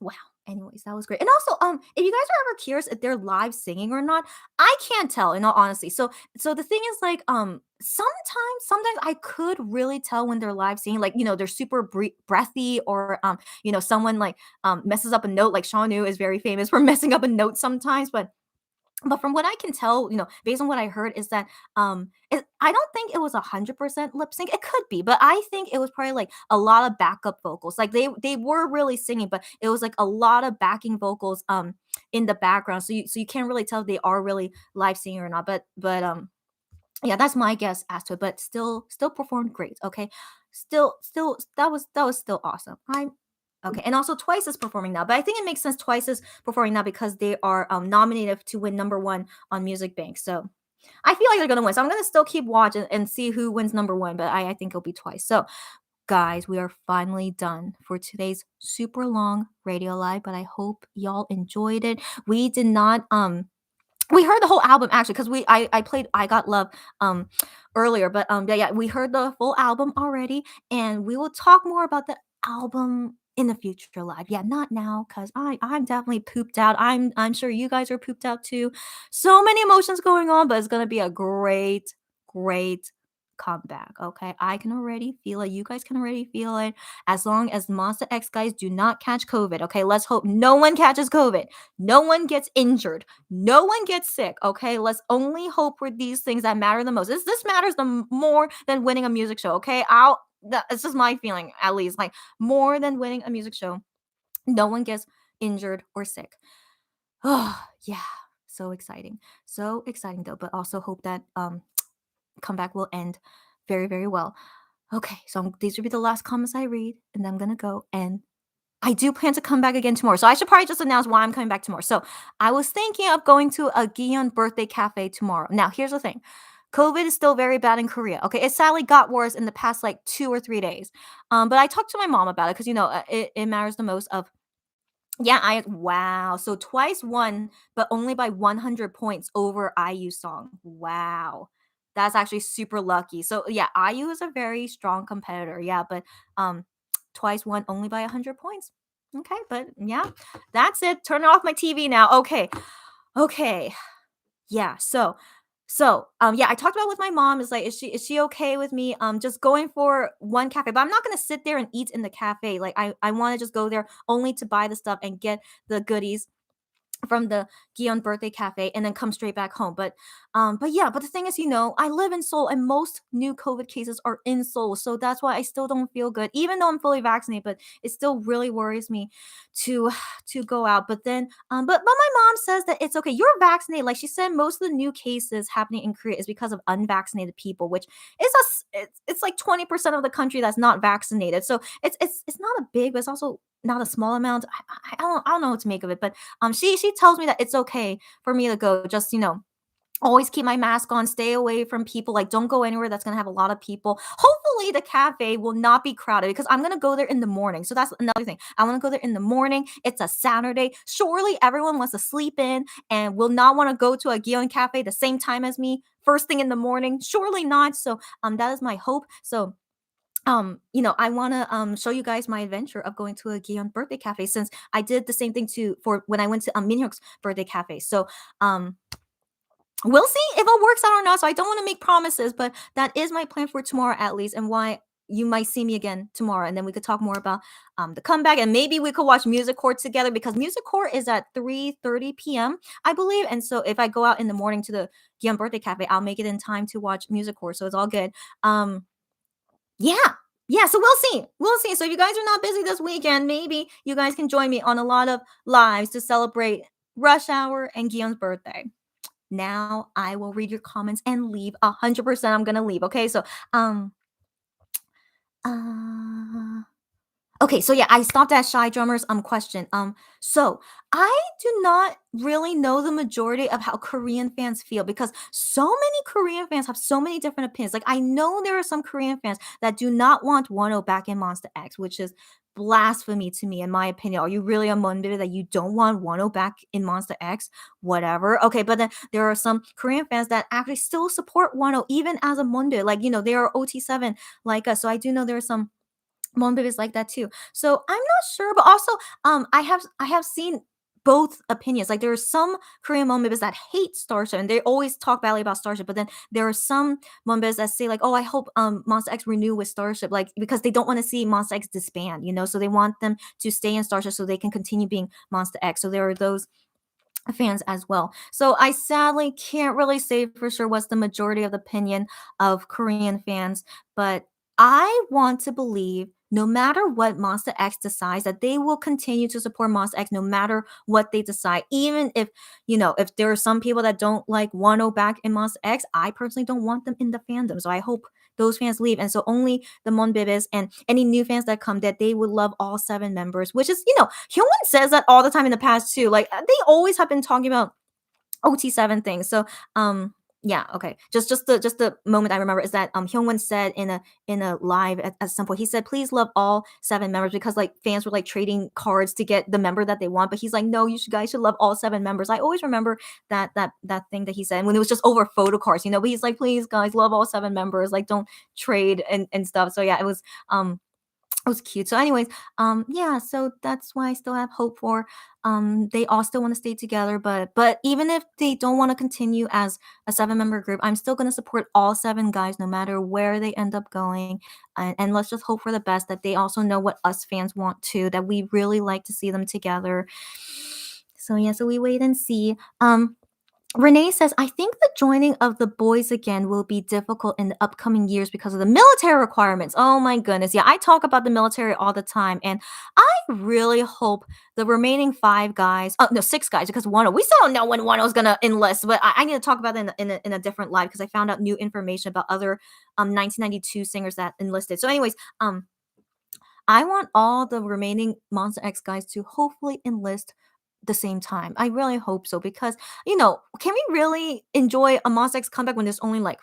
wow. Anyways, that was great. And also, if you guys are ever curious if they're live singing or not, I can't tell in all honesty. So the thing is like, sometimes I could really tell when they're live singing, like, they're super breathy, or someone like messes up a note, like Shaunu is very famous for messing up a note sometimes. But from what I can tell, based on what I heard, is that I don't think it was 100% lip sync. It could be, but I think it was probably like a lot of backup vocals. Like they were really singing, but it was like a lot of backing vocals in the background. So you can't really tell if they are really live singing or not. But yeah, that's my guess as to it. But still performed great. Okay, still that was still awesome. Okay, and also Twice is performing now, but I think it makes sense Twice is performing now because they are nominated to win number one on Music Bank. So I feel like they're gonna win. So I'm gonna still keep watching and see who wins number one, but I think it'll be Twice. So guys, we are finally done for today's super long radio live, but I hope y'all enjoyed it. We did not we heard the whole album actually because I played I Got Love earlier, but yeah, we heard the full album already, and we will talk more about the album in the future live. Yeah, not now because I'm definitely pooped out. I'm sure you guys are pooped out too. So many emotions going on, but it's gonna be a great comeback. Okay, I can already feel it. You guys can already feel it. As long as Monster X guys do not catch COVID. Okay, let's hope no one catches COVID. No one gets injured. No one gets sick, okay? Let's only hope for these things that matter the most. This matters more than winning a music show, okay? It's just my feeling, at least. Like, more than winning a music show, no one gets injured or sick. Oh, yeah. So exciting. So exciting, though. But also hope that comeback will end very, very well. Okay, so these will be the last comments I read, and then I'm gonna go, and I do plan to come back again tomorrow. So I should probably just announce why I'm coming back tomorrow. So I was thinking of going to a Gion birthday cafe tomorrow. Now, here's the thing. COVID is still very bad in Korea. Okay, it sadly got worse in the past like 2 or 3 days. But I talked to my mom about it because it matters the most. Yeah, wow. So Twice won, but only by 100 points over IU's song. Wow. That's actually super lucky. So yeah, IU is a very strong competitor. Yeah, but Twice won only by 100 points. Okay, but yeah, that's it. Turn off my TV now. Okay. Okay. Yeah, yeah, I talked about with my mom. Is like, is she okay with me just going for one cafe? But I'm not gonna sit there and eat in the cafe. Like I want to just go there only to buy the stuff and get the goodies from the Gion birthday cafe and then come straight back home. But yeah, but the thing is, I live in Seoul and most new COVID cases are in Seoul. So that's why I still don't feel good, even though I'm fully vaccinated, but it still really worries me to to go out. But then but my mom says that it's okay. You're vaccinated. Like she said, most of the new cases happening in Korea is because of unvaccinated people, which is it's like 20% of the country that's not vaccinated. So it's not a big, but it's also not a small amount. I don't know what to make of it, but she tells me that it's okay for me to go. Just always keep my mask on, stay away from people. Like, don't go anywhere that's gonna have a lot of people. Hopefully, the cafe will not be crowded because I'm gonna go there in the morning. So that's another thing. I want to go there in the morning. It's a Saturday. Surely everyone wants to sleep in and will not want to go to a Gion cafe the same time as me first thing in the morning. Surely not. So that is my hope. So I want to show you guys my adventure of going to a Gion birthday cafe since I did the same thing for when I went to Minhyuk's birthday cafe. So we'll see if it works out or not. So I don't want to make promises, but that is my plan for tomorrow at least, and why you might see me again tomorrow, and then we could talk more about the comeback, and maybe we could watch Music Court together because Music Court is at 3:30 p.m. I believe, and so if I go out in the morning to the Gion birthday cafe, I'll make it in time to watch Music Court. So it's all good. Yeah. Yeah, so we'll see. We'll see. So if you guys are not busy this weekend, maybe you guys can join me on a lot of lives to celebrate Rush Hour and Gion's birthday. Now I will read your comments and leave. 100% I'm gonna leave. Okay, so uh okay, so yeah, I stopped at Shy Drummer's question. So I do not really know the majority of how Korean fans feel because so many Korean fans have so many different opinions. Like I know there are some Korean fans that do not want Wonho back in Monsta X, which is blasphemy to me, in my opinion. Are you really a Monbebe that you don't want Wonho back in Monsta X? Whatever. Okay, but then there are some Korean fans that actually still support Wonho even as a Monbebe. Like they are OT7 like us. So I do know there are some Monbebe is like that too. So I'm not sure, but also I have seen both opinions. Like there are some Korean Monbebes that hate Starship and they always talk badly about Starship, but then there are some Monbebes that say like, oh, I hope Monsta X renew with Starship, like because they don't want to see Monsta X disband, so they want them to stay in Starship so they can continue being Monsta X. So there are those fans as well. So I sadly can't really say for sure what's the majority of the opinion of Korean fans, but I want to believe no matter what Monsta X decides that they will continue to support Monsta X no matter what they decide. Even if there are some people that don't like Wano back in Monsta X, I personally don't want them in the fandom. So I hope those fans leave. And so only the Monbebes and any new fans that come that they would love all 7 members, which is, Hyungwon says that all the time in the past too. Like they always have been talking about OT7 things. So yeah, okay. Just the moment I remember is that Hyungwon said in a live at some point, he said, please love all 7 members because like fans were like trading cards to get the member that they want. But he's like, no, guys should love all 7 members. I always remember that thing that he said when it was just over photo cards, but he's like, please guys love all 7 members, like don't trade and stuff. So yeah, it was cute. So anyways, yeah, so that's why I still have hope for they all still want to stay together, but even if they don't want to continue as a 7-member group, I'm still going to support all 7 guys no matter where they end up going. And let's just hope for the best that they also know what us fans want too, that we really like to see them together. So yeah, so we wait and see. Renee says, I think the joining of the boys again will be difficult in the upcoming years because of the military requirements. Oh my goodness. Yeah, I talk about the military all the time. And I really hope the remaining 5 guys, no, 6 guys, because we still don't know when Wano is going to enlist. But I need to talk about it in a different live because I found out new information about other 1992 singers that enlisted. So anyways, I want all the remaining Monsta X guys to hopefully enlist the same time. I really hope so because, can we really enjoy a Monsta X comeback when there's only like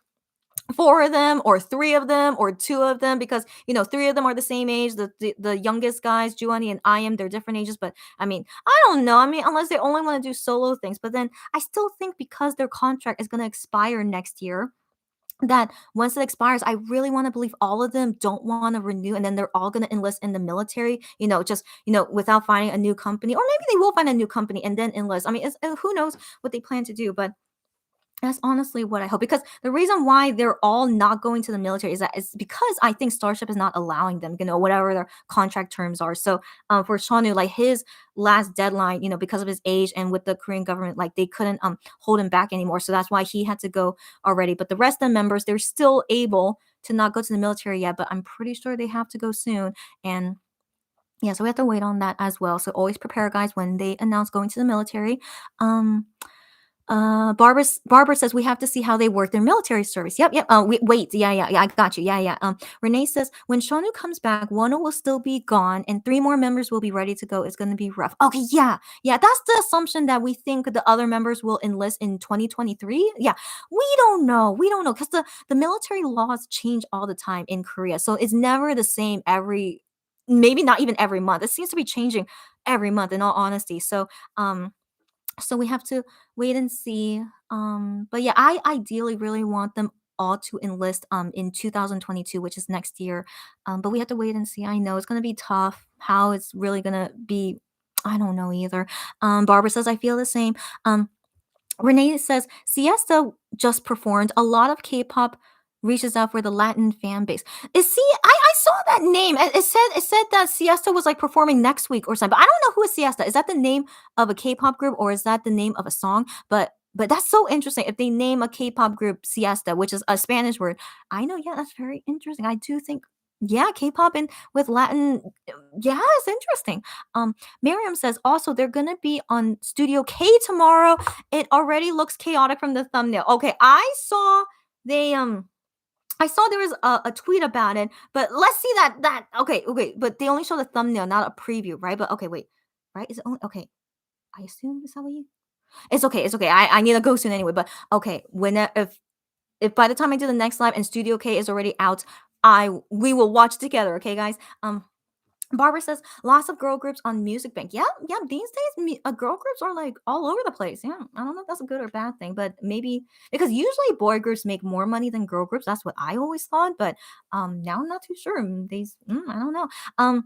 4 of them or 3 of them or 2 of them because 3 of them are the same age. The youngest guys, Juani and I am, they're different ages, but I mean, I don't know. I mean, unless they only want to do solo things, but then I still think because their contract is going to expire next year, that once it expires, I really want to believe all of them don't want to renew and then they're all going to enlist in the military, just, without finding a new company, or maybe they will find a new company and then enlist. I mean, who knows what they plan to do, but That's honestly what I hope, because the reason why they're all not going to the military is because I think Starship is not allowing them, whatever their contract terms are. So for Shonu, like his last deadline, because of his age and with the Korean government, like they couldn't hold him back anymore. So that's why he had to go already. But the rest of the members, they're still able to not go to the military yet, but I'm pretty sure they have to go soon. And yeah, so we have to wait on that as well. So always prepare, guys, when they announce going to the military. Barbara says we have to see how they work their military service. Yep. Wait. Yeah. I got you. Yeah. Renee says when Shonu comes back, Wano will still be gone, and 3 more members will be ready to go. It's going to be rough. Okay. Yeah. That's the assumption that we think the other members will enlist in 2023. Yeah. We don't know because the military laws change all the time in Korea, so it's never the same maybe not even every month. It seems to be changing every month, in all honesty. So we have to wait and see. But yeah, I ideally really want them all to enlist in 2022, which is next year. But we have to wait and see. I know it's gonna be tough. How it's really gonna be, I don't know either. Barbara says I feel the same. Renee says Siesta just performed. A lot of K-pop reaches out for the Latin fan base. I saw that name. It said that Siesta was like performing next week or something. But I don't know who is Siesta. Is that the name of a K-pop group or is that the name of a song? But that's so interesting. If they name a K-pop group Siesta, which is a Spanish word, I know. Yeah, that's very interesting. I do think. Yeah, K-pop and with Latin, yeah, it's interesting. Miriam says also they're gonna be on Studio K tomorrow. It already looks chaotic from the thumbnail. Okay, I saw there was a tweet about it, but let's see that okay, but they only show the thumbnail, not a preview, right? But okay, wait, right? Is it only okay? I assume is that what you? It's okay. I need to go soon anyway. But okay, if by the time I do the next live and Studio K is already out, we will watch together. Okay, guys. Barbara says lots of girl groups on Music Bank. Yeah. These days, girl groups are like all over the place. Yeah, I don't know if that's a good or bad thing, but maybe because usually boy groups make more money than girl groups. That's what I always thought, but now I'm not too sure. I don't know.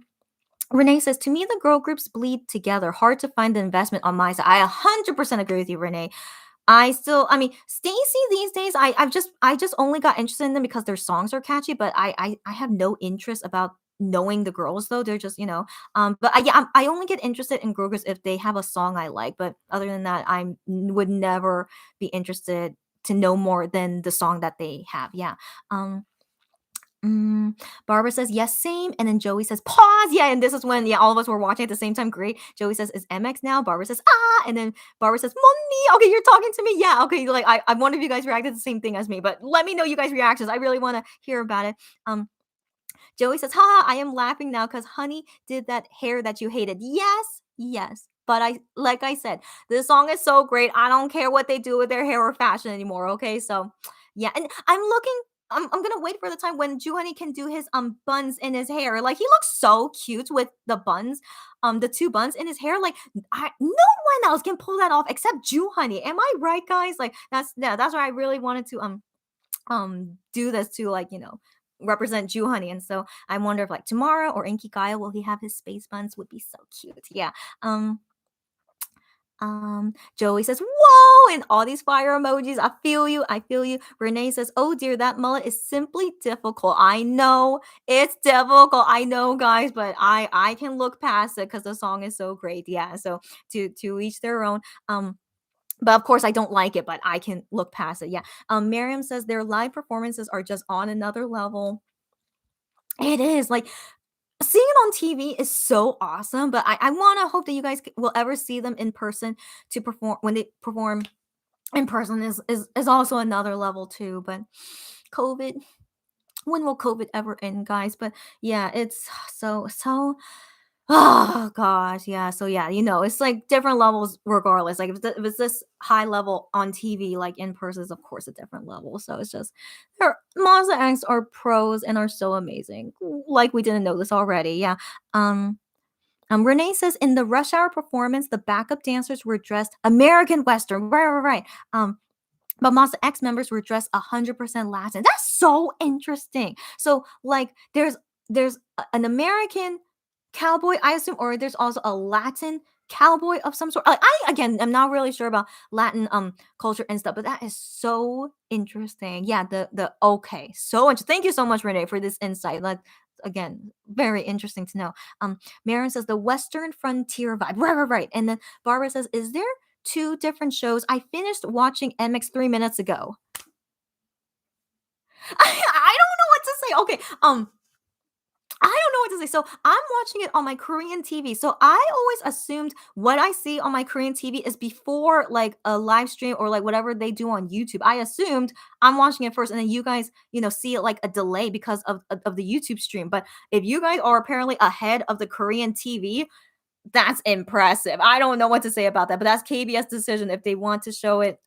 Renee says to me the girl groups bleed together. Hard to find the investment on my side. I 100% agree with you, Renee. I mean, Stacy these days, I just only got interested in them because their songs are catchy, but I have no interest about knowing the girls though. They're just, but I only get interested in girl groups if they have a song I like. But other than that, would never be interested to know more than the song that they have. Yeah. Barbara says yes, same, and then Joey says pause. Yeah, and this is when all of us were watching at the same time. Great. Joey says is MX now. Barbara says and then Barbara says Moni. Okay, you're talking to me. Yeah. Okay, like I one of you guys reacted the same thing as me, but let me know you guys' reactions. I really want to hear about it. Joey says, haha, I am laughing now because Honey did that hair that you hated. Yes. But like I said, the song is so great. I don't care what they do with their hair or fashion anymore. Okay. So yeah. And I'm gonna wait for the time when Honey can do his buns in his hair. Like he looks so cute with the buns, the 2 buns in his hair. Like no one else can pull that off except Honey. Am I right, guys? Like that's why I really wanted to do this to represent Honey. And so I wonder if like tomorrow or in Kikaya will he have his space buns? Would be so cute. Yeah. Joey says whoa and all these fire emojis. I feel you. Renee says oh dear, that mullet is simply difficult. I know it's difficult, I know, guys, but I can look past it because the song is so great. Yeah, so to each their own. But of course I don't like it, but I can look past it. Yeah. Miriam says their live performances are just on another level. It is like seeing it on TV is so awesome, but I want to hope that you guys will ever see them in person to perform. When they perform in person is also another level too. But COVID, when will COVID ever end, guys? But yeah, it's so oh gosh, yeah. So yeah, it's like different levels regardless. Like if it's this high level on TV, like in person is of course a different level. So it's just Monsta X are pros and are so amazing. Like we didn't know this already. Yeah. Renee says in the Rush Hour performance, the backup dancers were dressed American Western. Right. But Monsta X members were dressed 100% Latin. That's so interesting. So like there's an American cowboy, I assume, or there's also a Latin cowboy of some sort. Again, I'm not really sure about Latin culture and stuff, but that is so interesting. Yeah, the okay, so much. Thank you so much, Renee, for this insight. Like again, very interesting to know. Marin says the Western frontier vibe. Right. And then Barbara says, is there two different shows? I finished watching MX 3 minutes ago. I don't know what to say. Okay, I don't know what to say. So I'm watching it on my Korean TV. So I always assumed what I see on my Korean TV is before like a live stream or like whatever they do on YouTube. I assumed I'm watching it first, and then you guys, see it like a delay because of the YouTube stream. But if you guys are apparently ahead of the Korean TV, that's impressive. I don't know what to say about that, but that's KBS decision if they want to show it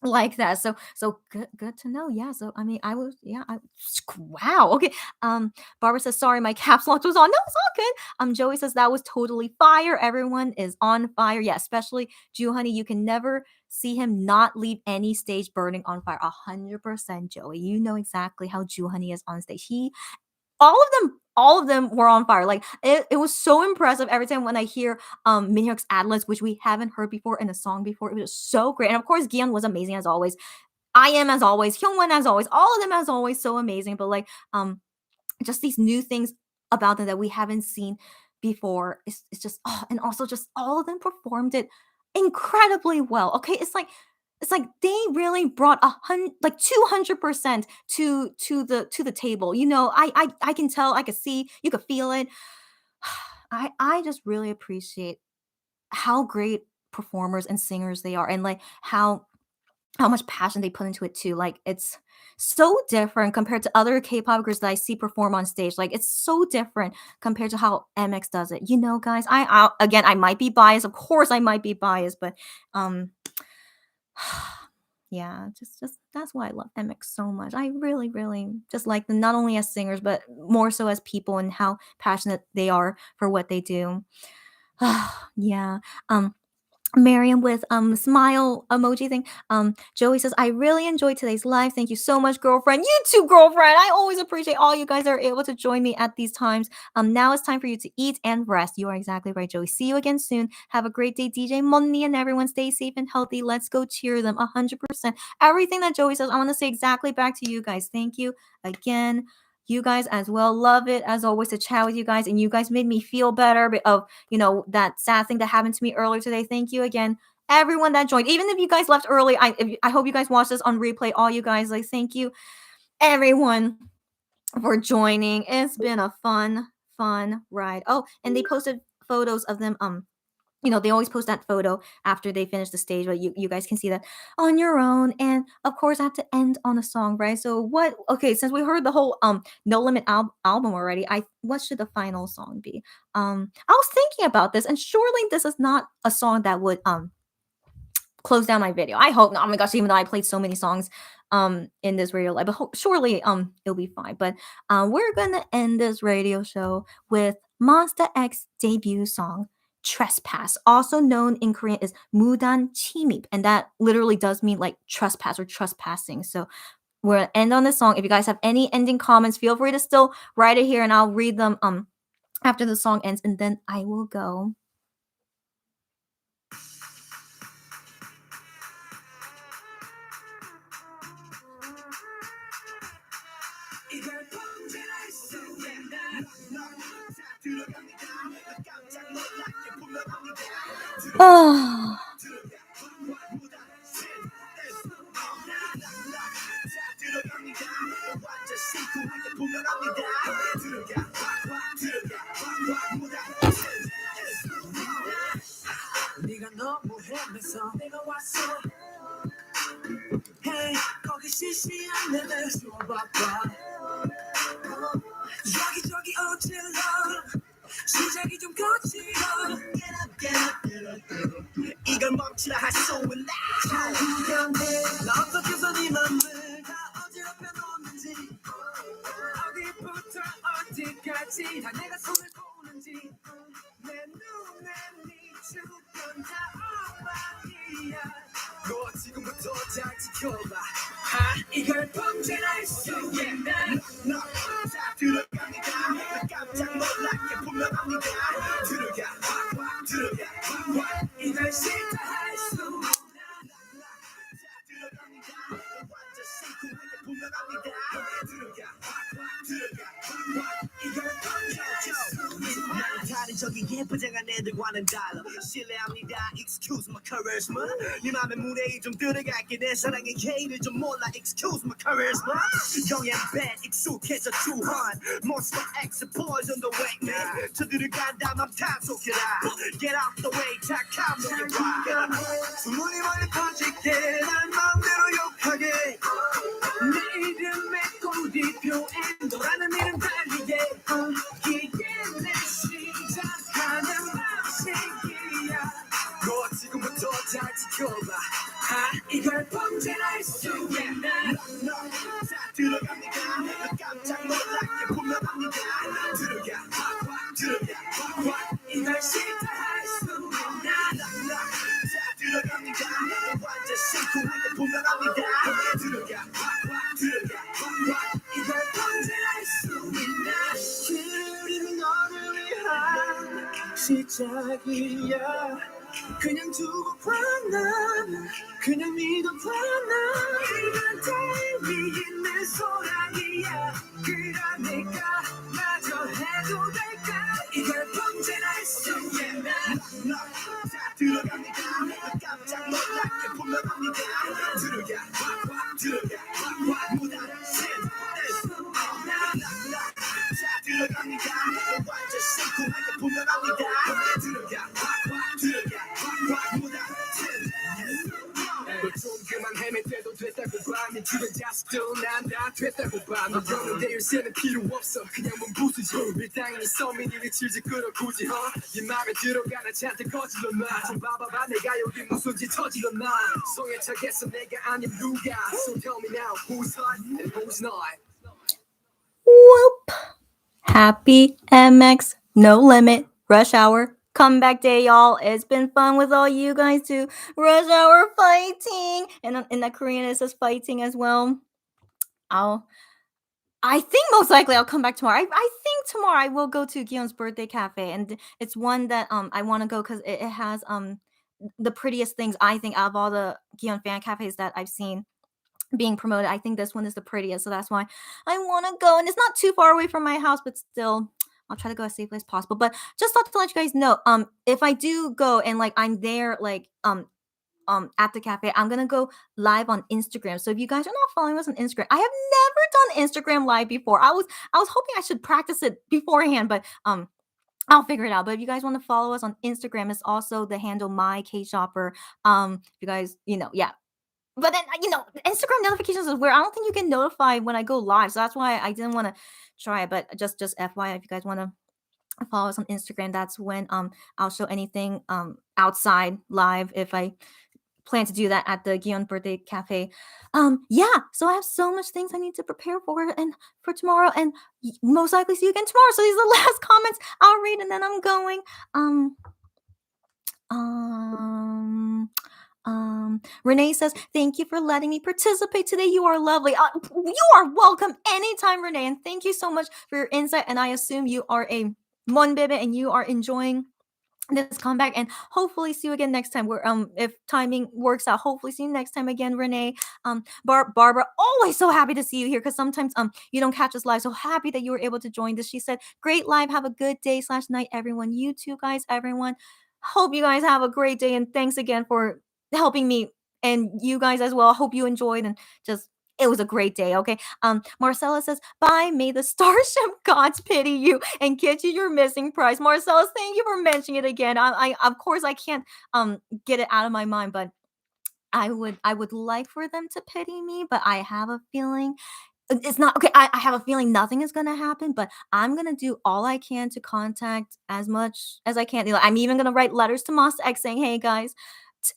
like that. So good to know. Yeah, so I mean, wow. Okay. Barbara says, sorry, my caps lock was on. No, it's all good. Joey says that was totally fire. Everyone is on fire. Yeah, especially Honey. You can never see him not leave any stage burning on fire. 100%, Joey. You know exactly how Honey is on stage. All of them were on fire. Like it was so impressive every time when I hear Minhyuk's ad-libs, which we haven't heard before in a song before. It was so great. And of course, Gion was amazing as always. I am as always, Hyungwon as always, all of them as always, so amazing. But like just these new things about them that we haven't seen before. It's just and also just all of them performed it incredibly well. Okay, it's like they really brought 200% to the table. I can tell, I could see, you could feel it. I just really appreciate how great performers and singers they are, and like how much passion they put into it too. Like it's so different compared to other K-pop girls that I see perform on stage. Like it's so different compared to how MX does it. Guys, again, I might be biased. Of course I might be biased, but yeah, just that's why I love MX so much. I really, really just like them, not only as singers, but more so as people and how passionate they are for what they do. Yeah. Miriam with smile emoji thing. Joey says, I really enjoyed today's live. Thank you so much, girlfriend. You too, girlfriend. I always appreciate all you guys are able to join me at these times. Now it's time for you to eat and rest. You are exactly right, Joey. See you again soon. Have a great day, DJ Monni, and everyone stay safe and healthy. Let's go cheer them 100%. Everything that Joey says, I want to say exactly back to you guys. Thank you again. You guys as well. Love it as always to chat with you guys, and you guys made me feel better of that sad thing that happened to me earlier today. Thank you again, everyone that joined. Even if you guys left early, I hope you guys watched this on replay. All you guys, like, thank you everyone for joining. It's been a fun ride. Oh, and they posted photos of them they always post that photo after they finish the stage, but you guys can see that on your own. And of course, I have to end on a song, right? So since we heard the whole No Limit album already, what should the final song be? I was thinking about this, and surely this is not a song that would close down my video. I hope not. Oh my gosh, even though I played so many songs in this radio live, but surely it'll be fine. But we're gonna end this radio show with Monsta X debut song, Trespass, also known in Korean as 무단 침입, and that literally does mean like trespass or trespassing. So we're gonna end on this song. If you guys have any ending comments, feel free to still write it here, and I'll read them after the song ends, and then I will go. Oh. 네가 너무 헤매서 내가 왔어. Hey, 거기 시시한 내내 쏘봐봐. 여기저기 어질러. 시작이 좀 거칠어. Get up, get up, get up, get up. 이걸 멈추라 할 수 있나? 잘 구경해. 나 어떻게서 네 맘을 다 어지럽혀 놓는지. 어디부터 어디까지 다 내가 손을 보는지. 내 눈에 네 주변 다 오만이야. 너 지금부터 잘 지켜봐. 이걸 범죄할 수 있나? 너 다 들어갑니다. 깜짝 놀랄게 분명 애들과는 달라 실례합니다 excuse my charisma 네 맘에 무대에 좀 들어갈게 내 사랑의 K를 좀 몰라 excuse my charisma young and bad 익숙해져 추한 Monsta X boys on the way man 쳐들어간다면 탄속해라 get out the way 착함 녹여봐 주문이 멀리 퍼질게 날 맘대로 욕하게 내 이름에 꽃이표 엔도라는 이름 달리게 이게 내 시작하는 방식이야 너 지금부터 잘 지켜봐 이걸 범죄라 할 수 있나 다 들어갑니다 깜짝 놀랍게 분명합니다 들어가 이걸 시작할 수 있나 다 들어갑니다 완전 심쿵하게 분명합니다 들어가 이걸 범죄라 할 수 있나 우리는 너를 위한 시작이야 그냥 두고 봐나 그냥 믿어봐 나 이건 내 소랑이야 그러니까 마저 해도 될까 이걸 범죄라 할 수 있나 다 들어갑니다 깜짝 놀랍게 분명합니다 들어가 무단한 다 들어갑니다 완전 심쿵하게 분명합니다 들어가 무단한 좀 그만 헤맬 때도 됐다고 봐 미치는 자식도 난 다 됐다고 봐너 그런데 요새는 필요 없어 그냥 몸 부수지 밀당이 서민이를 질질 끌어 굳이 네 맘에 들어가는 잔뜩 거질러 놔좀 봐봐봐 내가 여기 무슨 짓 저질러 놔 성에 차겠어 내가 아님 누가 So tell me now who's hot and who's not Whoop. Happy MX No Limit Rush Hour comeback day, y'all. It's been fun with all you guys too. Rush Hour fighting, and in that Korean it says fighting as well. I think most likely I'll come back tomorrow. I think tomorrow I will go to Gion's birthday cafe, and it's one that I want to go because it has the prettiest things I think out of all the Gion fan cafes that I've seen being promoted. I think this one is the prettiest, so that's why I want to go. And it's not too far away from my house, but still, I'll try to go as safely as possible. But just thought to let you guys know, if I do go and like I'm there, like at the cafe, I'm gonna go live on Instagram. So if you guys are not following us on Instagram, I have never done Instagram live before. I was hoping I should practice it beforehand, but I'll figure it out. But if you guys want to follow us on Instagram, it's also the handle myKShopper. If you guys, yeah. But then, Instagram notifications is weird. I don't think you get notified when I go live. So that's why I didn't want to try it. But just FYI, if you guys want to follow us on Instagram, that's when I'll show anything outside live if I plan to do that at the Gion birthday cafe. Yeah, so I have so much things I need to prepare for tomorrow, and most likely see you again tomorrow. So these are the last comments I'll read, and then I'm going. Renee says, thank you for letting me participate today. You are lovely. You are welcome anytime, Renee. And thank you so much for your insight. And I assume you are a Monbebe and you are enjoying this comeback, and hopefully see you again next time. Where if timing works out, hopefully see you next time again, Renee. Barbara, always so happy to see you here because sometimes you don't catch us live. So happy that you were able to join this. She said, great live. Have a good day / night, everyone. You too, guys, everyone. Hope you guys have a great day, and thanks again for helping me and you guys as well. I hope you enjoyed, and just it was a great day. Okay. Marcella says, bye. May the starship gods pity you and get you your missing prize. Marcella, thank you for mentioning it again. I of course I can't get it out of my mind, but I would like for them to pity me, but I have a feeling it's not okay. I have a feeling nothing is gonna happen, but I'm gonna do all I can to contact as much as I can. I'm even gonna write letters to Monsta X saying, hey guys,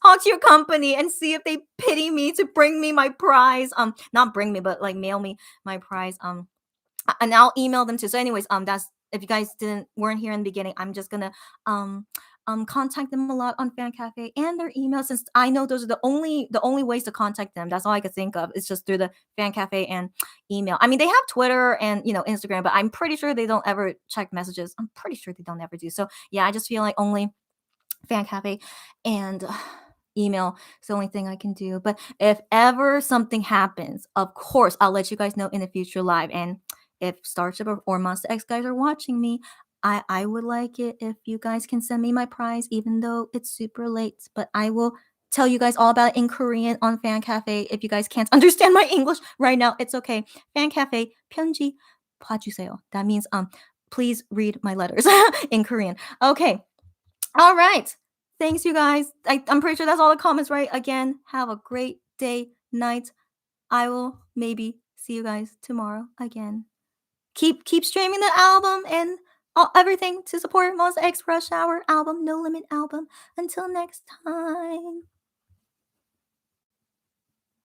talk to your company and see if they pity me to bring me my prize. Not bring me, but like mail me my prize. And I'll email them too. So, anyways, that's if you guys weren't here in the beginning, I'm just gonna contact them a lot on Fan Cafe and their email, since I know those are the only ways to contact them. That's all I could think of. It's just through the Fan Cafe and email. I mean, they have Twitter and Instagram, but I'm pretty sure they don't ever check messages. I'm pretty sure they don't ever do. So yeah, I just feel like only Fan Cafe and email is the only thing I can do. But if ever something happens, of course I'll let you guys know in the future live. And if Starship or Monsta X guys are watching me, I would like it if you guys can send me my prize, even though it's super late. But I will tell you guys all about it in Korean on Fan Cafe. If you guys can't understand my English right now, it's okay. Fan Cafe 편지 봐주세요. That means please read my letters in Korean. Okay. All right. Thanks, you guys. I'm pretty sure that's all the comments, right? Again, have a great day, night. I will maybe see you guys tomorrow again. Keep streaming the album and everything to support Monsta X Rush Hour album, No Limit album. Until next time.